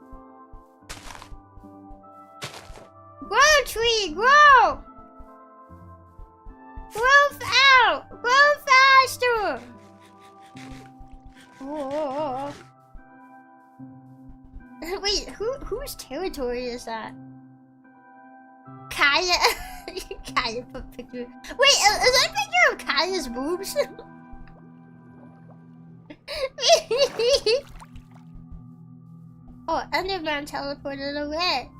Grow, tree, grow! Grow out! Grow faster! Whoa. Wait, whose territory is that? Kaya? Kaya put picture. Wait, is that a picture of Kaya's boobs? Oh, Enderman teleported away.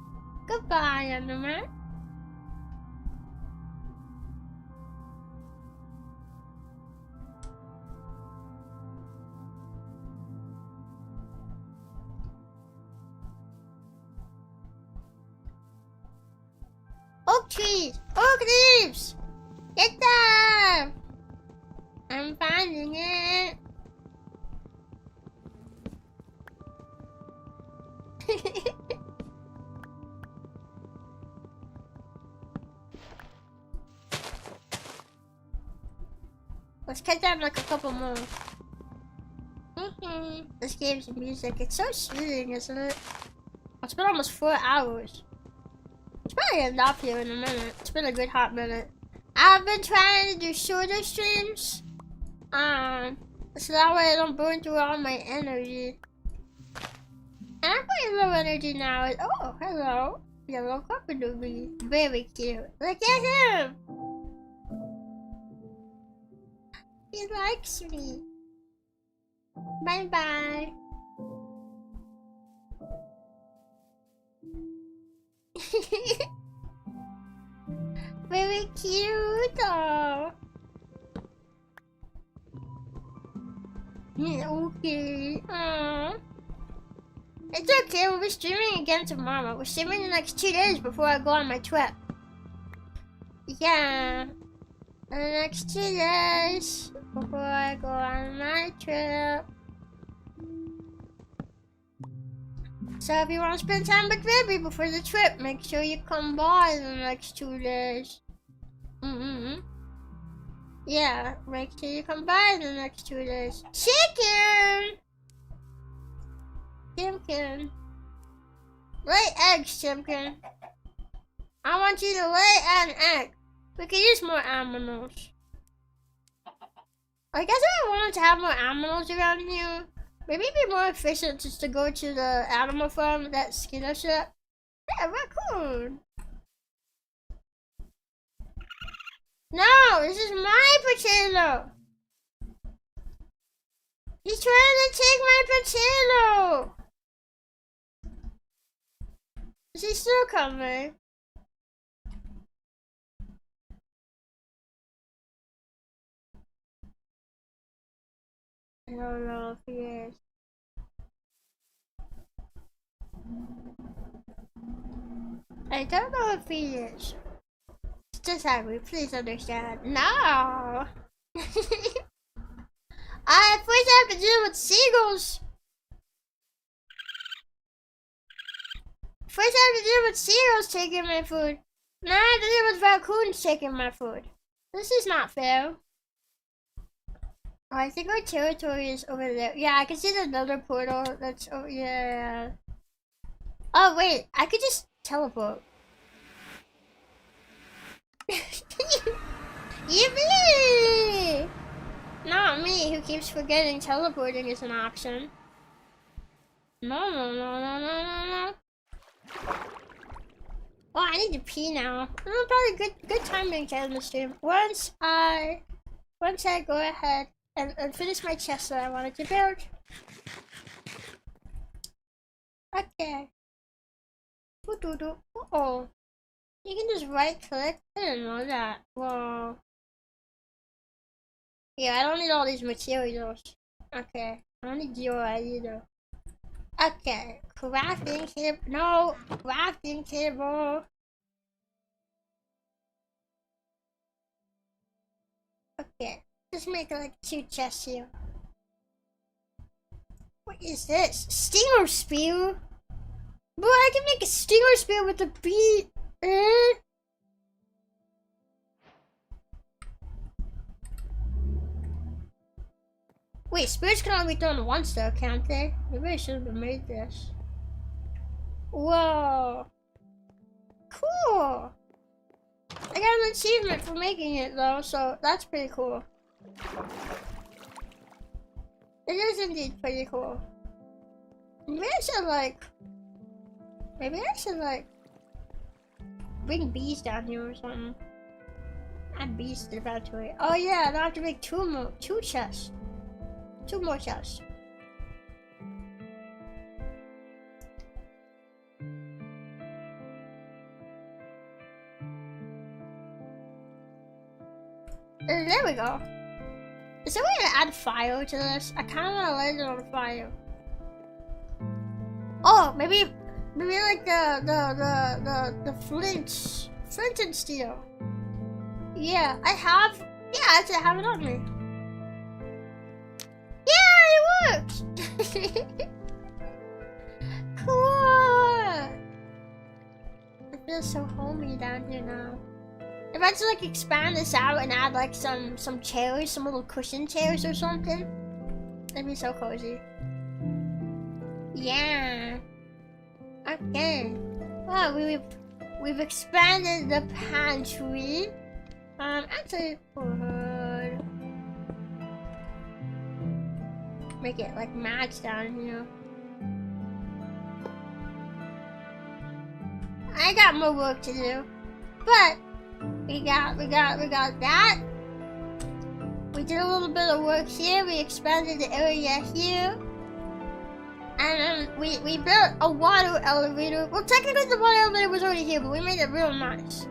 Goodbye, Enderman. Oak trees! Oak leaves! Get them! I'm finding it. Let's cut down like a couple more. This game's music, it's so soothing, isn't it? It's been almost 4 hours. It's probably gonna end up here in a minute. It's been a good hot minute. I've been trying to do shorter streams. So that way I don't burn through all my energy. And I'm pretty low energy now. Oh, hello. Yellow cockatoo. Very cute. Look at him. He likes me. Bye bye. Very cute. Oh. Okay. Aww. It's okay, we'll be streaming again tomorrow. We're streaming the next 2 days before I go on my trip. Yeah. The next 2 days before I go on my trip. So if you want to spend time with Rebbi before the trip, make sure you come by the next 2 days. Yeah, make sure you come by the next 2 days. Chicken! Chimkin. Lay eggs, Chimkin. I want you to lay an egg. We could use more animals. I guess I wanted to have more animals around here. Maybe it'd be more efficient just to go to the animal farm, that Skinner ship. Yeah, raccoon. No, this is my potato. He's trying to take my potato. Is he still coming? I don't know if he is. I don't know if he is. It's just hungry, please understand. No! I first have to deal with seagulls. First I have to deal with seagulls taking my food. Now I have to deal with raccoons taking my food. This is not fair. Oh, I think our territory is over there. Yeah, I can see the nether portal. That's oh yeah. Oh wait, I could just teleport. Yippee! Not me, who keeps forgetting teleporting is an option. No. Oh, I need to pee now. Probably good timing to end the stream. Once I go ahead and finish my chest that I wanted to build. Okay. Uh-oh. You can just right click? I didn't know that. Whoa. Yeah, I don't need all these materials. Okay. I don't need your either. Okay. Crafting table. No! Crafting table. Okay. Just make like 2 chests here. What is this? Stinger spear? Bro, I can make a stinger spear with a bee. Wait, spears can only be thrown once though, can't they? Maybe I should have made this. Whoa. Cool. I got an achievement for making it though, so that's pretty cool. It is indeed pretty cool. Maybe I should like bring bees down here or something. Add bees to the inventory. Oh yeah, I have to make 2 chests. 2 more chests. There we go. Is there a way to add fire to this? I kind of want to light it on fire. Oh, maybe like the flint and steel. Yeah, I have. Yeah, I actually have it on me. Yeah, it worked. Cool. It feels so homey down here now. If I just like expand this out and add like some chairs, some little cushion chairs or something, it'd be so cozy. Yeah. Okay. Well, we've expanded the pantry. Actually, could make it like match down here. I got more work to do, but we got that. We did a little bit of work here. We expanded the area here. And we built a water elevator. Well, technically the water elevator was already here, but we made it real nice.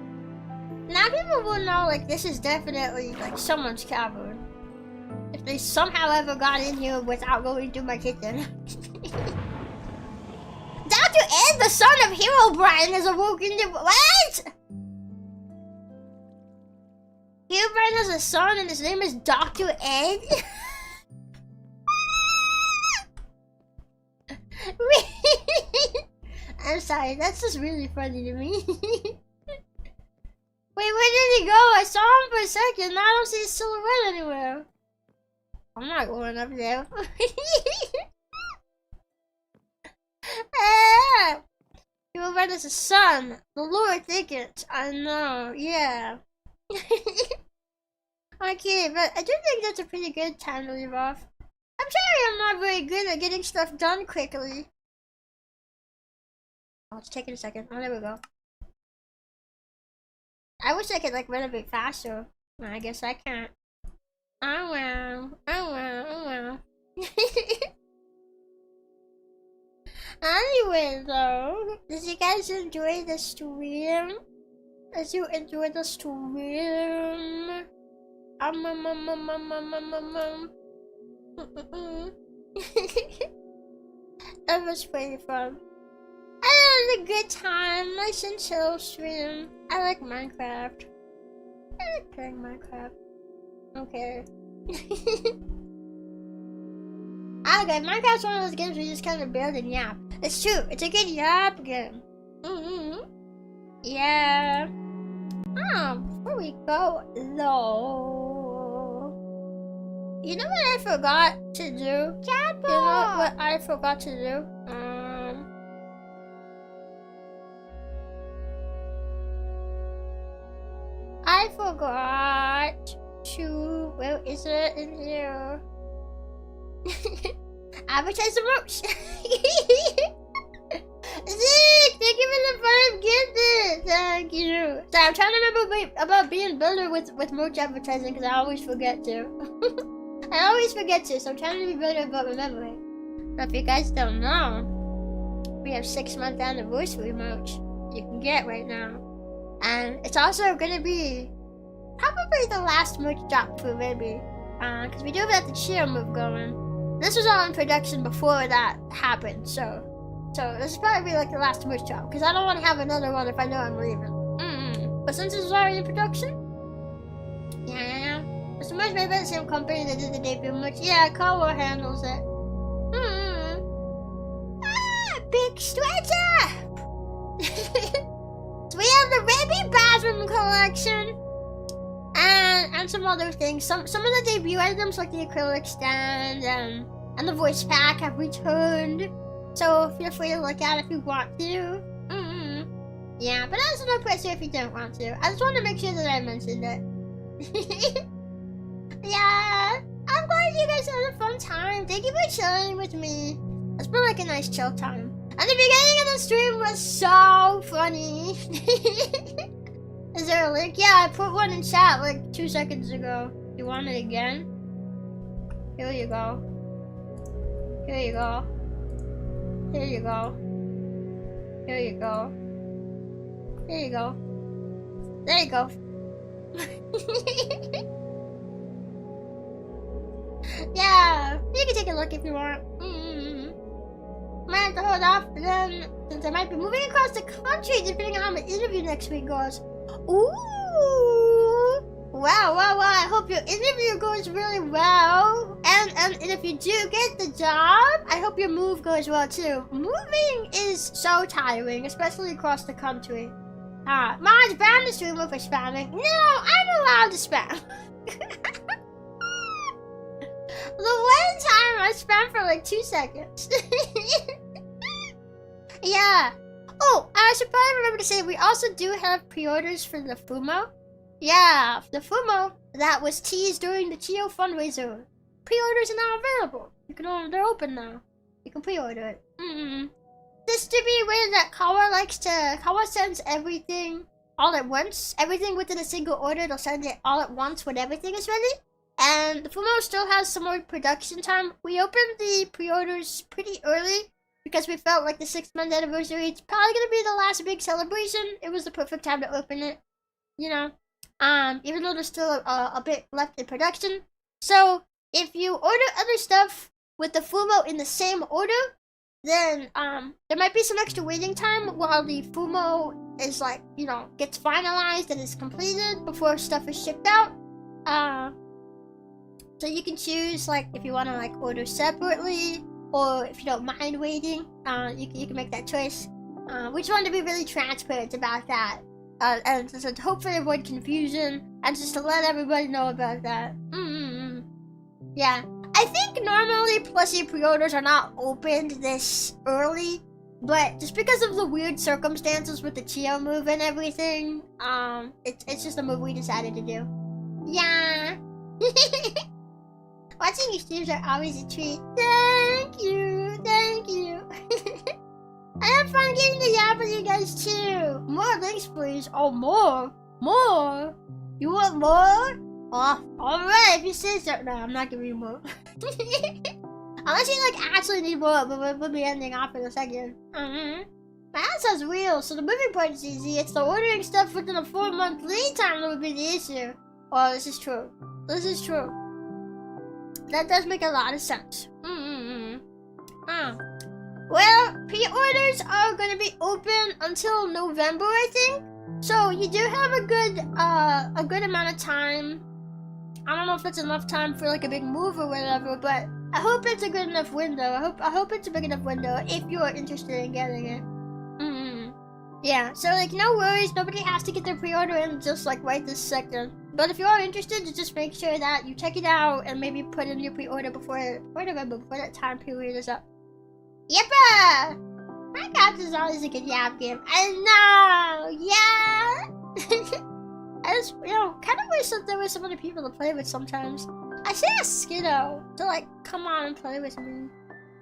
Now people will know, like, this is definitely, like, someone's cavern. If they somehow ever got in here without going through my kitchen. Dr. Ed, the son of Herobrine, has awoken the— What?! Herobrine has a son and his name is Dr. Ed? I'm sorry, that's just really funny to me. Wait, where did he go? I saw him for a second, now I don't see his silhouette anywhere. I'm not going up there. Herobrine has a son. The Lord thinketh. I know, yeah. Okay, but I do think that's a pretty good time to leave off. I'm sorry I'm not very good at getting stuff done quickly. Oh, it's taking a second. Oh, there we go. I wish I could, like, renovate faster. Well, I guess I can't. Oh well. Oh well. Oh well. Anyway, though, did you guys enjoy the stream? Did you enjoy the stream? That was pretty fun. I had a good time, nice and chill stream. I like Minecraft. I like playing Minecraft. Okay. Okay, Minecraft's one of those games where you just kind of build and yap. It's true, it's a good yap game. Yeah. Oh, before we go though, you know what I forgot to do? You know what I forgot to do? I forgot to, where is it in here? Advertise the merch. Zeke, thank you for the 5 gifted. Thank you. So I'm trying to remember about being builder with merch advertising because I always forget to. I always forget to, so I'm trying to be better about remembering. But if you guys don't know, we have 6-month anniversary merch you can get right now. And it's also gonna be probably the last merch drop for Rebbi. Because we do have the cheer move going. This was all in production before that happened, so this is probably like the last merch drop. Because I don't want to have another one if I know I'm leaving. But since this is already in production, yeah. It's the merch made by the same company that did the debut merch. Yeah, Carl handles it. Big stretcher! So we have the Rebbi bathroom collection and some other things. Some of the debut items like the acrylic stand and the voice pack have returned. So feel free to look at it if you want to. Yeah, but that's no pressure if you don't want to. I just want to make sure that I mentioned it. Yeah, I'm glad you guys had a fun time. Thank you for chilling with me. It's been like a nice chill time. And the beginning of the stream was so funny. Is there a link? Yeah, I put one in chat like 2 seconds ago. You want it again? Here you go. Here you go. Here you go. Here you go. Here you go. There you go. you can take a look if you want. Might have to hold off then, since I might be moving across the country depending on how my interview next week goes. Ooh! Wow. I hope your interview goes really well. And if you do get the job, I hope your move goes well too. Moving is so tiring, especially across the country. Mine's banned the streamer for spamming. No, I'm allowed to spam. The one time I spammed for like 2 seconds. Yeah. Oh, I should probably remember to say we also do have pre-orders for the Fumo. Yeah, the Fumo that was teased during the Chio fundraiser. Pre-orders are now available. They're open now. You can pre-order it. Just to be aware that Kawa sends everything all at once. Everything within a single order, they'll send it all at once when everything is ready. And the Fumo still has some more production time. We opened the pre-orders pretty early because we felt like the 6-month anniversary, it's probably gonna be the last big celebration. It was the perfect time to open it, you know. Even though there's still a bit left in production. So if you order other stuff with the Fumo in the same order, then there might be some extra waiting time while the Fumo is like, you know, gets finalized and is completed before stuff is shipped out. So you can choose like if you want to like order separately, or if you don't mind waiting, you can make that choice. We just wanted to be really transparent about that, and just to hopefully avoid confusion and just to let everybody know about that. Yeah, I think normally plushie pre-orders are not opened this early, but just because of the weird circumstances with the Chio move and everything, it's just a move we decided to do. Yeah. Watching your streams are always a treat. Thank you. I have fun getting to yap with you guys too. More links, please. Oh, more. You want more? Oh, alright, if you say so. No, I'm not giving you more. Unless you like actually need more, but we'll be ending off in a second. My answer's real, so the moving part is easy. It's the ordering stuff within a 4-month lead time that would be the issue. Oh, this is true. That does make a lot of sense. Well, pre-orders are gonna be open until November, I think. So you do have a good amount of time. I don't know if it's enough time for like a big move or whatever, but I hope it's a good enough window. I hope it's a big enough window if you are interested in getting it. Yeah, so like no worries, nobody has to get their pre-order in just like right this second. But if you are interested, just make sure that you check it out and maybe put in your pre-order before November, before that time period is up. Yeppa! Minecraft is always a good yap game. I know! Yeah! I just, you know, kind of wish that there were some other people to play with sometimes. I should ask Skiddo to like come on and play with me.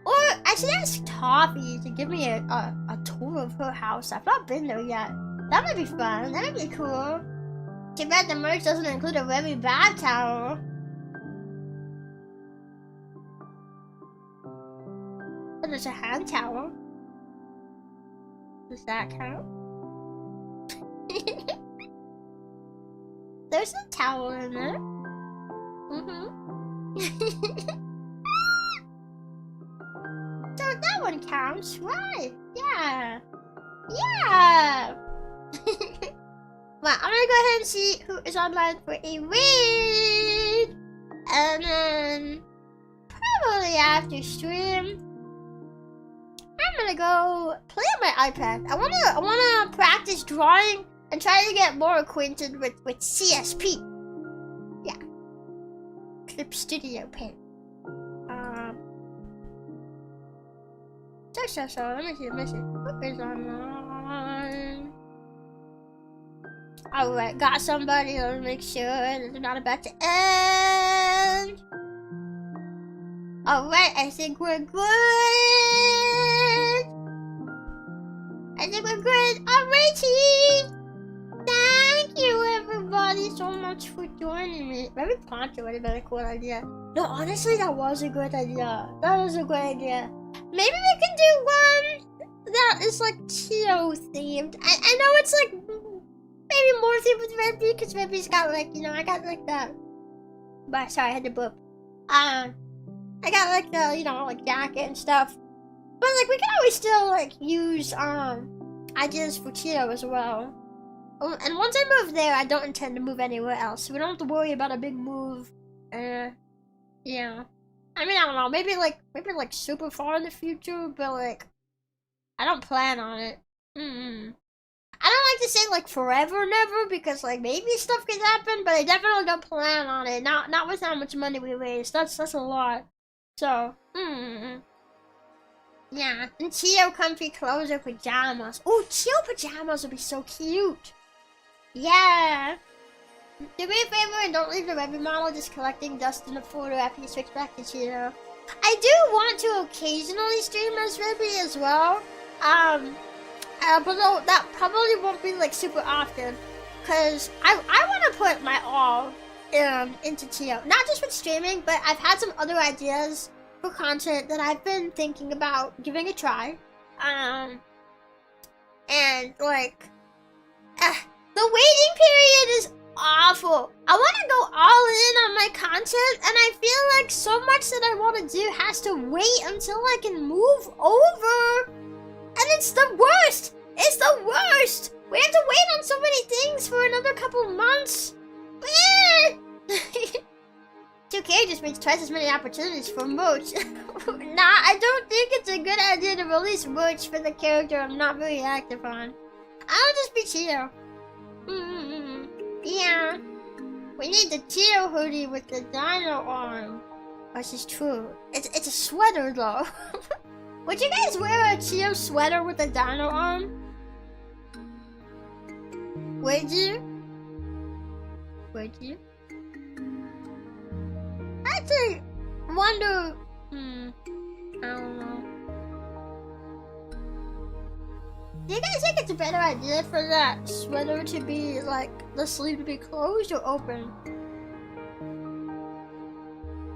Or I should ask Toffee to give me a tour of her house. I've not been there yet. That might be fun. That might be cool. Too bad the merch doesn't include a Rebbi bath towel. But there's a hand towel. Does that count? There's a towel in there. So that one counts, right? Yeah. Well, I'm gonna go ahead and see who is online for a raid, and then probably after stream, I'm gonna go play on my iPad. I wanna practice drawing and try to get more acquainted with CSP. Yeah, Clip Studio Paint. So let me see. Who is online? Alright, got somebody. Let me make sure this is not about to end. Alright, I think we're good. Alrighty. Thank you everybody so much for joining me. Maybe Pantry would have been a cool idea. No, honestly, that was a good idea. Maybe we can do one that is like Chio themed. I know it's like maybe more themed with Rebbi because Rebbi's got like, you know, I got like that. But sorry, I had to burp. I got like the, you know, like jacket and stuff. But like we can always still like use ideas for Cheeto as well. And once I move there, I don't intend to move anywhere else. So we don't have to worry about a big move. Yeah. I mean, I don't know. Maybe like super far in the future, but like I don't plan on it. I don't like to say like forever never because like maybe stuff could happen, but I definitely don't plan on it. Not with how much money we waste. That's a lot. So, yeah. And Chio comfy clothes or pajamas. Oh, Chio pajamas would be so cute. Yeah. Do me a favor and don't leave the Rebbi model just collecting dust in the photo after you switch back to Chio. I do want to occasionally stream as Rebbi as well. But that probably won't be like super often, cause I want to put my all into Chio. Not just with streaming, but I've had some other ideas for content that I've been thinking about giving a try. And like, the waiting period is awful. I want to go all in on my content, and I feel like so much that I want to do has to wait until I can move over. And it's the worst! It's the worst! We have to wait on so many things for another couple months. 2K just means twice as many opportunities for merch. Nah, I don't think it's a good idea to release merch for the character I'm not very active on. I'll just be Chio. Yeah. We need the Chio hoodie with the dino arm. This is true. It's a sweater though. Would you guys wear a Chio sweater with a dino arm? Would you? Would you? I actually wonder... I don't know. Do you guys think it's a better idea for that sweater to be, like, the sleeve to be closed or open?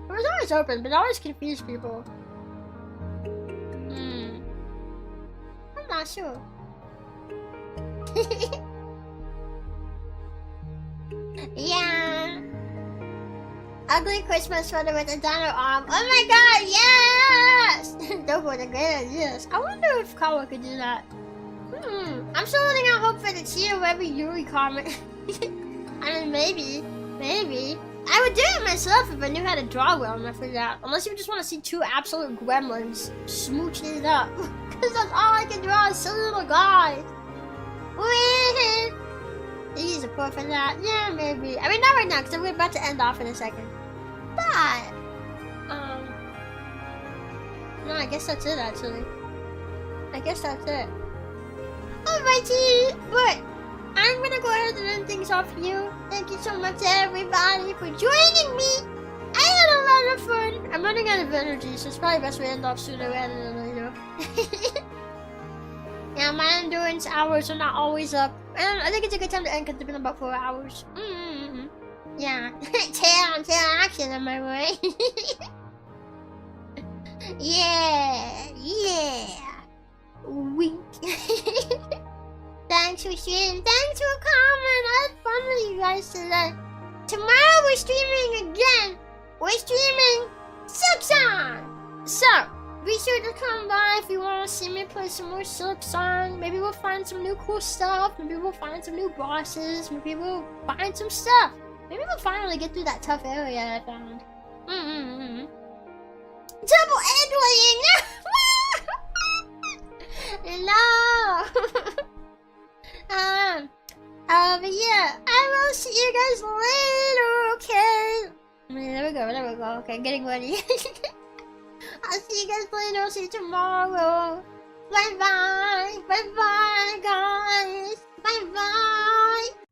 It was always open, but it always confused people. I'm not sure. Yeah. Ugly Christmas sweater with a dino arm. Oh my god, yes! Those were the great ideas. I wonder if Kawa could do that. I'm still holding out hope for the Chio Rebbi Yuri comic. I mean, maybe. I would do it myself if I knew how to draw well enough for that. Unless you just want to see two absolute gremlins smooching it up. Because that's all I can draw is silly little guys. He's a pro for that. Yeah, maybe. I mean, not right now, because we're about to end off in a second. But, no, I guess that's it, actually. I guess that's it. Alrighty, but I'm gonna go ahead and end things off here. Thank you so much, everybody, for joining me. I had a lot of fun. I'm running out of energy, so it's probably best we end off sooner rather than later. Yeah, my endurance hours are not always up. And I think it's a good time to end because it's been about 4 hours. Yeah. tail action, am I right? Yeah. Wink. Thanks for streaming. Thanks for coming. I had fun with you guys today. Tomorrow we're streaming again. We're streaming Silksong. So, be sure to come by if you want to see me play some more Silksong. Maybe we'll find some new cool stuff. Maybe we'll find some new bosses. Maybe we'll find some stuff. Maybe we'll finally get through that tough area I found. Double Edwin! No! But yeah, I will see you guys later, okay? There we go. Okay, getting ready. I'll see you guys later. I'll see you tomorrow. Bye bye, guys. Bye bye.